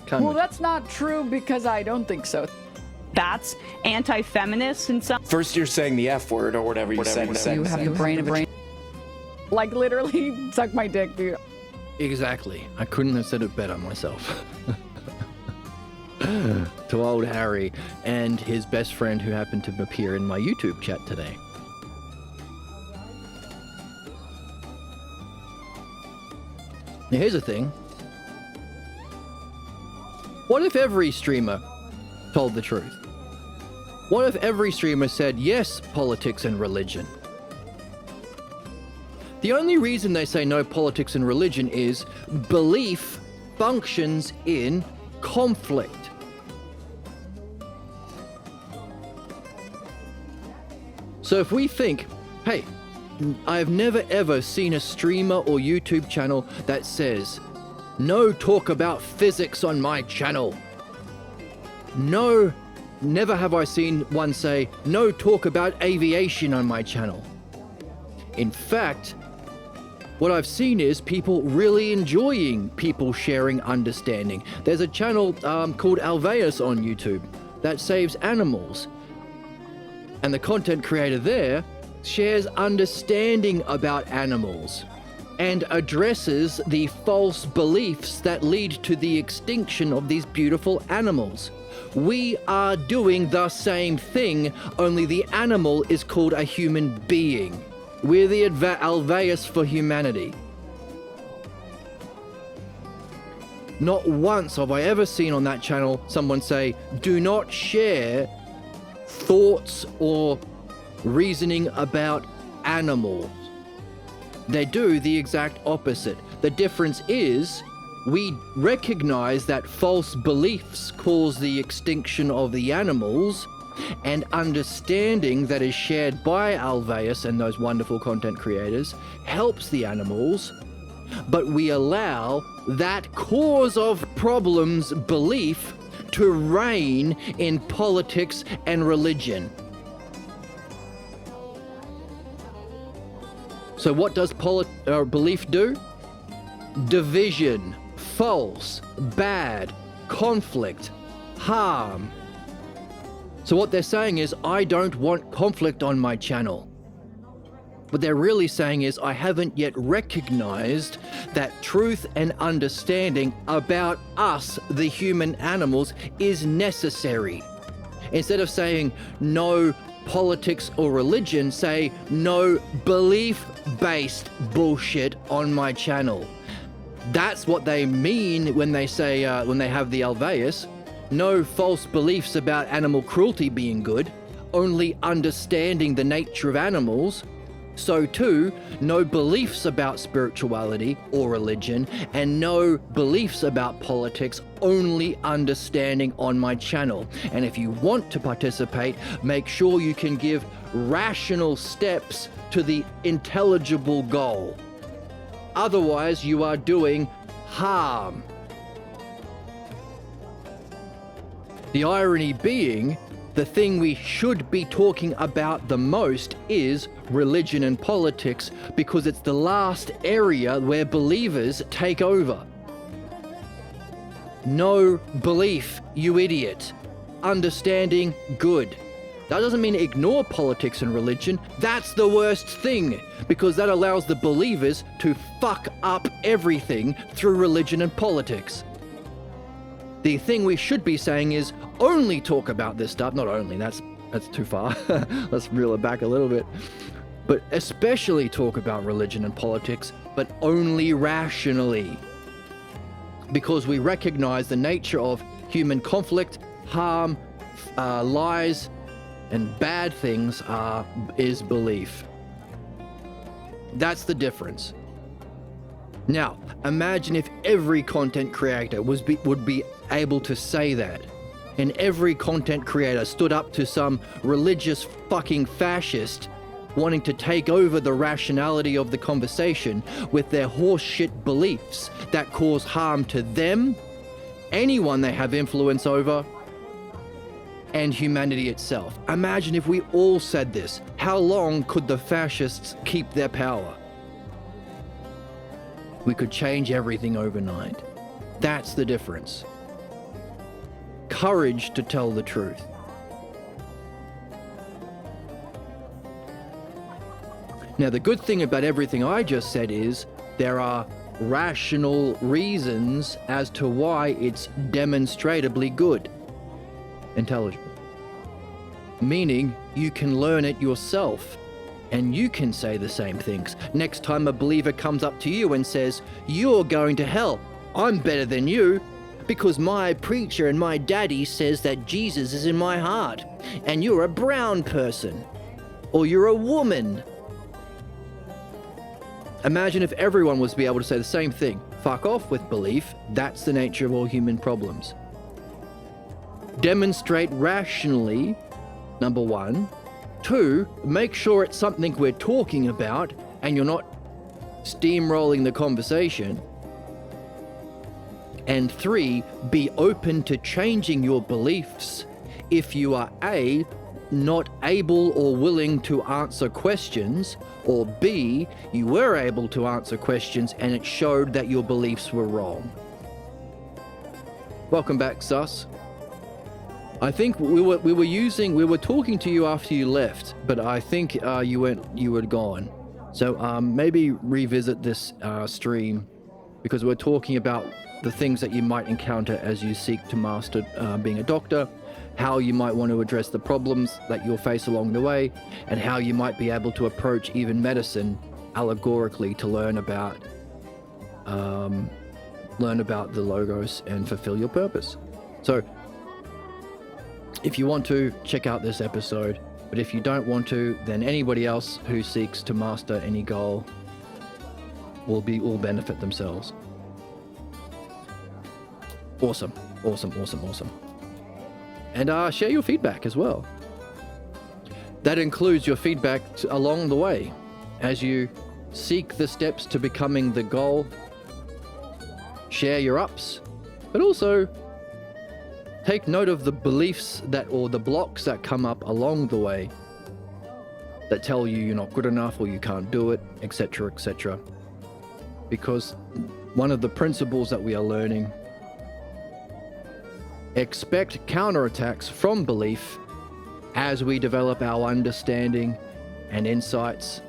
Calm Well, your- that's not true because I don't think so. that's anti-feminist and some. First, you're saying the F word or whatever you said. You have the brain of a like literally suck my dick, dude. Exactly. I couldn't have said it better myself. To old Harry and his best friend who happened to appear in my YouTube chat today. Now here's the thing. What if every streamer told the truth? What if every streamer said, yes, politics and religion? The only reason they say no politics and religion is belief functions in conflict. So if we think, hey, I've never ever seen a streamer or YouTube channel that says, no talk about physics on my channel. No, never have I seen one say, no talk about aviation on my channel. In fact, what I've seen is people really enjoying people sharing understanding. There's a channel called Alveus on YouTube that saves animals. And the content creator there shares understanding about animals and addresses the false beliefs that lead to the extinction of these beautiful animals. We are doing the same thing, only the animal is called a human being. We're the Alveus for humanity. Not once have I ever seen on that channel someone say, do not share thoughts or reasoning about animals. They do the exact opposite. The difference is we recognize that false beliefs cause the extinction of the animals, and understanding that is shared by Alveus and those wonderful content creators helps the animals, but we allow that cause of problems belief to reign in politics and religion. So what does belief do? Division, false, bad, conflict, harm. So what they're saying is, I don't want conflict on my channel. What they're really saying is, I haven't yet recognized that truth and understanding about us, the human animals, is necessary. Instead of saying no politics or religion, say no belief-based bullshit on my channel. That's what they mean when they say, when they have the Alveus. No false beliefs about animal cruelty being good, only understanding the nature of animals. So too, no beliefs about spirituality or religion, and no beliefs about politics, only understanding on my channel. And if you want to participate, make sure you can give rational steps to the intelligible goal. Otherwise, you are doing harm. The irony being, the thing we should be talking about the most is religion and politics, because it's the last area where believers take over. No belief, you idiot. Understanding, good. That doesn't mean ignore politics and religion. That's the worst thing, because that allows the believers to fuck up everything through religion and politics. The thing we should be saying is only talk about this stuff. Not only, that's too far. Let's reel it back a little bit. But especially talk about religion and politics, but only rationally. Because we recognize the nature of human conflict, harm, lies, and bad things is belief. That's the difference. Now, imagine if every content creator would be able to say that, and every content creator stood up to some religious fucking fascist wanting to take over the rationality of the conversation with their horseshit beliefs that cause harm to them, anyone they have influence over, and humanity itself. Imagine if we all said this. How long could the fascists keep their power? We could change everything overnight. That's the difference. Courage to tell the truth. Now, the good thing about everything I just said is there are rational reasons as to why it's demonstrably good, intelligible. Meaning you can learn it yourself, and you can say the same things. Next time a believer comes up to you and says, "You're going to hell, I'm better than you, because my preacher and my daddy says that Jesus is in my heart, and you're a brown person, or you're a woman." Imagine if everyone was to be able to say the same thing. Fuck off with belief. That's the nature of all human problems. Demonstrate rationally, number one. Two, make sure it's something we're talking about and you're not steamrolling the conversation. And three, be open to changing your beliefs if you are A, not able or willing to answer questions, or B, you were able to answer questions and it showed that your beliefs were wrong. Welcome back, Sus. I think we were talking to you after you left, but I think you were gone. So maybe revisit this stream, because we're talking about the things that you might encounter as you seek to master being a doctor, how you might want to address the problems that you'll face along the way, and how you might be able to approach even medicine allegorically to learn about the Logos and fulfill your purpose. So if you want to, check out this episode, but if you don't want to, then anybody else who seeks to master any goal will benefit themselves. Awesome. And share your feedback as well. That includes your feedback along the way as you seek the steps to becoming the goal. Share your ups, but also take note of the beliefs or the blocks that come up along the way that tell you you're not good enough or you can't do it, etc., etc. Because one of the principles that we are learning, expect counterattacks from belief as we develop our understanding and insights,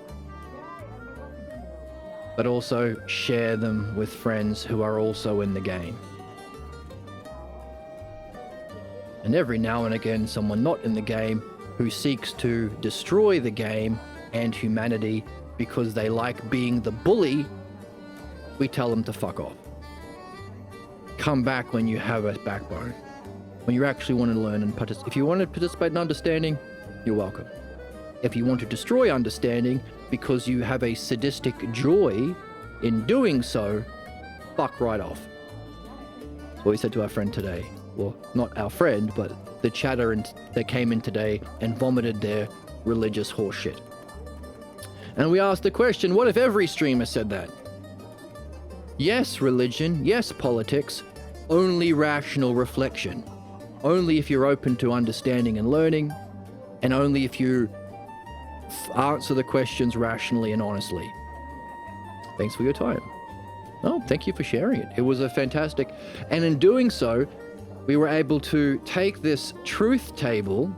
but also share them with friends who are also in the game. And every now and again, someone not in the game who seeks to destroy the game and humanity because they like being the bully, we tell them to fuck off. Come back when you have a backbone. When you actually want to learn and participate. If you want to participate in understanding, you're welcome. If you want to destroy understanding because you have a sadistic joy in doing so, fuck right off. That's what we said to our friend today. Well, not our friend, but the chatter that came in today and vomited their religious horseshit. And we asked the question, what if every streamer said that? Yes, religion. Yes, politics. Only rational reflection. Only if you're open to understanding and learning, and only if you answer the questions rationally and honestly. Thanks for your time. Oh, thank you for sharing it. It was a fantastic, and in doing so, we were able to take this truth table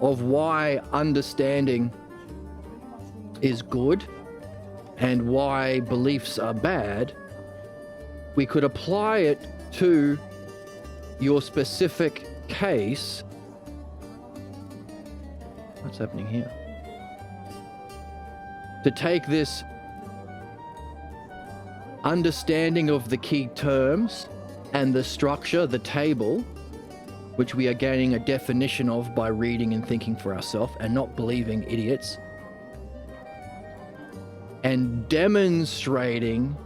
of why understanding is good and why beliefs are bad. We could apply it to your specific case. What's happening here? To take this understanding of the key terms and the structure, the table, which we are gaining a definition of by reading and thinking for ourselves and not believing idiots, and demonstrating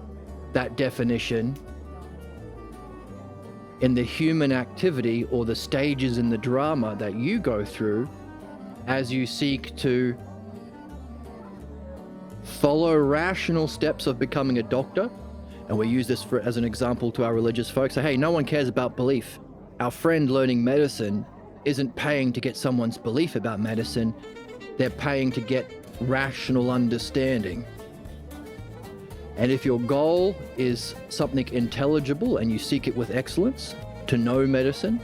that definition in the human activity or the stages in the drama that you go through as you seek to follow rational steps of becoming a doctor. And we use this as an example to our religious folks. Say, hey, no one cares about belief. Our friend learning medicine isn't paying to get someone's belief about medicine. They're paying to get rational understanding. And if your goal is something intelligible and you seek it with excellence, to know medicine,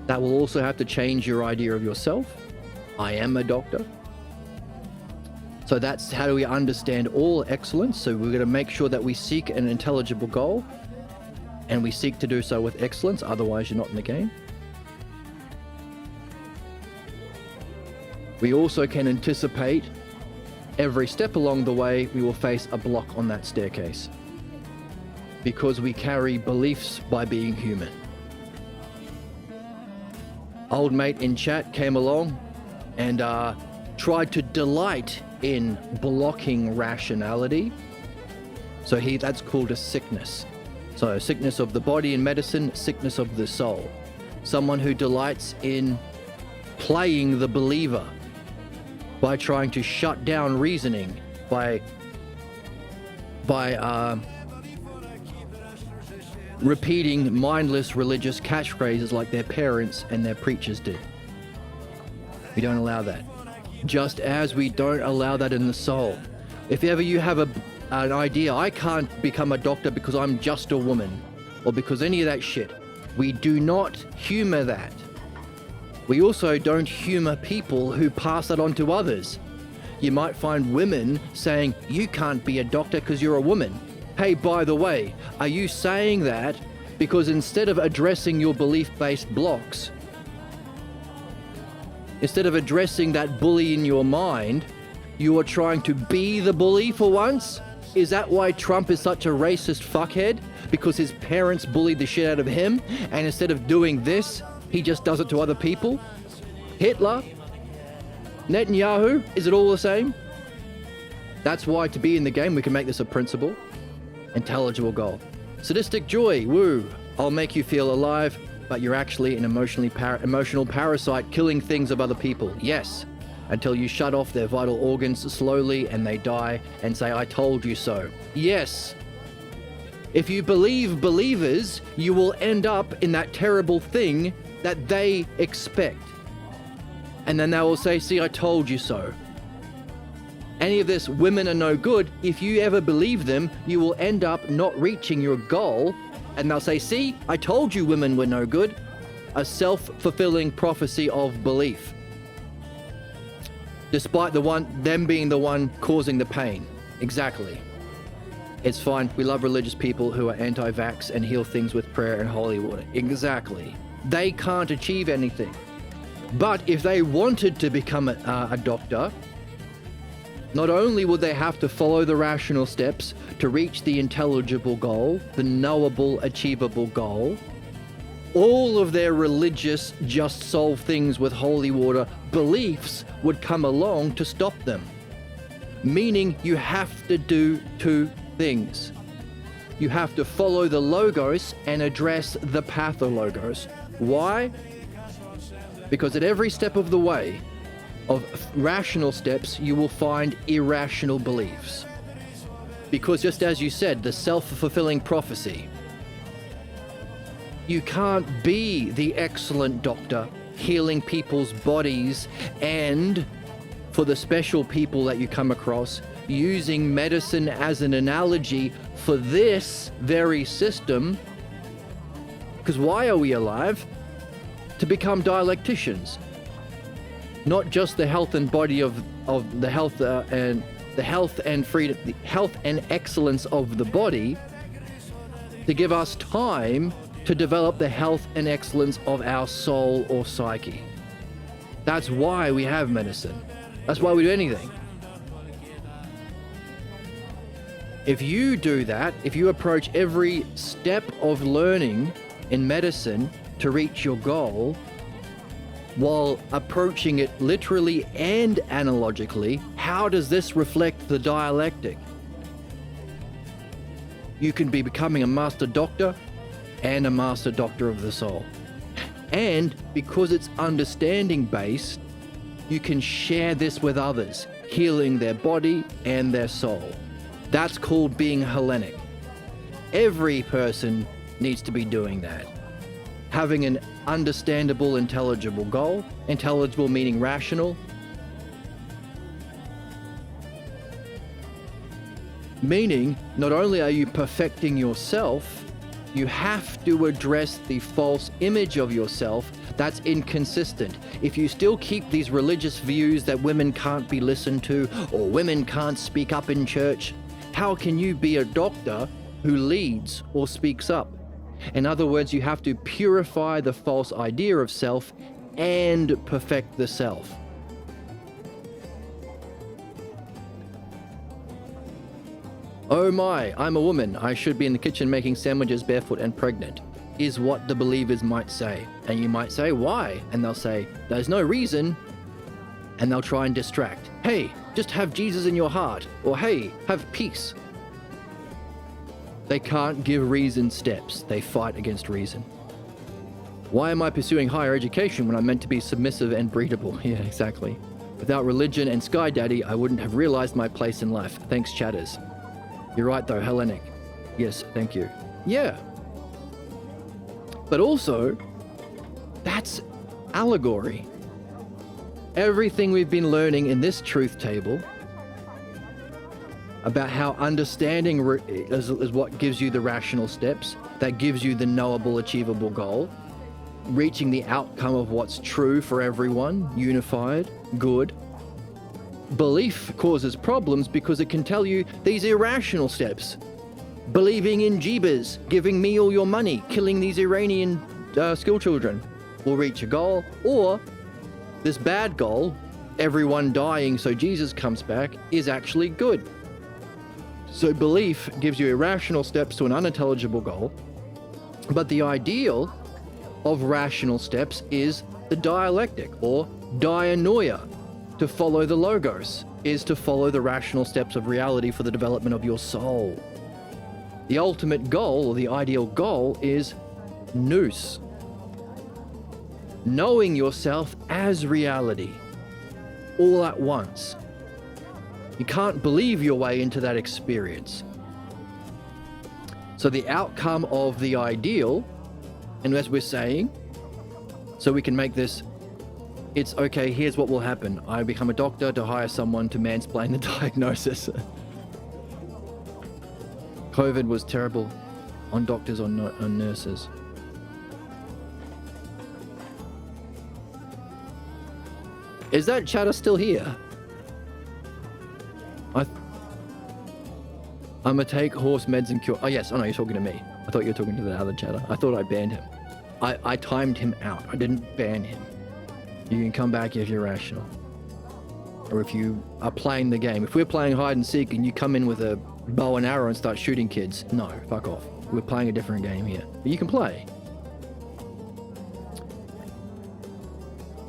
that will also have to change your idea of yourself. I am a doctor. So that's how do we understand all excellence. So we're going to make sure that we seek an intelligible goal, and we seek to do so with excellence, otherwise you're not in the game. We also can anticipate every step along the way we will face a block on that staircase, because we carry beliefs by being human. Old mate in chat came along and tried to delight in blocking rationality. So that's called a sickness. So sickness of the body in medicine, sickness of the soul. Someone who delights in playing the believer by trying to shut down reasoning, by repeating mindless religious catchphrases like their parents and their preachers did. We don't allow that. Just as we don't allow that in the soul. If ever you have an idea, I can't become a doctor because I'm just a woman, or because any of that shit, we do not humor that. We also don't humor people who pass that on to others. You might find women saying, you can't be a doctor because you're a woman. Hey, by the way, are you saying that because instead of addressing your belief-based blocks, instead of addressing that bully in your mind, you are trying to be the bully for once? Is that why Trump is such a racist fuckhead? Because his parents bullied the shit out of him, and instead of doing this, he just does it to other people? Hitler? Netanyahu? Is it all the same? That's why to be in the game, we can make this a principle. Intelligible goal. Sadistic joy, woo. I'll make you feel alive, but you're actually an emotional parasite killing things of other people. Yes, until you shut off their vital organs slowly and they die and say, I told you so. Yes. If you believe believers, you will end up in that terrible thing that they expect. And then they will say, see, I told you so. Any of this, women are no good, if you ever believe them, you will end up not reaching your goal, and they'll say, see, I told you women were no good. A self-fulfilling prophecy of belief. Despite them being the one causing the pain. Exactly. It's fine, we love religious people who are anti-vax and heal things with prayer and holy water. Exactly. They can't achieve anything. But if they wanted to become a doctor, not only would they have to follow the rational steps to reach the intelligible goal, the knowable, achievable goal, all of their religious, just solve things with holy water beliefs would come along to stop them. Meaning you have to do two things. You have to follow the logos and address the pathologos. Why? Because at every step of the way, of rational steps, you will find irrational beliefs. Because just as you said, the self-fulfilling prophecy. You can't be the excellent doctor healing people's bodies and, for the special people that you come across, using medicine as an analogy for this very system. Because why are we alive? To become dialecticians. Not just the health and body of the health and the health and freedom, the health and excellence of the body, to give us time to develop the health and excellence of our soul or psyche. That's why we have medicine. That's why we do anything. If you do that, if you approach every step of learning in medicine to reach your goal, while approaching it literally and analogically, how does this reflect the dialectic? You can be becoming a master doctor and a master doctor of the soul. And because it's understanding based, you can share this with others, healing their body and their soul. That's called being Hellenic. Every person needs to be doing that. Having an understandable, intelligible goal. Intelligible meaning rational. Meaning, not only are you perfecting yourself, you have to address the false image of yourself That's inconsistent. If you still keep these religious views that women can't be listened to or women can't speak up in church, how can you be a doctor who leads or speaks up? In other words, you have to purify the false idea of self and perfect the self. Oh my, I'm a woman. I should be in the kitchen making sandwiches barefoot and pregnant, is what the believers might say. And you might say, why? And they'll say, there's no reason. And they'll try and distract. Hey, just have Jesus in your heart. Or hey, have peace. They can't give reason steps. They fight against reason. Why am I pursuing higher education when I'm meant to be submissive and breedable? Yeah, exactly. Without religion and Sky Daddy, I wouldn't have realized my place in life. Thanks, chatters. You're right though, Hellenic. Yes, thank you. Yeah. But also, that's allegory. Everything we've been learning in this truth table about how understanding is what gives you the rational steps, that gives you the knowable, achievable goal, reaching the outcome of what's true for everyone, unified, good. Belief causes problems because it can tell you these irrational steps. Believing in Jeebus, giving me all your money, killing these Iranian school children will reach a goal, or this bad goal, everyone dying so Jesus comes back, is actually good. So belief gives you irrational steps to an unintelligible goal, but the ideal of rational steps is the dialectic, or dianoia. To follow the logos is to follow the rational steps of reality for the development of your soul. The ultimate goal, or the ideal goal, is nous. Knowing yourself as reality, all at once. You can't believe your way into that experience. So the outcome of the ideal, and as we're saying, so we can make this, it's okay, here's what will happen. I become a doctor to hire someone to mansplain the diagnosis. COVID was terrible on doctors, on nurses. Is that chatter still here? I'm gonna take horse meds and cure. Oh yes, oh no, you're talking to me. I thought you were talking to the other chatter. I thought I banned him. I timed him out. I didn't ban him. You can come back if you're rational. Or if you are playing the game. If we're playing hide and seek and you come in with a bow and arrow and start shooting kids, no, fuck off. We're playing a different game here. But you can play.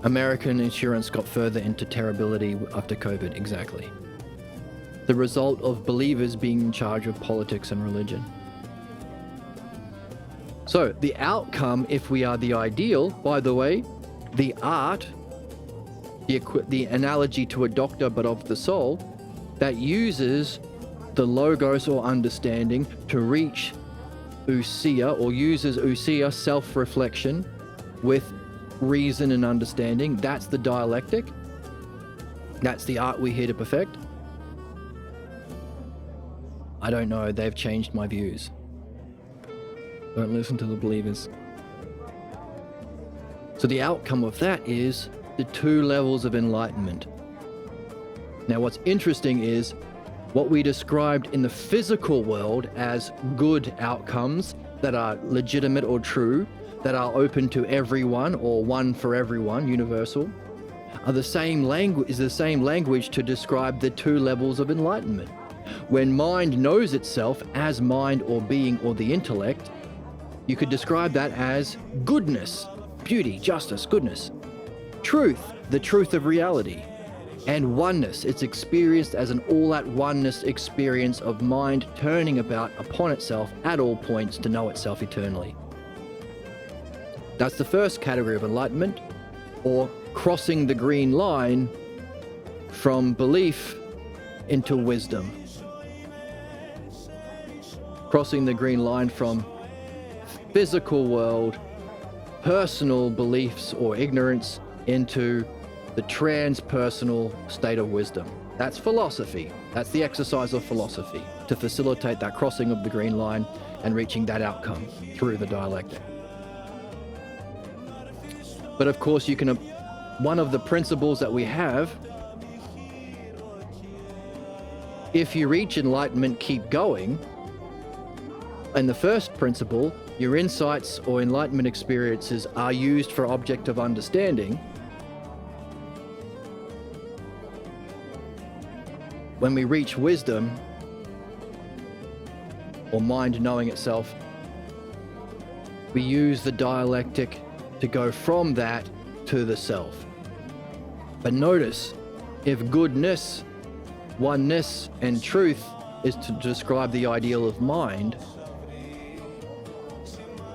American insurance got further into terribility after COVID, exactly. The result of believers being in charge of politics and religion. So, the outcome, if we are the ideal, by the way, the art, the analogy to a doctor but of the soul, that uses the logos or understanding to reach ousia, or uses ousia, self-reflection, with reason and understanding. That's the dialectic. That's the art we're here to perfect. I don't know, they've changed my views. Don't listen to the believers. So the outcome of that is the 2 levels of enlightenment. Now what's interesting is what we described in the physical world as good outcomes that are legitimate or true, that are open to everyone or one for everyone, universal, is the same language to describe the 2 levels of enlightenment. When mind knows itself as mind or being or the intellect, you could describe that as goodness, beauty, justice, goodness. Truth, the truth of reality. And oneness, it's experienced as an all-at-oneness experience of mind turning about upon itself at all points to know itself eternally. That's the first category of enlightenment, or crossing the green line from belief into wisdom. Crossing the green line from physical world, personal beliefs or ignorance, into the transpersonal state of wisdom. That's philosophy. That's the exercise of philosophy, to facilitate that crossing of the green line and reaching that outcome through the dialectic. But of course, you can. One of the principles that we have, if you reach enlightenment, keep going. And the first principle, your insights or enlightenment experiences are used for object of understanding. When we reach wisdom, or mind knowing itself, we use the dialectic to go from that to the self. But notice, if goodness, oneness, and truth is to describe the ideal of mind,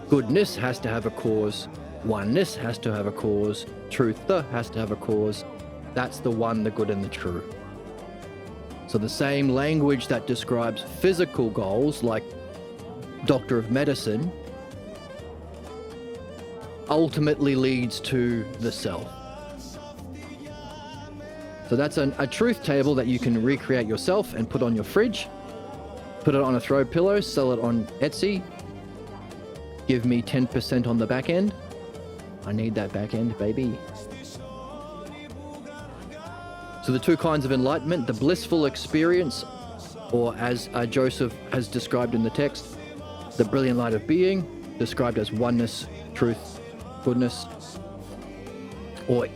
goodness has to have a cause, oneness has to have a cause, truth has to have a cause. That's the one, the good, and the true. So the same language that describes physical goals, like Doctor of Medicine, ultimately leads to the self. So that's a truth table that you can recreate yourself and put on your fridge, put it on a throw pillow, sell it on Etsy, give me 10% on the back end. I need that back end, baby. So the two kinds of enlightenment, the blissful experience, or as Joseph has described in the text, the brilliant light of being, described as oneness, truth, goodness. Or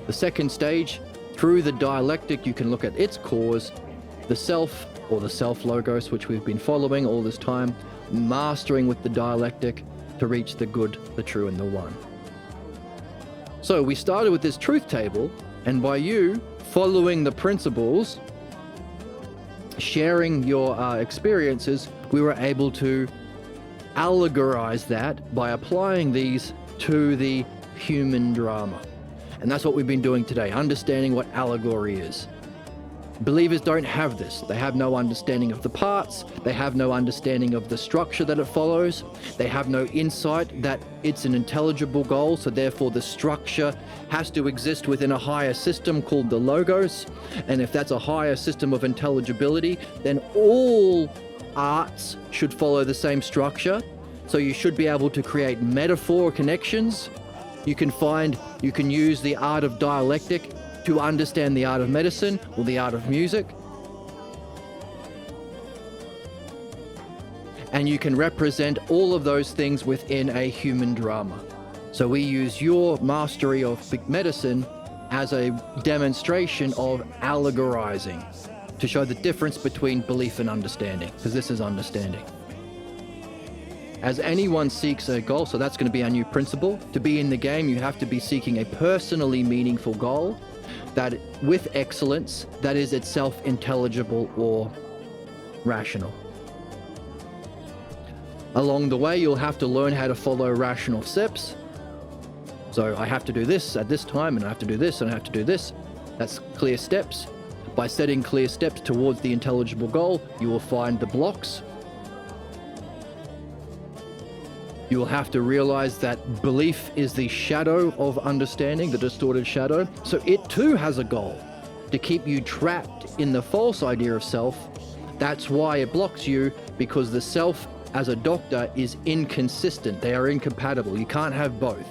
the second stage, through the dialectic, you can look at its cause, the self, or the self-logos, which we've been following all this time, mastering with the dialectic to reach the good, the true, and the one. So we started with this truth table, and by you following the principles, sharing your experiences, we were able to allegorize that by applying these to the human drama. And that's what we've been doing today, understanding what allegory is. Believers don't have this. They have no understanding of the parts. They have no understanding of the structure that it follows. They have no insight that it's an intelligible goal, so therefore the structure has to exist within a higher system called the logos. And if that's a higher system of intelligibility, then all arts should follow the same structure. So you should be able to create metaphor connections. You can use the art of dialectic to understand the art of medicine or the art of music. And you can represent all of those things within a human drama. So we use your mastery of medicine as a demonstration of allegorizing to show the difference between belief and understanding, because this is understanding. As anyone seeks a goal, so that's going to be our new principle. To be in the game, you have to be seeking a personally meaningful goal that, with excellence, that is itself intelligible or rational. Along the way, you'll have to learn how to follow rational steps. So I have to do this at this time, and I have to do this, and I have to do this. That's clear steps. By setting clear steps towards the intelligible goal, you will find the blocks. You will have to realize that belief is the shadow of understanding, the distorted shadow. So it too has a goal, to keep you trapped in the false idea of self. That's why it blocks you, because the self as a doctor is inconsistent. They are incompatible. You can't have both.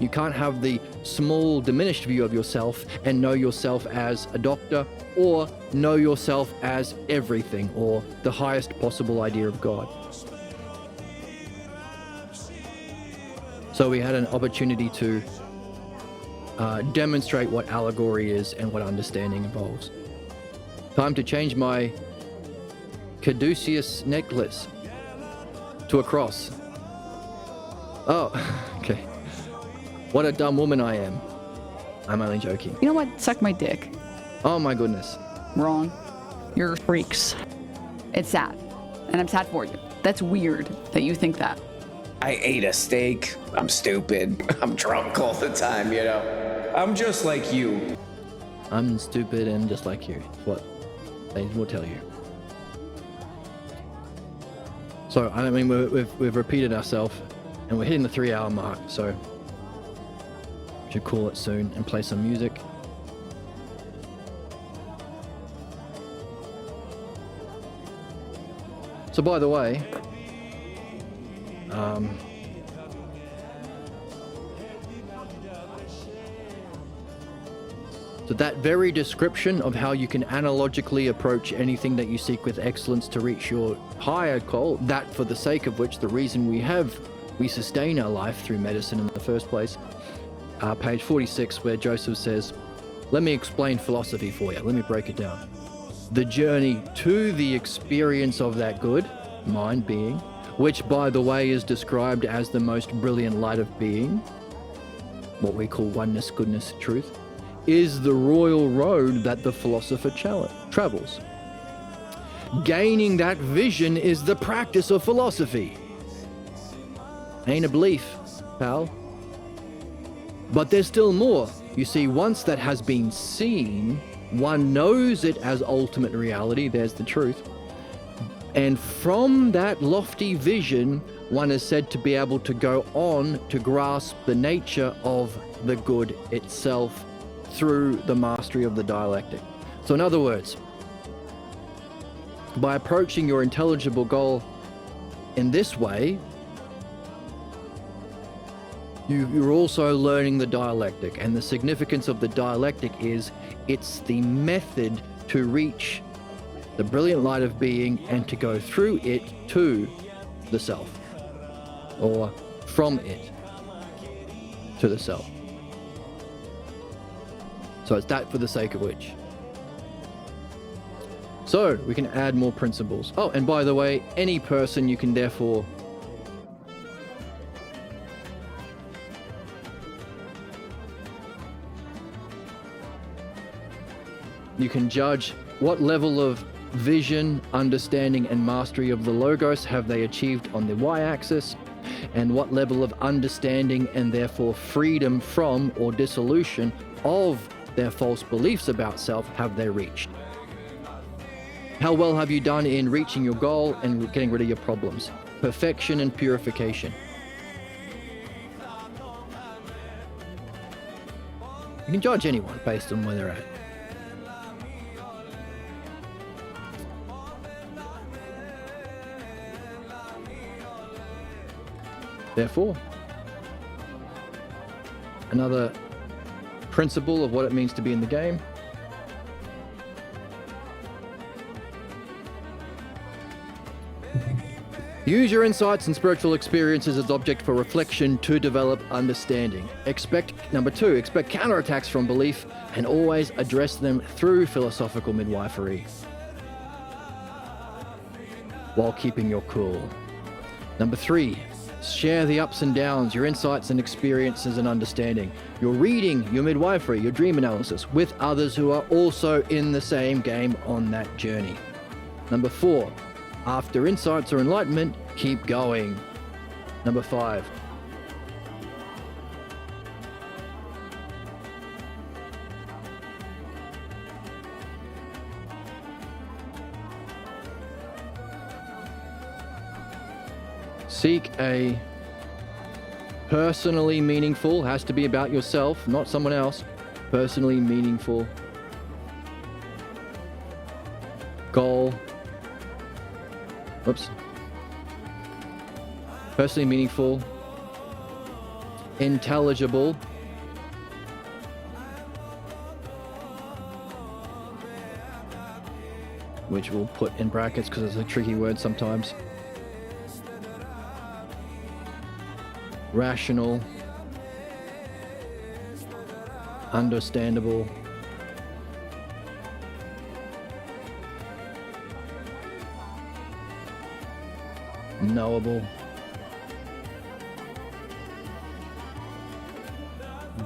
You can't have the small diminished view of yourself and know yourself as a doctor, or know yourself as everything, or the highest possible idea of God. So we had an opportunity to demonstrate what allegory is and what understanding involves. Time to change my caduceus necklace to a cross. Oh, okay. What a dumb woman I am. I'm only joking. You know what? Suck my dick. Oh my goodness. Wrong. You're freaks. It's sad. And I'm sad for you. That's weird that you think that. I ate a steak. I'm stupid. I'm drunk all the time, you know. I'm just like you. I'm stupid and just like you. What they will tell you. So, I mean, we've repeated ourselves, and we're hitting the 3-hour mark, so we should call it soon and play some music. So, by the way, So that very description of how you can analogically approach anything that you seek with excellence to reach your higher goal, that for the sake of which the reason we sustain our life through medicine in the first place. Page 46, where Joseph says, let me explain philosophy for you. Let me break it down. The journey to the experience of that good, mind, being, which by the way is described as the most brilliant light of being, what we call oneness, goodness, truth, is the royal road that the philosopher travels. Gaining that vision is the practice of philosophy. Ain't a belief, pal. But there's still more. You see, once that has been seen, one knows it as ultimate reality, there's the truth. And from that lofty vision, one is said to be able to go on to grasp the nature of the good itself through the mastery of the dialectic. So in other words, by approaching your intelligible goal in this way, you're also learning the dialectic, and the significance of the dialectic is it's the method to reach the brilliant light of being and to go through it to the self, or from it to the self. So it's that for the sake of which. So we can add more principles. Oh, and by the way, any person you can therefore judge what level of vision, understanding, and mastery of the Logos have they achieved on the y-axis, and what level of understanding and therefore freedom from or dissolution of their false beliefs about self have they reached. How well have you done in reaching your goal and getting rid of your problems? Perfection and purification. You can judge anyone based on where they're at. Therefore, another principle of what it means to be in the game. Use your insights and spiritual experiences as object for reflection to develop understanding. Number 2, expect counterattacks from belief and always address them through philosophical midwifery while keeping your cool. Number 3, share the ups and downs, your insights and experiences and understanding, your reading, your midwifery, your dream analysis with others who are also in the same game on that journey. Number 4, after insights or enlightenment, keep going. Number 5, seek a personally meaningful, has to be about yourself, not someone else, personally meaningful goal. Personally meaningful, intelligible, which we'll put in brackets because it's a tricky word sometimes. Rational, understandable, knowable,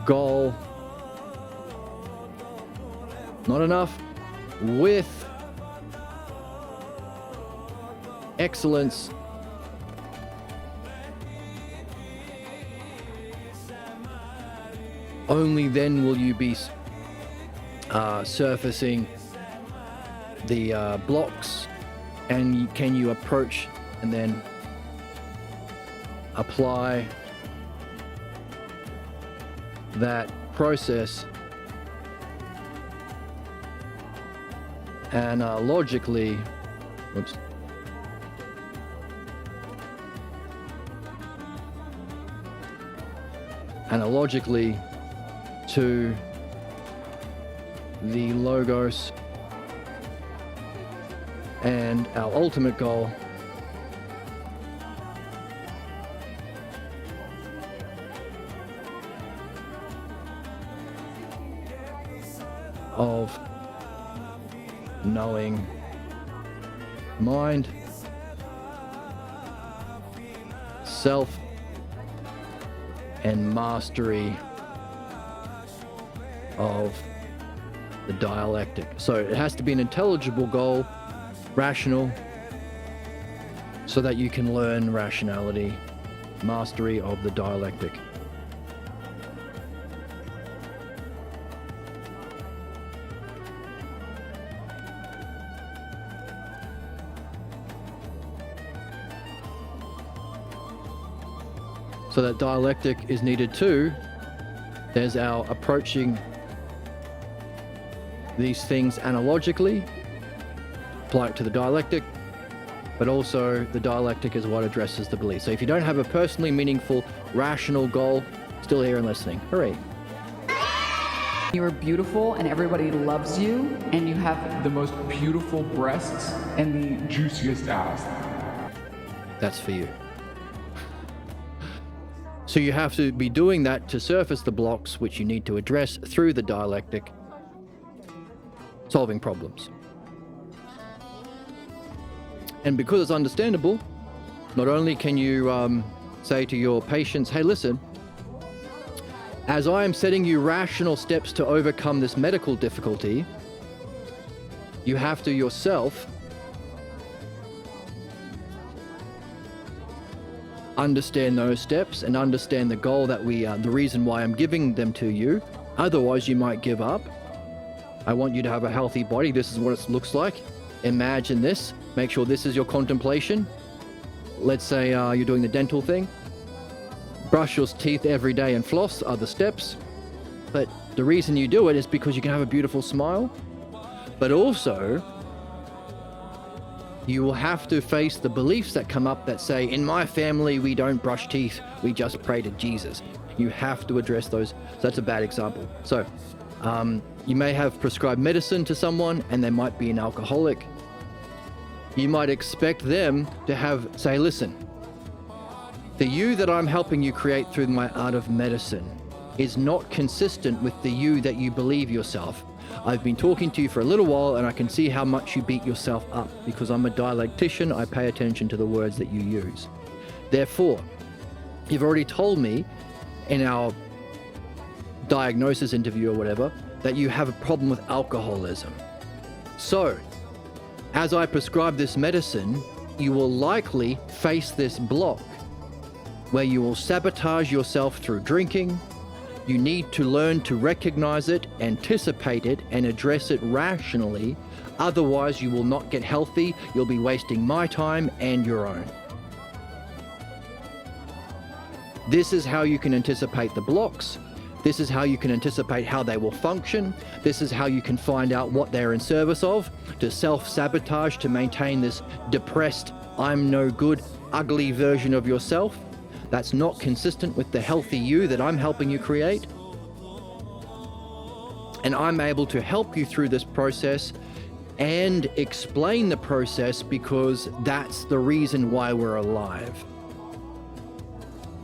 goal, not enough, with excellence, only then will you be surfacing the blocks, and can you approach and then apply that process analogically to the Logos, and our ultimate goal of knowing mind, self, and mastery of the dialectic. So it has to be an intelligible goal, rational, so that you can learn rationality, mastery of the dialectic. So that dialectic is needed too. There's our approaching these things analogically, apply it to the dialectic, but also the dialectic is what addresses the belief. So if you don't have a personally meaningful, rational goal, still here and listening. Hooray. You are beautiful and everybody loves you, and you have The most beautiful breasts and the juiciest ass. That's for you. So you have to be doing that to surface the blocks which you need to address through the dialectic, solving problems. And because it's understandable, not only can you say to your patients, hey, listen, as I am setting you rational steps to overcome this medical difficulty, you have to yourself understand those steps and understand the goal that the reason why I'm giving them to you. Otherwise, you might give up. I want you to have a healthy body. This is what it looks like. Imagine this. Make sure this is your contemplation. Let's say you're doing the dental thing. Brush your teeth every day and floss are the steps. But the reason you do it is because you can have a beautiful smile. But also, you will have to face the beliefs that come up that say, in my family, we don't brush teeth, we just pray to Jesus. You have to address those. So that's a bad example. So you may have prescribed medicine to someone and they might be an alcoholic. You might expect them to say, listen, the you that I'm helping you create through my art of medicine is not consistent with the you that you believe yourself. I've been talking to you for a little while and I can see how much you beat yourself up. Because I'm a dialectician, I pay attention to the words that you use. Therefore, you've already told me in our diagnosis interview or whatever that you have a problem with alcoholism. So, as I prescribe this medicine, you will likely face this block where you will sabotage yourself through drinking. You need to learn to recognize it, anticipate it, and address it rationally. Otherwise, you will not get healthy. You'll be wasting my time and your own. This is how you can anticipate the blocks. This is how you can anticipate how they will function. This is how you can find out what they're in service of, to self-sabotage, to maintain this depressed, I'm no good, ugly version of yourself. That's not consistent with the healthy you that I'm helping you create. And I'm able to help you through this process and explain the process because that's the reason why we're alive.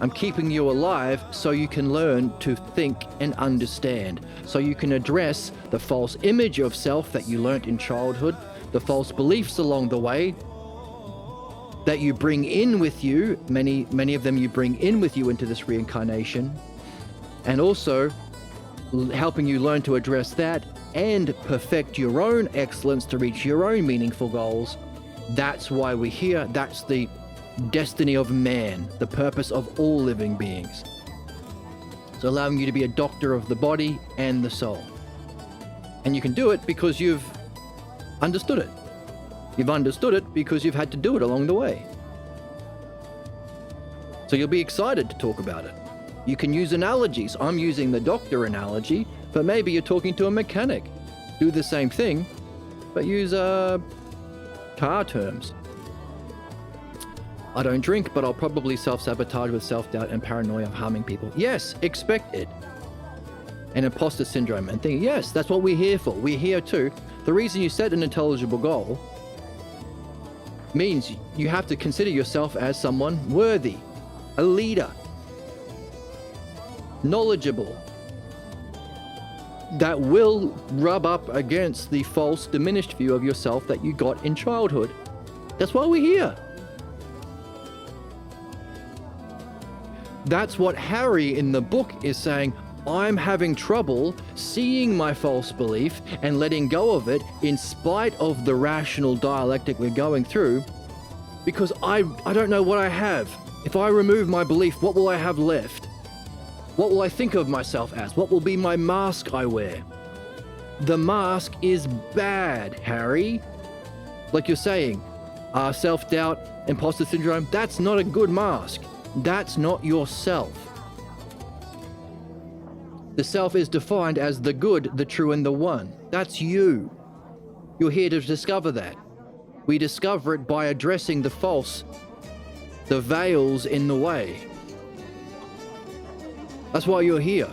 I'm keeping you alive so you can learn to think and understand, so you can address the false image of self that you learnt in childhood, the false beliefs along the way that you bring in with you, many of them you bring in with you into this reincarnation, and also helping you learn to address that and perfect your own excellence to reach your own meaningful goals. That's why we're here. That's the destiny of man, the purpose of all living beings. So allowing you to be a doctor of the body and the soul. And you can do it because you've understood it. You've understood it because you've had to do it along the way. So you'll be excited to talk about it. You can use analogies. I'm using the doctor analogy, but maybe you're talking to a mechanic. Do the same thing, but use car terms. I don't drink, but I'll probably self-sabotage with self-doubt and paranoia of harming people. Yes, expect it. and imposter syndrome and thinking, yes, that's what we're here for. We're here too. The reason you set an intelligible goal means you have to consider yourself as someone worthy, a leader, knowledgeable, that will rub up against the false, diminished view of yourself that you got in childhood. That's why we're here. That's what Harry in the book is saying. I'm having trouble seeing my false belief and letting go of it in spite of the rational dialectic we're going through, because I don't know what I have. If I remove my belief, what will I have left? What will I think of myself as? What will be my mask I wear? The mask is bad, Harry. Like you're saying, self-doubt, imposter syndrome, that's not a good mask. That's not yourself. The self is defined as the good, the true, and the one. That's you. You're here to discover that. We discover it by addressing the false, the veils in the way. That's why you're here.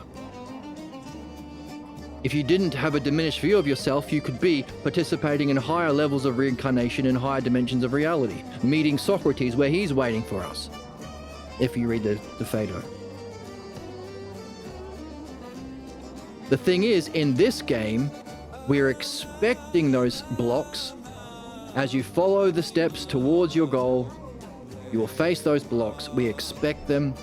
If you didn't have a diminished view of yourself, you could be participating in higher levels of reincarnation in higher dimensions of reality, meeting Socrates where he's waiting for us, if you read the Phaedo. The thing is, in this game, we're expecting those blocks. As you follow the steps towards your goal, you will face those blocks. We expect them,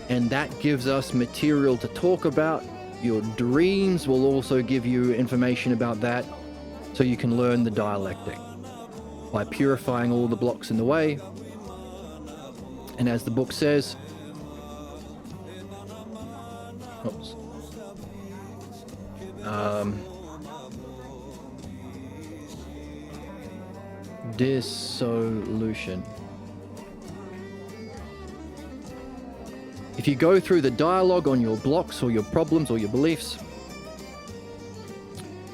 and that gives us material to talk about. Your dreams will also give you information about that, so you can learn the dialectic by purifying all the blocks in the way. And as the book says, dissolution. If you go through the dialogue on your blocks or your problems or your beliefs,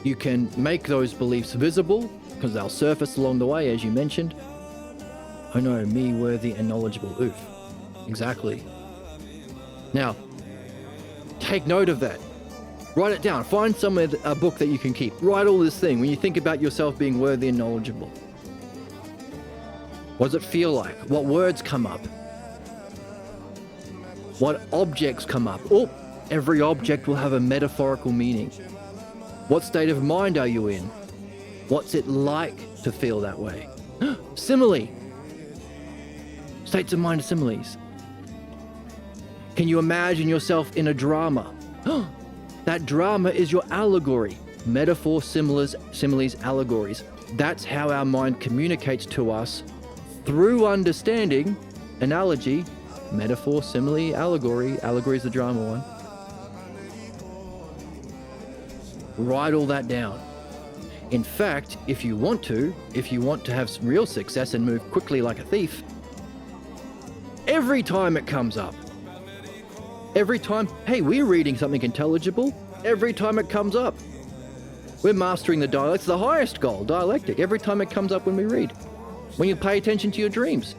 you can make those beliefs visible because they'll surface along the way, as you mentioned. Oh no, me, worthy and knowledgeable. Oof. Exactly. Now, take note of that. Write it down. Find somewhere a book that you can keep. Write all this thing when you think about yourself being worthy and knowledgeable. What does it feel like? What words come up? What objects come up? Oh, every object will have a metaphorical meaning. What state of mind are you in? What's it like to feel that way? Simile. States of mind are similes. Can you imagine yourself in a drama? That drama is your allegory. Metaphor, similes, allegories. That's how our mind communicates to us through understanding, analogy, metaphor, simile, allegory. Allegory is the drama one. Write all that down. In fact, if you want to have some real success and move quickly like a thief, every time it comes up, every time, hey, we're reading something intelligible, every time it comes up, we're mastering the dialect. It's the highest goal, dialectic, every time it comes up when we read. When you pay attention to your dreams.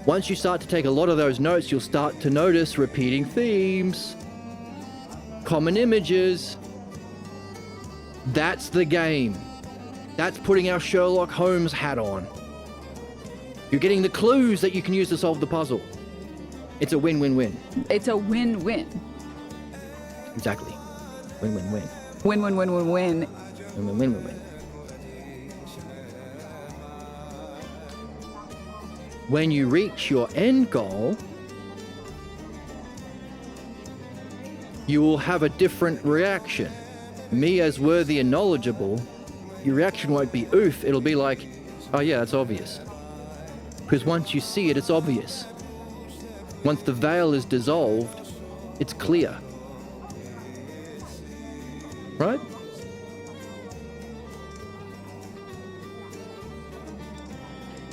Once you start to take a lot of those notes, you'll start to notice repeating themes, common images. That's the game. That's putting our Sherlock Holmes hat on. You're getting the clues that you can use to solve the puzzle. It's a win-win-win. It's a win-win. Exactly. Win-win-win. Win-win-win-win-win. Win-win-win-win-win. When you reach your end goal, you will have a different reaction. Me as worthy and knowledgeable, your reaction won't be oof, it'll be like, oh yeah, that's obvious. Because once you see it, it's obvious. Once the veil is dissolved, it's clear. Right?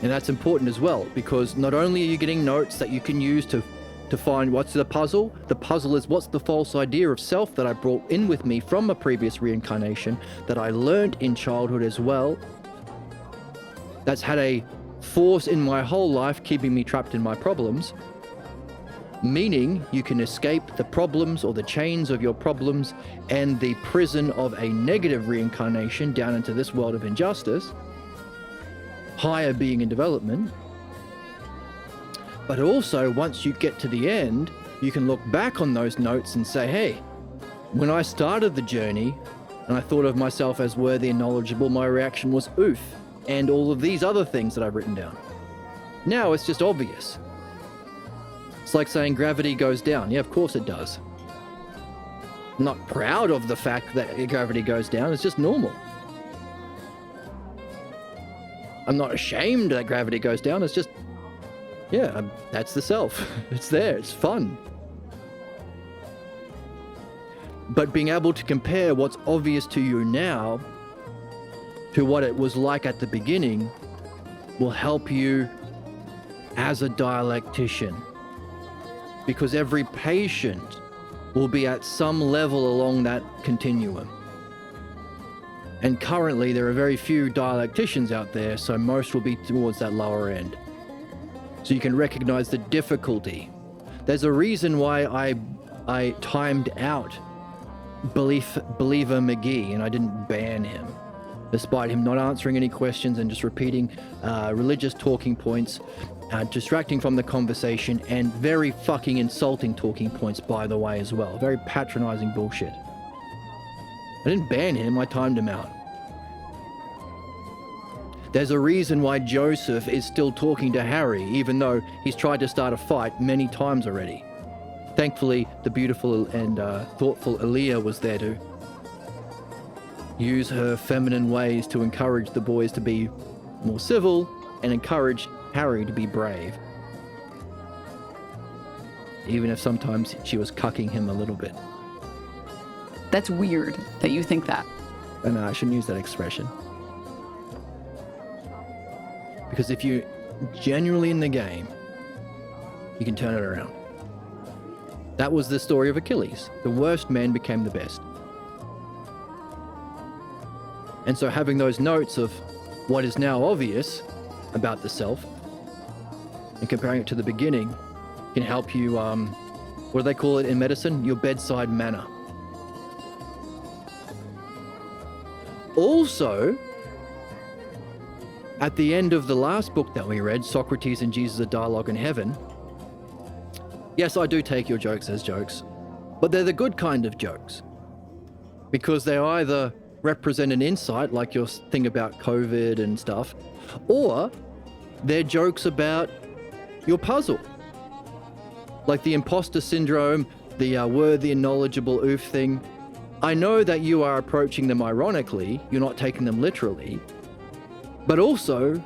And that's important as well, because not only are you getting notes that you can use to find what's the puzzle is what's the false idea of self that I brought in with me from a previous reincarnation that I learned in childhood as well. That's had a force in my whole life keeping me trapped in my problems. meaning you can escape the problems or the chains of your problems and the prison of a negative reincarnation down into this world of injustice, higher being in development. But also, once you get to the end, you can look back on those notes and say, hey, when I started the journey and I thought of myself as worthy and knowledgeable, my reaction was oof, and all of these other things that I've written down. Now it's just obvious. It's like saying gravity goes down. Yeah, of course it does. I'm not proud of the fact that gravity goes down. It's just normal. I'm not ashamed that gravity goes down. It's just, yeah, that's the self. It's there. It's fun. But being able to compare what's obvious to you now to what it was like at the beginning will help you as a dialectician. Because every patient will be at some level along that continuum. And currently there are very few dialecticians out there, so most will be towards that lower end. So you can recognize the difficulty. There's a reason why I timed out Believer McGee and I didn't ban him, despite him not answering any questions and just repeating religious talking points, distracting from the conversation, and very fucking insulting talking points, by the way, as well. Very patronizing bullshit. I didn't ban him, I timed him out. There's a reason why Joseph is still talking to Harry, even though he's tried to start a fight many times already. Thankfully, the beautiful and thoughtful Aaliyah was there to use her feminine ways to encourage the boys to be more civil and encourage Harry to be brave. Even if sometimes she was cucking him a little bit. That's weird that you think that. And I shouldn't use that expression. Because if you're genuinely in the game, you can turn it around. That was the story of Achilles. The worst man became the best. And so having those notes of what is now obvious about the self and comparing it to the beginning can help you, what do they call it in medicine? Your bedside manner. Also, at the end of the last book that we read, Socrates and Jesus, A Dialogue in Heaven, yes, I do take your jokes as jokes, but they're the good kind of jokes. Because they either represent an insight, like your thing about COVID and stuff, or they're jokes about your puzzle. Like the imposter syndrome, the worthy and knowledgeable oof thing. I know that you are approaching them ironically, you're not taking them literally, but also,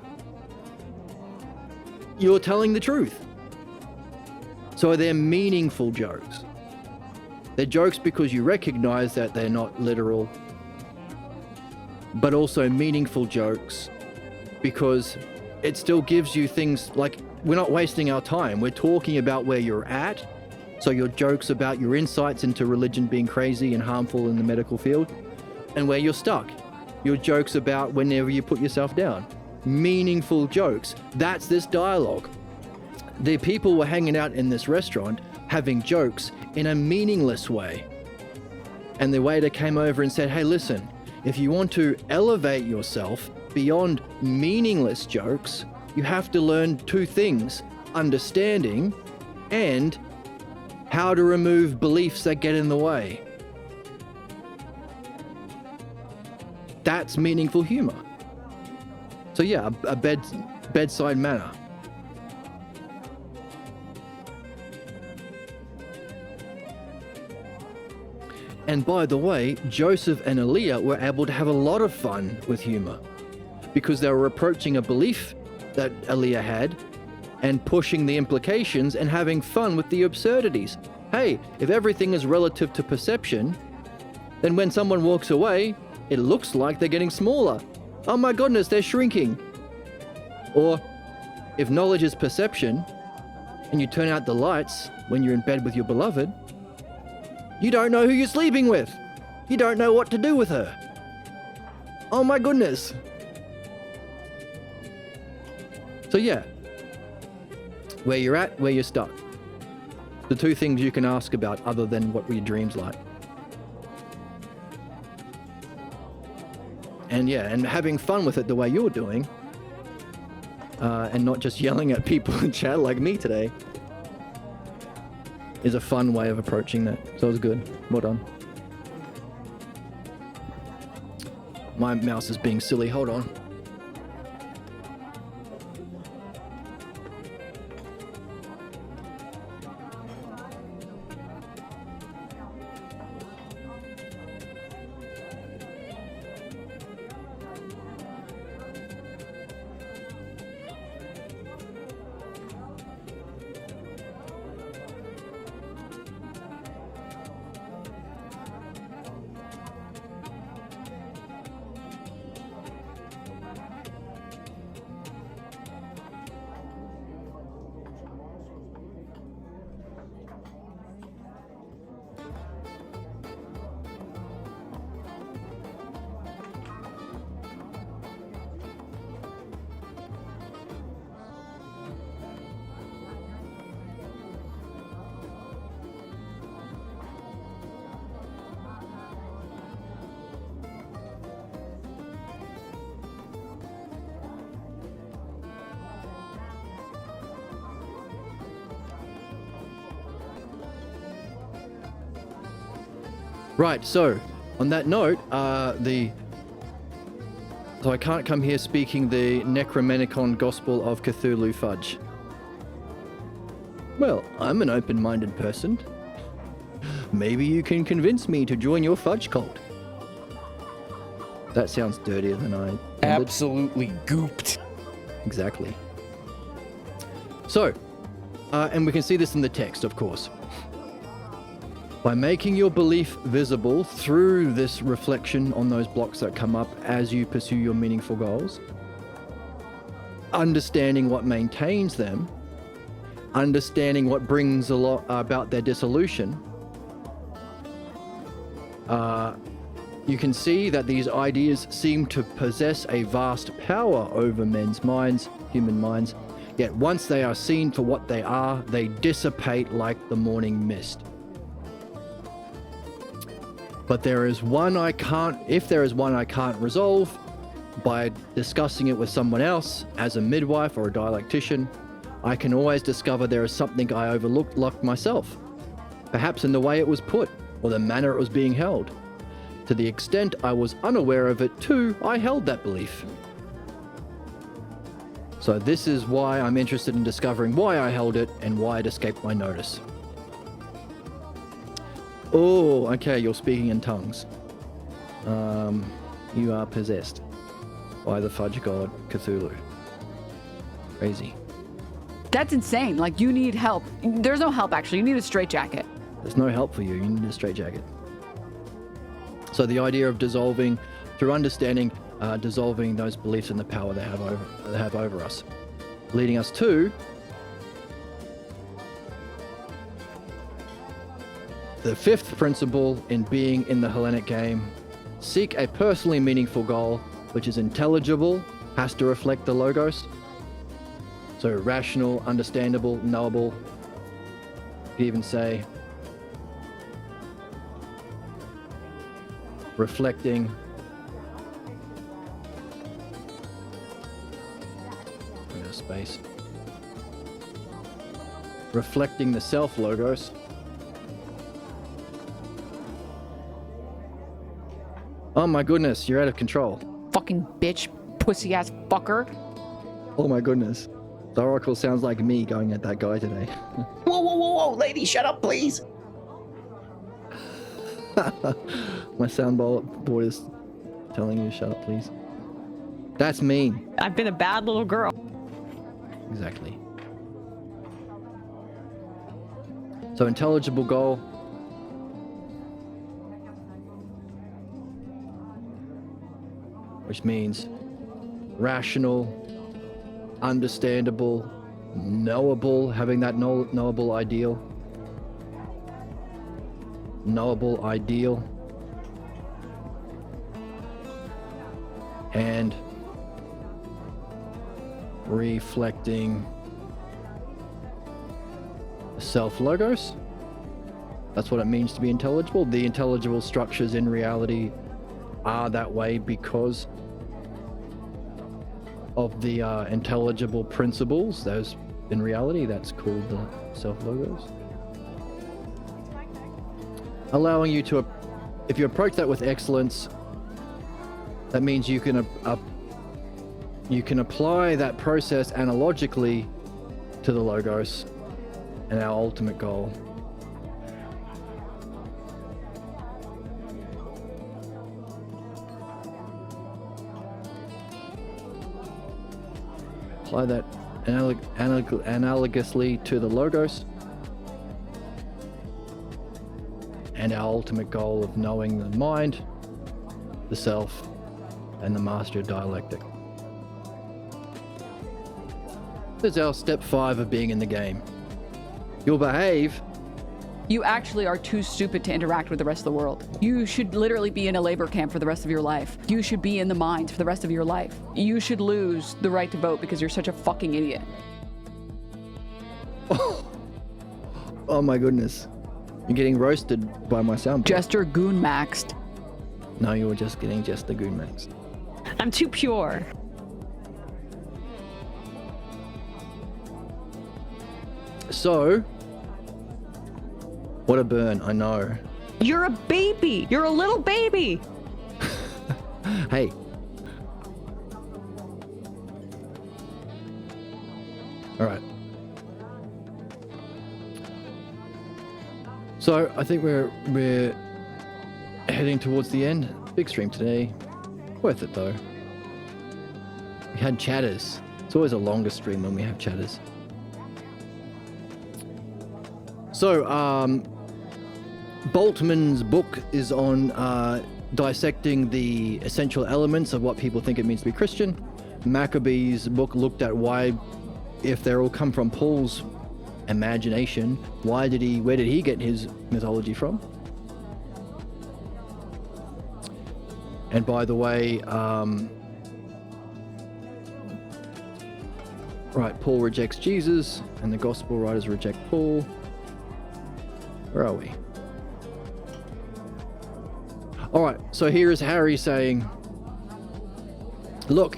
you're telling the truth. So they're meaningful jokes. They're jokes because you recognize that they're not literal, but also meaningful jokes because it still gives you things like, we're not wasting our time. We're talking about where you're at. So your jokes about your insights into religion being crazy and harmful in the medical field, and where you're stuck. Your jokes about whenever you put yourself down. Meaningful jokes. That's this dialogue. The people were hanging out in this restaurant having jokes in a meaningless way. And the waiter came over and said, hey, listen, if you want to elevate yourself beyond meaningless jokes, you have to learn two things: understanding and how to remove beliefs that get in the way. That's meaningful humor. So yeah, a bedside manner. And by the way, Joseph and Aaliyah were able to have a lot of fun with humor because they were approaching a belief that Aaliyah had and pushing the implications and having fun with the absurdities. Hey, if everything is relative to perception, then when someone walks away, it looks like they're getting smaller. Oh my goodness, they're shrinking. Or if knowledge is perception and you turn out the lights when you're in bed with your beloved, you don't know who you're sleeping with. You don't know what to do with her. Oh my goodness. So yeah, where you're at, where you're stuck. The two things you can ask about other than what were your dreams like. And yeah, and having fun with it the way you're doing, and not just yelling at people in chat like me today, is a fun way of approaching that. So it was good. Well done. My mouse is being silly. Hold on. Right, so on that note, so I can't come here speaking the Necromenicon Gospel of Cthulhu fudge. Well, I'm an open-minded person. Maybe you can convince me to join your fudge cult. That sounds dirtier than I intended. Absolutely gooped. Exactly. So, and we can see this in the text, of course. By making your belief visible through this reflection on those blocks that come up as you pursue your meaningful goals, understanding what maintains them, understanding what brings about their dissolution, you can see that these ideas seem to possess a vast power over men's minds, human minds, yet once they are seen for what they are, they dissipate like the morning mist. But if there is one I can't resolve by discussing it with someone else, as a midwife or a dialectician, I can always discover there is something I overlooked myself. Perhaps in the way it was put, or the manner it was being held. To the extent I was unaware of it too, I held that belief. So this is why I'm interested in discovering why I held it and why it escaped my notice. Oh, okay, you're speaking in tongues. You are possessed by the fudge god Cthulhu. Crazy. That's insane. Like, you need help. There's no help, actually. You need a straitjacket. There's no help for you. You need a straitjacket. So the idea of dissolving, through understanding, dissolving those beliefs and the power they have over us, leading us to the fifth principle in being in the Hellenic game. Seek a personally meaningful goal, which is intelligible, has to reflect the logos. So rational, understandable, knowable. You could even say reflecting space. Reflecting the self logos. Oh my goodness, you're out of control. Fucking bitch, pussy ass fucker. Oh my goodness. The Oracle sounds like me going at that guy today. Whoa, whoa, whoa, whoa, lady, shut up, please. My soundboard is telling you to shut up, please. That's mean. I've been a bad little girl. Exactly. So intelligible goal. Which means rational, understandable, knowable, having that knowable ideal. Knowable ideal. And self logos. That's what it means to be intelligible. The intelligible structures in reality are that way because of the intelligible principles. Those in reality, that's called the self logos. Allowing you to, if you approach that with excellence, that means you can apply that process analogically to the logos and our ultimate goal. Apply that analogously to the logos and our ultimate goal of knowing the mind, the self, and the master dialectic. This is our step 5 of being in the game. You'll behave. You actually are too stupid to interact with the rest of the world. You should literally be in a labor camp for the rest of your life. You should be in the mines for the rest of your life. You should lose the right to vote because you're such a fucking idiot. Oh my goodness. You're getting roasted by my sound. Jester goon maxed. No, you were just getting the goon max. I'm too pure. So, what a burn, I know. You're a baby. You're a little baby. Hey. All right. So I think we're heading towards the end. Big stream today. Worth it though. We had chatters. It's always a longer stream when we have chatters. So, Boltman's book is on dissecting the essential elements of what people think it means to be Christian. Maccabee's book looked at why, if they all come from Paul's imagination, where did he get his mythology from? And by the way, right, Paul rejects Jesus, and the gospel writers reject Paul. Where are we? All right, so here is Harry saying, look,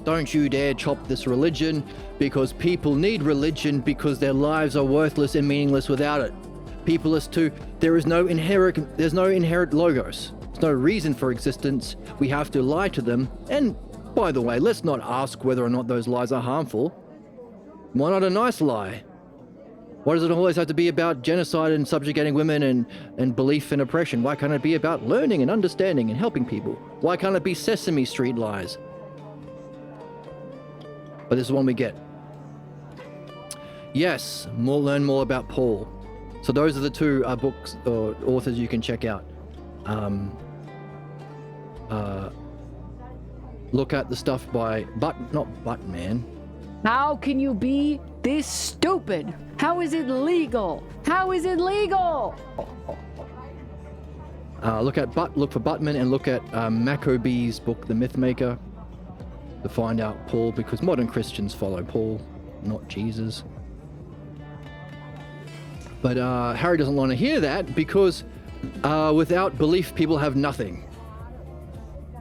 don't you dare chop this religion, because people need religion because their lives are worthless and meaningless without it. People as to there's no inherent logos. There's no reason for existence. We have to lie to them. And by the way, let's not ask whether or not those lies are harmful. Why not a nice lie? Why does it always have to be about genocide and subjugating women and belief in oppression? Why can't it be about learning and understanding and helping people? Why can't it be Sesame Street lies? But this is one we get. Yes, learn more about Paul. So those are the two books or authors you can check out. Look at the stuff by Buttman. How can you be this stupid? How is it legal? How is it legal? Look for Buttman and look at Maccabee's book, The Mythmaker, to find out Paul, because modern Christians follow Paul, not Jesus. But Harry doesn't want to hear that because without belief, people have nothing.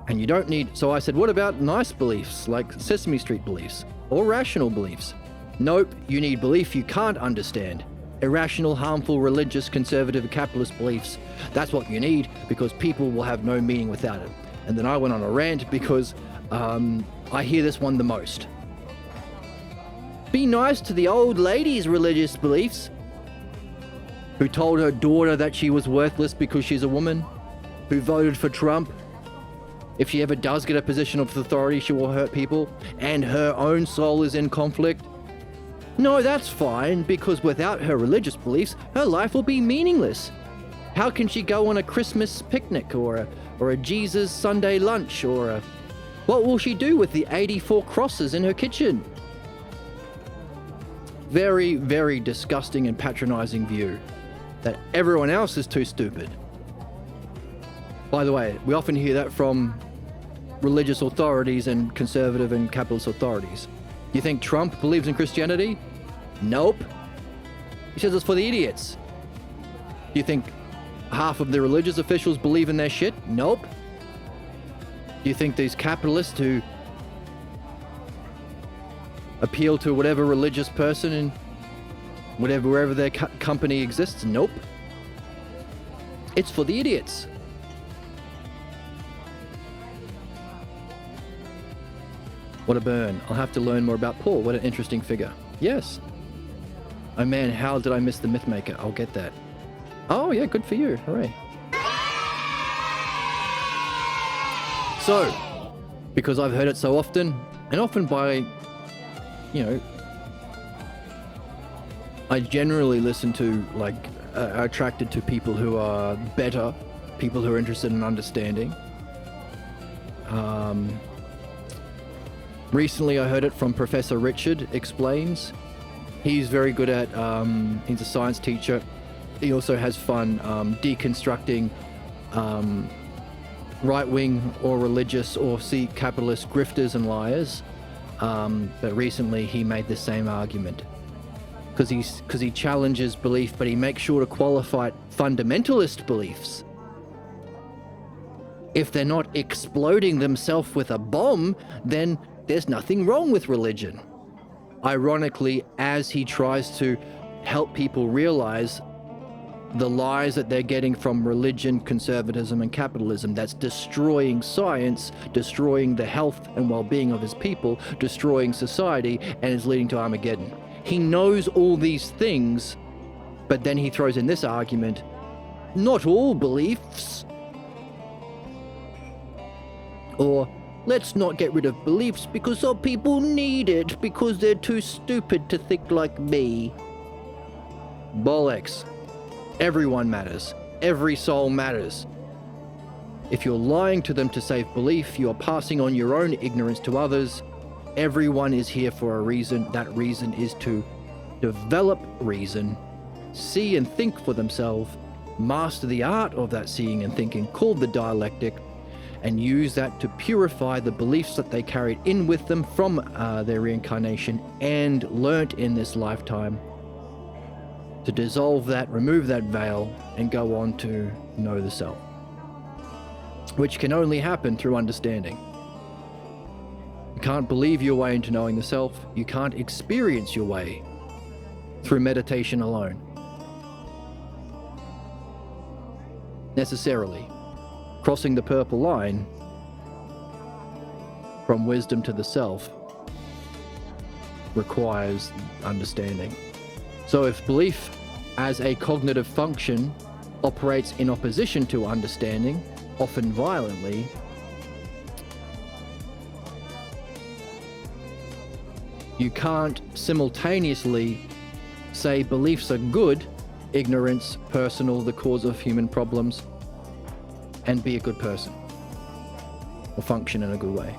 And you don't need... So I said, what about nice beliefs, like Sesame Street beliefs, or rational beliefs? Nope, you need belief you can't understand. Irrational, harmful, religious, conservative, capitalist beliefs. That's what you need, because people will have no meaning without it. And then I went on a rant because I hear this one the most. Be nice to the old lady's religious beliefs, who told her daughter that she was worthless because she's a woman, who voted for Trump. If she ever does get a position of authority, she will hurt people, and her own soul is in conflict. No, that's fine, because without her religious beliefs, her life will be meaningless. How can she go on a Christmas picnic or a Jesus Sunday lunch what will she do with the 84 crosses in her kitchen? Very, very disgusting and patronizing view that everyone else is too stupid. By the way, we often hear that from religious authorities and conservative and capitalist authorities. You think Trump believes in Christianity? Nope. He says it's for the idiots. Do you think half of the religious officials believe in their shit? Nope. Do you think these capitalists who appeal to whatever religious person in wherever their company exists? Nope. It's for the idiots. What a burn. I'll have to learn more about Paul. What an interesting figure. Yes. Oh man, how did I miss the Mythmaker? I'll get that. Oh yeah, good for you. Hooray. So, because I've heard it so often, and often by, I generally listen to, are attracted to people who are better, people who are interested in understanding. Recently I heard it from Professor Richard Explains. He's very good at, he's a science teacher. He also has fun deconstructing right-wing or religious or capitalist grifters and liars. But recently he made the same argument. Because he challenges belief, but he makes sure to qualify fundamentalist beliefs. If they're not exploding themselves with a bomb, then there's nothing wrong with religion. Ironically, as he tries to help people realize the lies that they're getting from religion, conservatism, and capitalism that's destroying science, destroying the health and well-being of his people, destroying society, and is leading to Armageddon. He knows all these things, but then he throws in this argument, not all beliefs. Or, let's not get rid of beliefs because some people need it because they're too stupid to think like me. Bollocks. Everyone matters. Every soul matters. If you're lying to them to save belief, you're passing on your own ignorance to others. Everyone is here for a reason. That reason is to develop reason, see and think for themselves, master the art of that seeing and thinking called the dialectic, and use that to purify the beliefs that they carried in with them from their reincarnation and learnt in this lifetime, to dissolve that, remove that veil, and go on to know the self, which can only happen through understanding. You can't believe your way into knowing the self. You can't experience your way through meditation alone. Necessarily. Crossing the purple line from wisdom to the self requires understanding. So if belief as a cognitive function operates in opposition to understanding, often violently, you can't simultaneously say beliefs are good, ignorance, personal, the cause of human problems, and be a good person or function in a good way.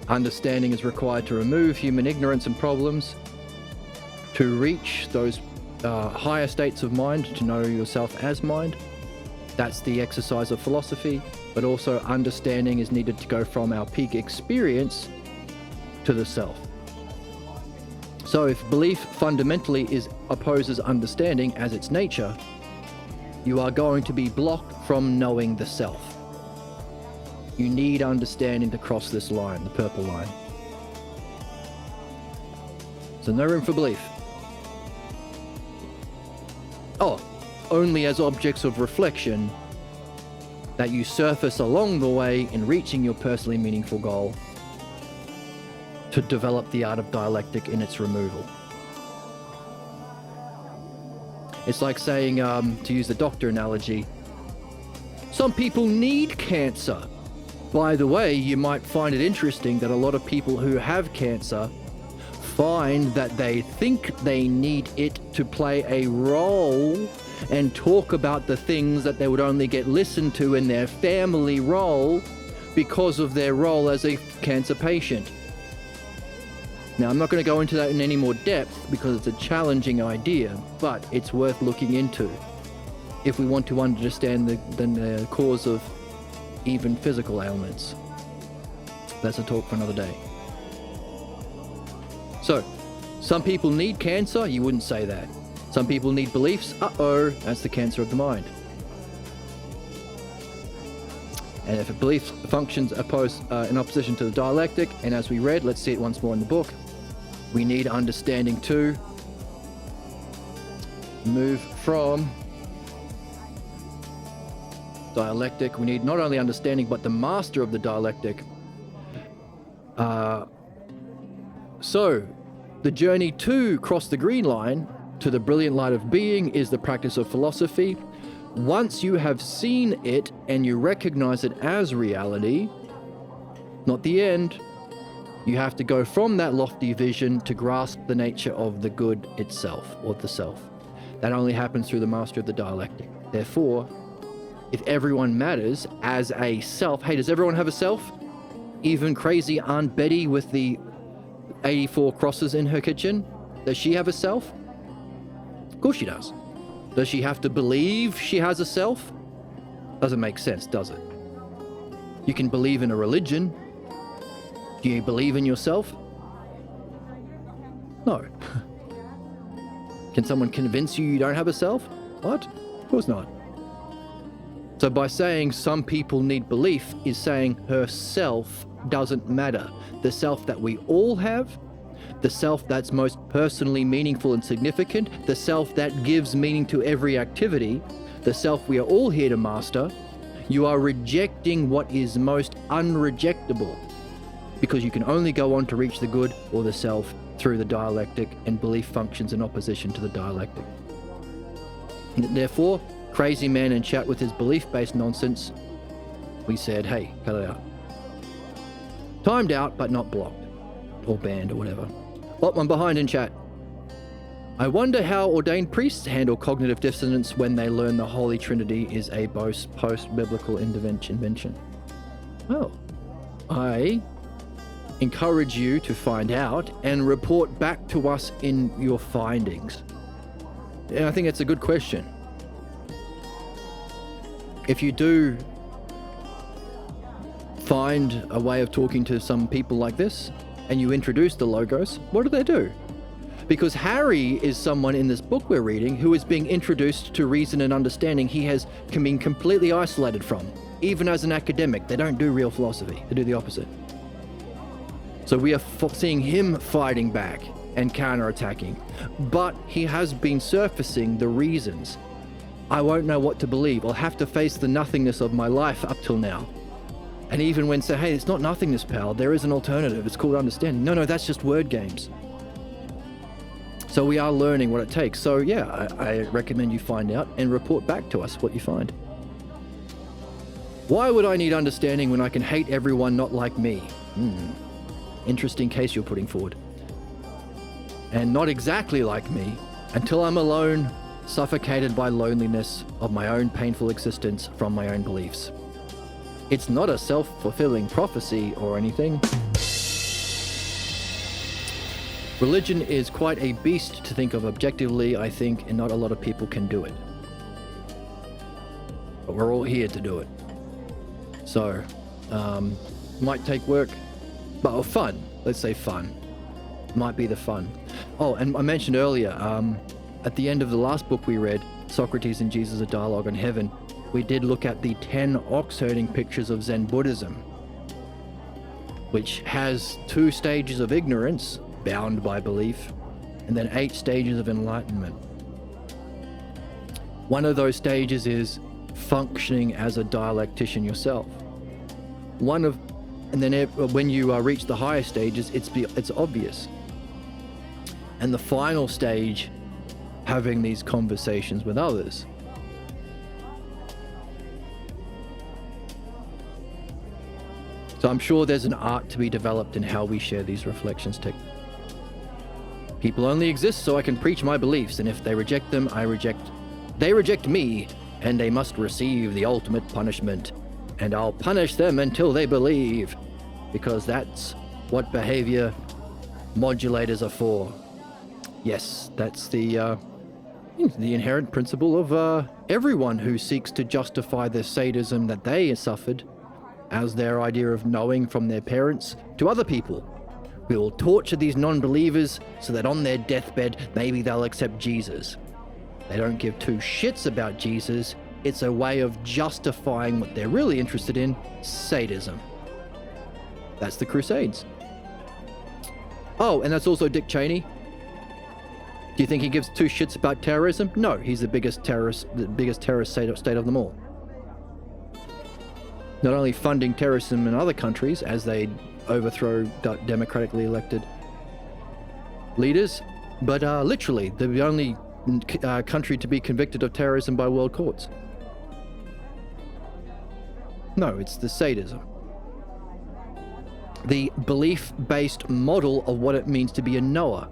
Understanding is required to remove human ignorance and problems, to reach those higher states of mind, to know yourself as mind. That's the exercise of philosophy, but also understanding is needed to go from our peak experience to the self. So if belief fundamentally opposes understanding as its nature, you are going to be blocked from knowing the self. You need understanding to cross this line, the purple line. So no room for belief. Oh, only as objects of reflection that you surface along the way in reaching your personally meaningful goal, to develop the art of dialectic in its removal. It's like saying, to use the doctor analogy, some people need cancer. By the way, you might find it interesting that a lot of people who have cancer find that they think they need it to play a role and talk about the things that they would only get listened to in their family role because of their role as a cancer patient. Now, I'm not going to go into that in any more depth because it's a challenging idea, but it's worth looking into if we want to understand the cause of even physical ailments. That's a talk for another day. So, some people need cancer, you wouldn't say that. Some people need beliefs, that's the cancer of the mind. And if a belief functions in opposition to the dialectic, and as we read, let's see it once more in the book, we need understanding to move from dialectic. We need not only understanding, but the master of the dialectic. So, the journey to cross the green line to the brilliant light of being is the practice of philosophy. Once you have seen it and you recognize it as reality, not the end, you have to go from that lofty vision to grasp the nature of the good itself, or the self. That only happens through the master of the dialectic. Therefore, if everyone matters as a self, hey, does everyone have a self? Even crazy Aunt Betty with the 84 crosses in her kitchen, does she have a self? Of course she does. Does she have to believe she has a self? Doesn't make sense, does it? You can believe in a religion. Do you believe in yourself? No. Can someone convince you you don't have a self? What? Of course not. So by saying some people need belief is saying her self doesn't matter. The self that we all have, the self that's most personally meaningful and significant, the self that gives meaning to every activity, the self we are all here to master, you are rejecting what is most unrejectable, because you can only go on to reach the good or the self through the dialectic, and belief functions in opposition to the dialectic. And therefore, crazy man in chat with his belief-based nonsense, we said, hey, cut it out. Timed out, but not blocked, or banned, or whatever. Oh, I'm behind in chat. I wonder how ordained priests handle cognitive dissonance when they learn the Holy Trinity is a post-biblical invention. Well, I encourage you to find out and report back to us in your findings. And I think it's a good question. If you do find a way of talking to some people like this, and you introduce the Logos, what do? Because Harry is someone in this book we're reading who is being introduced to reason and understanding he has been completely isolated from. Even as an academic, they don't do real philosophy, they do the opposite. So we are seeing him fighting back and counterattacking, but he has been surfacing the reasons. I won't know what to believe. I'll have to face the nothingness of my life up till now. And even when say, hey, it's not nothingness, pal, there is an alternative. It's called understanding. No, that's just word games. So we are learning what it takes. So yeah, I recommend you find out and report back to us what you find. Why would I need understanding when I can hate everyone not like me? Interesting case you're putting forward. And not exactly like me, until I'm alone, suffocated by loneliness of my own painful existence from my own beliefs. It's not a self-fulfilling prophecy or anything. Religion is quite a beast to think of objectively, I think, and not a lot of people can do it. But we're all here to do it. So, might take work, but fun. Let's say fun. Might be the fun. Oh, and I mentioned earlier, at the end of the last book we read, Socrates and Jesus, A Dialogue on Heaven, we did look at the 10 ox-herding pictures of Zen Buddhism, which has 2 stages of ignorance, bound by belief, and then 8 stages of enlightenment. One of those stages is functioning as a dialectician yourself. And then when you reach the higher stages, it's obvious. And the final stage, having these conversations with others. So I'm sure there's an art to be developed in how we share these reflections. People only exist so I can preach my beliefs, and if they reject them, they reject me, and they must receive the ultimate punishment. And I'll punish them until they believe, because that's what behavior modulators are for. Yes, that's the inherent principle of everyone who seeks to justify the sadism that they suffered as their idea of knowing from their parents to other people. We will torture these non-believers so that on their deathbed, maybe they'll accept Jesus. They don't give two shits about Jesus. It's a way of justifying what they're really interested in, sadism. That's the Crusades. Oh, and that's also Dick Cheney. Do you think he gives two shits about terrorism? No, he's the biggest terrorist state of them all. Not only funding terrorism in other countries as they overthrow democratically elected leaders, but literally the only country to be convicted of terrorism by world courts. No, it's the sadism. The belief-based model of what it means to be a Noah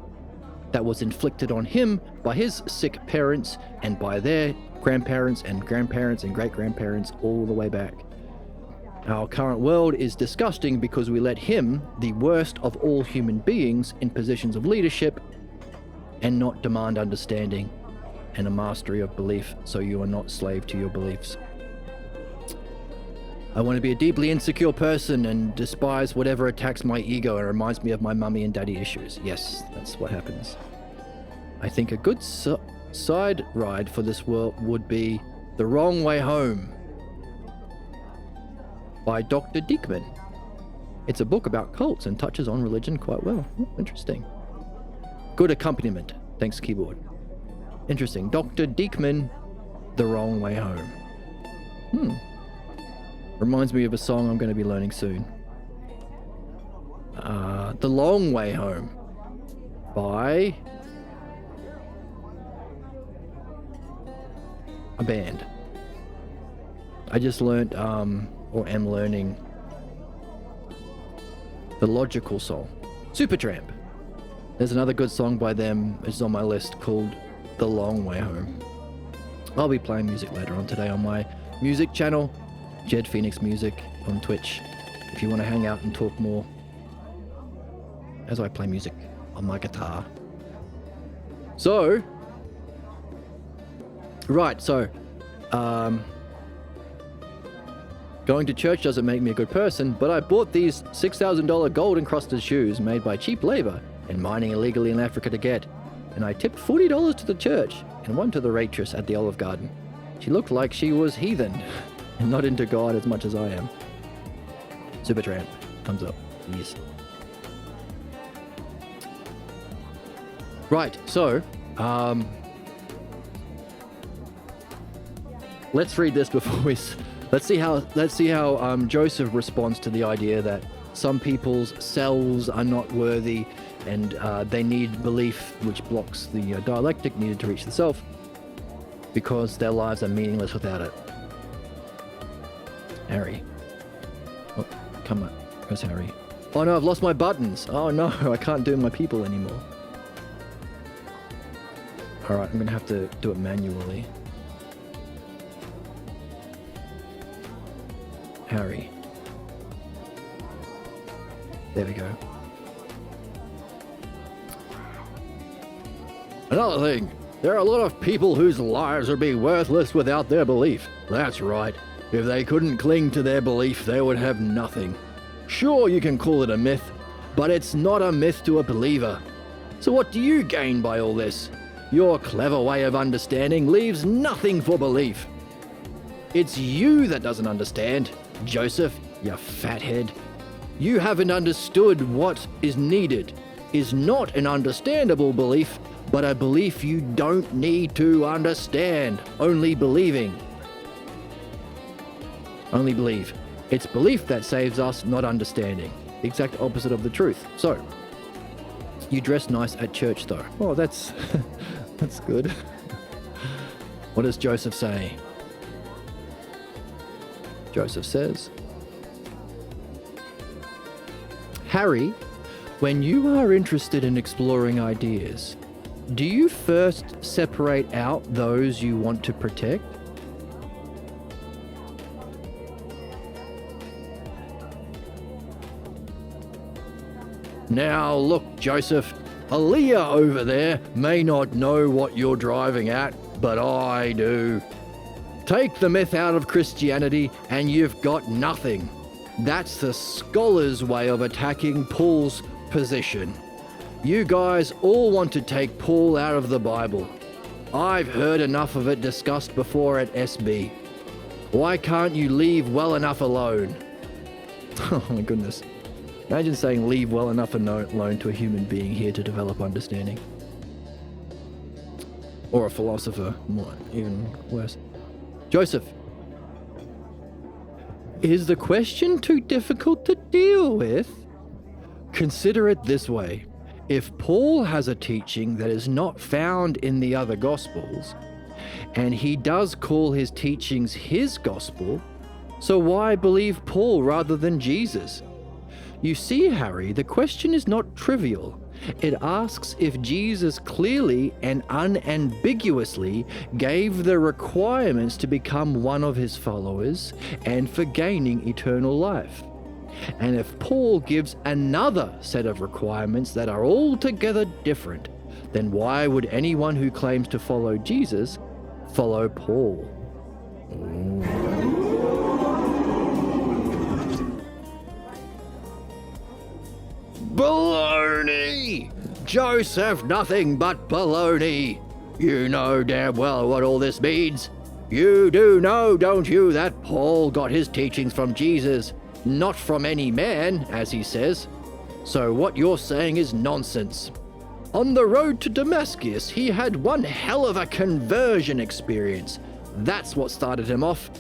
that was inflicted on him by his sick parents and by their grandparents and great-grandparents all the way back. Our current world is disgusting because we let him, the worst of all human beings, in positions of leadership and not demand understanding and a mastery of belief so you are not slave to your beliefs. I want to be a deeply insecure person and despise whatever attacks my ego and reminds me of my mummy and daddy issues. Yes, that's what happens. I think a good side ride for this world would be The Wrong Way Home by Dr. Diekman. It's a book about cults and touches on religion quite well. Interesting. Good accompaniment. Thanks, keyboard. Interesting. Dr. Diekman, The Wrong Way Home. Reminds me of a song I'm going to be learning soon. The Long Way Home by a band. I just learned, or am learning, The Logical Soul. Supertramp. There's another good song by them, it's on my list, called The Long Way Home. I'll be playing music later on today on my music channel, Jed Phoenix Music on Twitch, if you want to hang out and talk more as I play music on my guitar. So, going to church doesn't make me a good person, but I bought these $6,000 gold encrusted shoes made by cheap labor and mining illegally in Africa to get, and I tipped $40 to the church and one to the waitress at the Olive Garden. She looked like she was heathen and not into God as much as I am. Supertramp, thumbs up, yes. Right, so, let's read this before we. Let's see how Joseph responds to the idea that some people's selves are not worthy, and they need belief, which blocks the dialectic needed to reach the self, because their lives are meaningless without it. Harry. Oh, come on. Where's Harry? Oh no, I've lost my buttons. Oh no, I can't do my people anymore. Alright, I'm gonna have to do it manually. Harry. There we go. Another thing, there are a lot of people whose lives would be worthless without their belief. That's right. If they couldn't cling to their belief, they would have nothing. Sure, you can call it a myth, but it's not a myth to a believer. So what do you gain by all this? Your clever way of understanding leaves nothing for belief. It's you that doesn't understand, Joseph, you fathead. You haven't understood what is needed. Is not an understandable belief, but a belief you don't need to understand. Only believing. Only believe. It's belief that saves us, not understanding. The exact opposite of the truth. So, you dress nice at church though. Oh, that's that's good. What does Joseph say? Joseph says, Harry, when you are interested in exploring ideas, do you first separate out those you want to protect? Now look, Joseph, Aaliyah over there may not know what you're driving at, but I do. Take the myth out of Christianity and you've got nothing. That's the scholar's way of attacking Paul's position. You guys all want to take Paul out of the Bible. I've heard enough of it discussed before at SB. Why can't you leave well enough alone? Oh my goodness. Imagine saying leave well enough alone to a human being here to develop understanding. Or a philosopher, more, even worse. Joseph, is the question too difficult to deal with? Consider it this way. If Paul has a teaching that is not found in the other Gospels, and he does call his teachings his gospel, so why believe Paul rather than Jesus? You see, Harry, the question is not trivial. It asks if Jesus clearly and unambiguously gave the requirements to become one of his followers and for gaining eternal life. And if Paul gives another set of requirements that are altogether different, then why would anyone who claims to follow Jesus follow Paul? Baloney! Joseph, nothing but baloney. You know damn well what all this means. You do know, don't you, that Paul got his teachings from Jesus, not from any man, as he says. So what you're saying is nonsense. On the road to Damascus, he had one hell of a conversion experience. That's what started him off.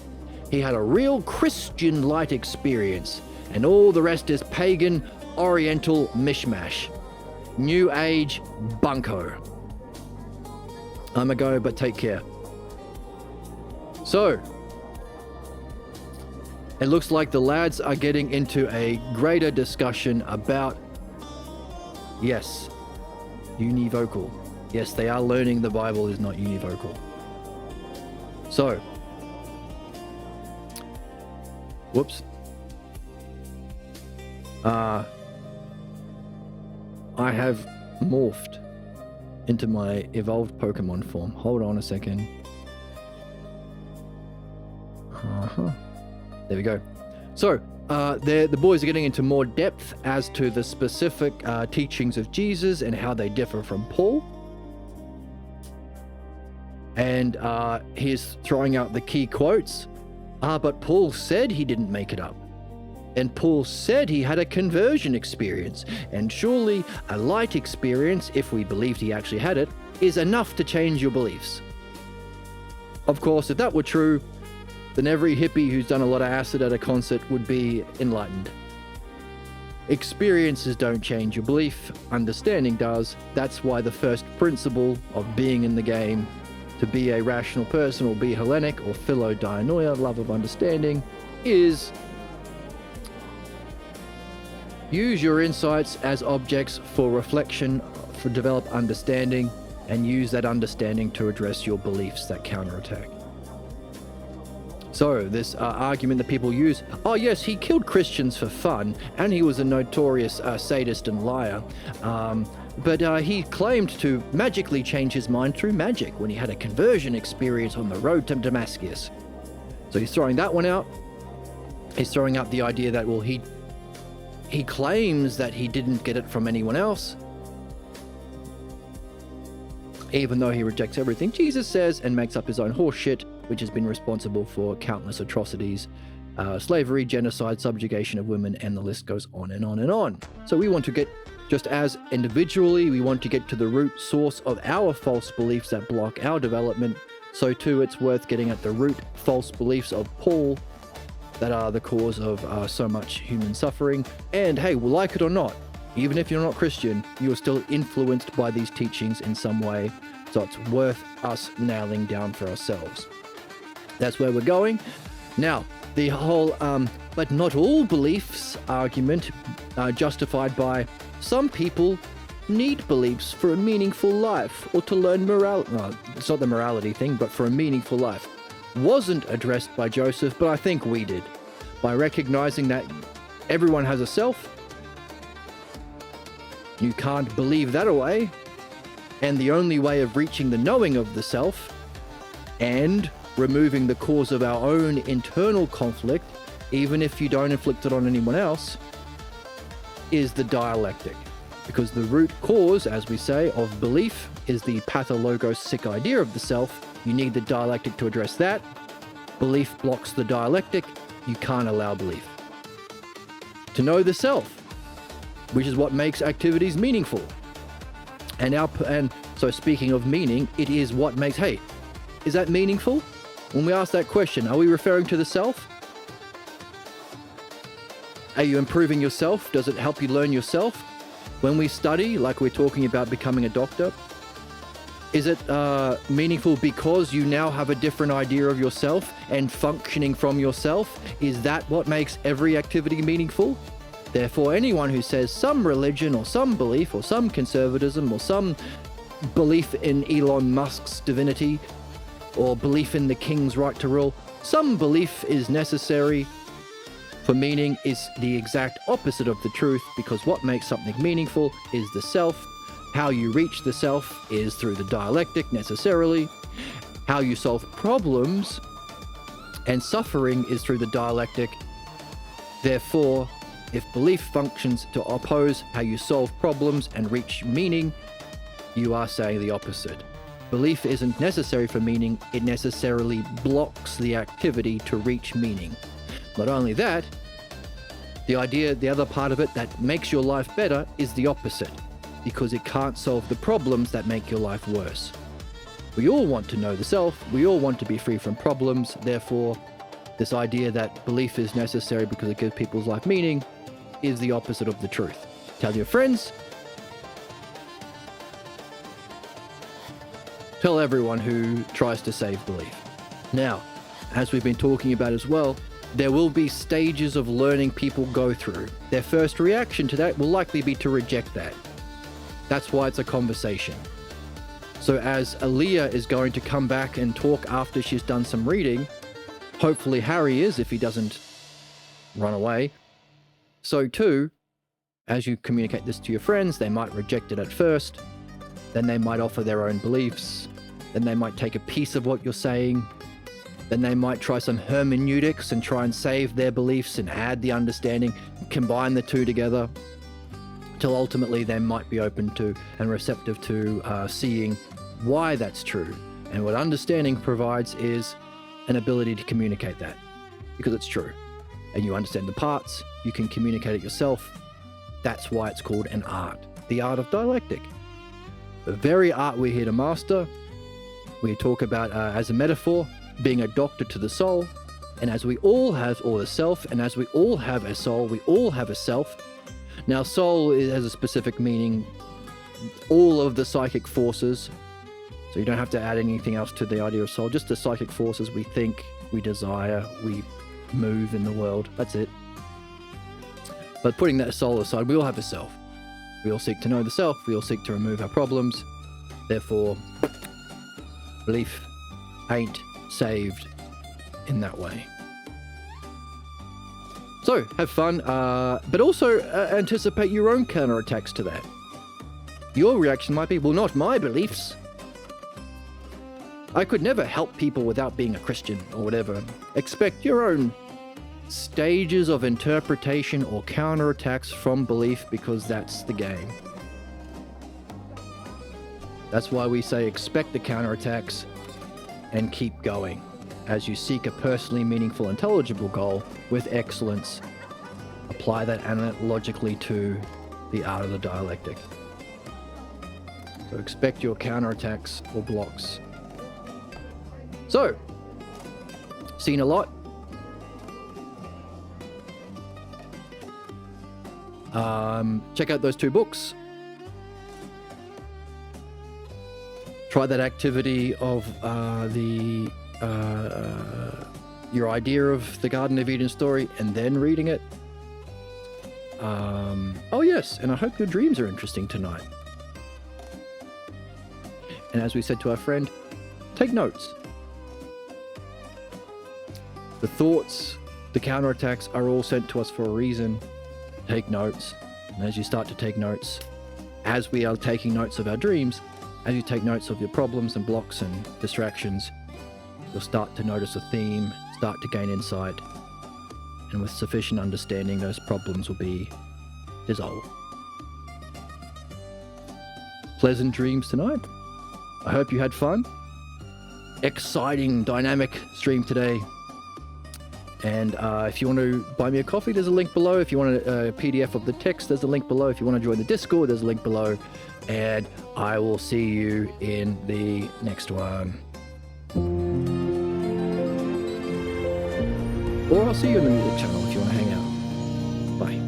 He had a real Christian light experience, and all the rest is pagan, Oriental mishmash. New Age bunko. I'm a go, but take care. So, it looks like the lads are getting into a greater discussion about, yes, univocal. Yes, they are learning the Bible is not univocal. So, whoops. I have morphed into my evolved Pokemon form. Hold on a second. There we go. So, the boys are getting into more depth as to the specific teachings of Jesus and how they differ from Paul. And he's throwing out the key quotes. But Paul said he didn't make it up. And Paul said he had a conversion experience. And surely a light experience, if we believed he actually had it, is enough to change your beliefs. Of course, if that were true, then every hippie who's done a lot of acid at a concert would be enlightened. Experiences don't change your belief, understanding does. That's why the first principle of being in the game, to be a rational person or be Hellenic or philodianoia, love of understanding, is use your insights as objects for reflection, for develop understanding, and use that understanding to address your beliefs that counterattack. So this argument that people use, oh yes, he killed Christians for fun, and he was a notorious sadist and liar, but he claimed to magically change his mind through magic when he had a conversion experience on the road to Damascus. So he's throwing that one out. He's throwing out the idea that, well, he claims that he didn't get it from anyone else, even though he rejects everything Jesus says and makes up his own horse shit, which has been responsible for countless atrocities, slavery, genocide, subjugation of women, and the list goes on and on and on. So we want to get, just as individually, we want to get to the root source of our false beliefs that block our development, so too it's worth getting at the root false beliefs of Paul that are the cause of so much human suffering. And hey, like it or not, even if you're not Christian, you are still influenced by these teachings in some way. So it's worth us nailing down for ourselves. That's where we're going. Now, the whole, but not all beliefs argument justified by some people need beliefs for a meaningful life or to learn morality. Well, it's not the morality thing, but for a meaningful life. Wasn't addressed by Joseph, but I think we did, by recognizing that everyone has a self. You can't believe that away, and the only way of reaching the knowing of the self and removing the cause of our own internal conflict, even if you don't inflict it on anyone else, is the dialectic. Because the root cause, as we say, of belief is the pathologos sick idea of the self. You need the dialectic to address that. Belief blocks the dialectic. You can't allow belief. To know the self, which is what makes activities meaningful. And so speaking of meaning, it is what makes, hey, is that meaningful? When we ask that question, are we referring to the self? Are you improving yourself? Does it help you learn yourself? When we study, like we're talking about becoming a doctor, is it meaningful because you now have a different idea of yourself and functioning from yourself? Is that what makes every activity meaningful? Therefore, anyone who says some religion or some belief or some conservatism or some belief in Elon Musk's divinity or belief in the king's right to rule, some belief is necessary for meaning is the exact opposite of the truth, because what makes something meaningful is the self. How you reach the self is through the dialectic necessarily. How you solve problems and suffering is through the dialectic. Therefore, if belief functions to oppose how you solve problems and reach meaning, you are saying the opposite. Belief isn't necessary for meaning, it necessarily blocks the activity to reach meaning. Not only that, the other part of it that makes your life better is the opposite, because it can't solve the problems that make your life worse. We all want to know the self, we all want to be free from problems, therefore, this idea that belief is necessary because it gives people's life meaning is the opposite of the truth. Tell your friends, tell everyone who tries to save belief. Now, as we've been talking about as well, there will be stages of learning people go through. Their first reaction to that will likely be to reject that. That's why it's a conversation. So as Aaliyah is going to come back and talk after she's done some reading, hopefully Harry is if he doesn't run away. So too, as you communicate this to your friends, they might reject it at first, then they might offer their own beliefs, then they might take a piece of what you're saying, then they might try some hermeneutics and try and save their beliefs and add the understanding, combine the two together, till ultimately they might be open to and receptive to seeing why that's true. And what understanding provides is an ability to communicate that, because it's true. And you understand the parts, you can communicate it yourself. That's why it's called an art, the art of dialectic. The very art we're here to master, we talk about as a metaphor, being a doctor to the soul. And as we all have all the self, and as we all have a soul, we all have a self. Now, soul has a specific meaning, all of the psychic forces. So you don't have to add anything else to the idea of soul, just the psychic forces we think, we desire, we move in the world. That's it. But putting that soul aside, we all have a self. We all seek to know the self. We all seek to remove our problems. Therefore, belief ain't saved in that way. So have fun, but also anticipate your own counterattacks to that. Your reaction might be, well, not my beliefs. I could never help people without being a Christian or whatever. Expect your own stages of interpretation or counterattacks from belief, because that's the game. That's why we say expect the counterattacks and keep going as you seek a personally meaningful, intelligible goal with excellence. Apply that analogically to the art of the dialectic. So expect your counterattacks or blocks. So, seen a lot. Check out those 2 books. Try that activity of your idea of the Garden of Eden story and then reading it. Oh yes, and I hope your dreams are interesting tonight. And as we said to our friend, take notes. The thoughts, the counterattacks are all sent to us for a reason. Take notes. And as you start to take notes, as we are taking notes of our dreams, as you take notes of your problems and blocks and distractions, you'll start to notice a theme, start to gain insight, and with sufficient understanding, those problems will be dissolved. pleasant dreams tonight. I hope you had fun. Exciting, dynamic stream today. And if you want to buy me a coffee, there's a link below. If you want a PDF of the text, there's a link below. If you want to join the Discord, there's a link below. And I will see you in the next one. Or I'll see you in the music channel if you want to hang out. Bye.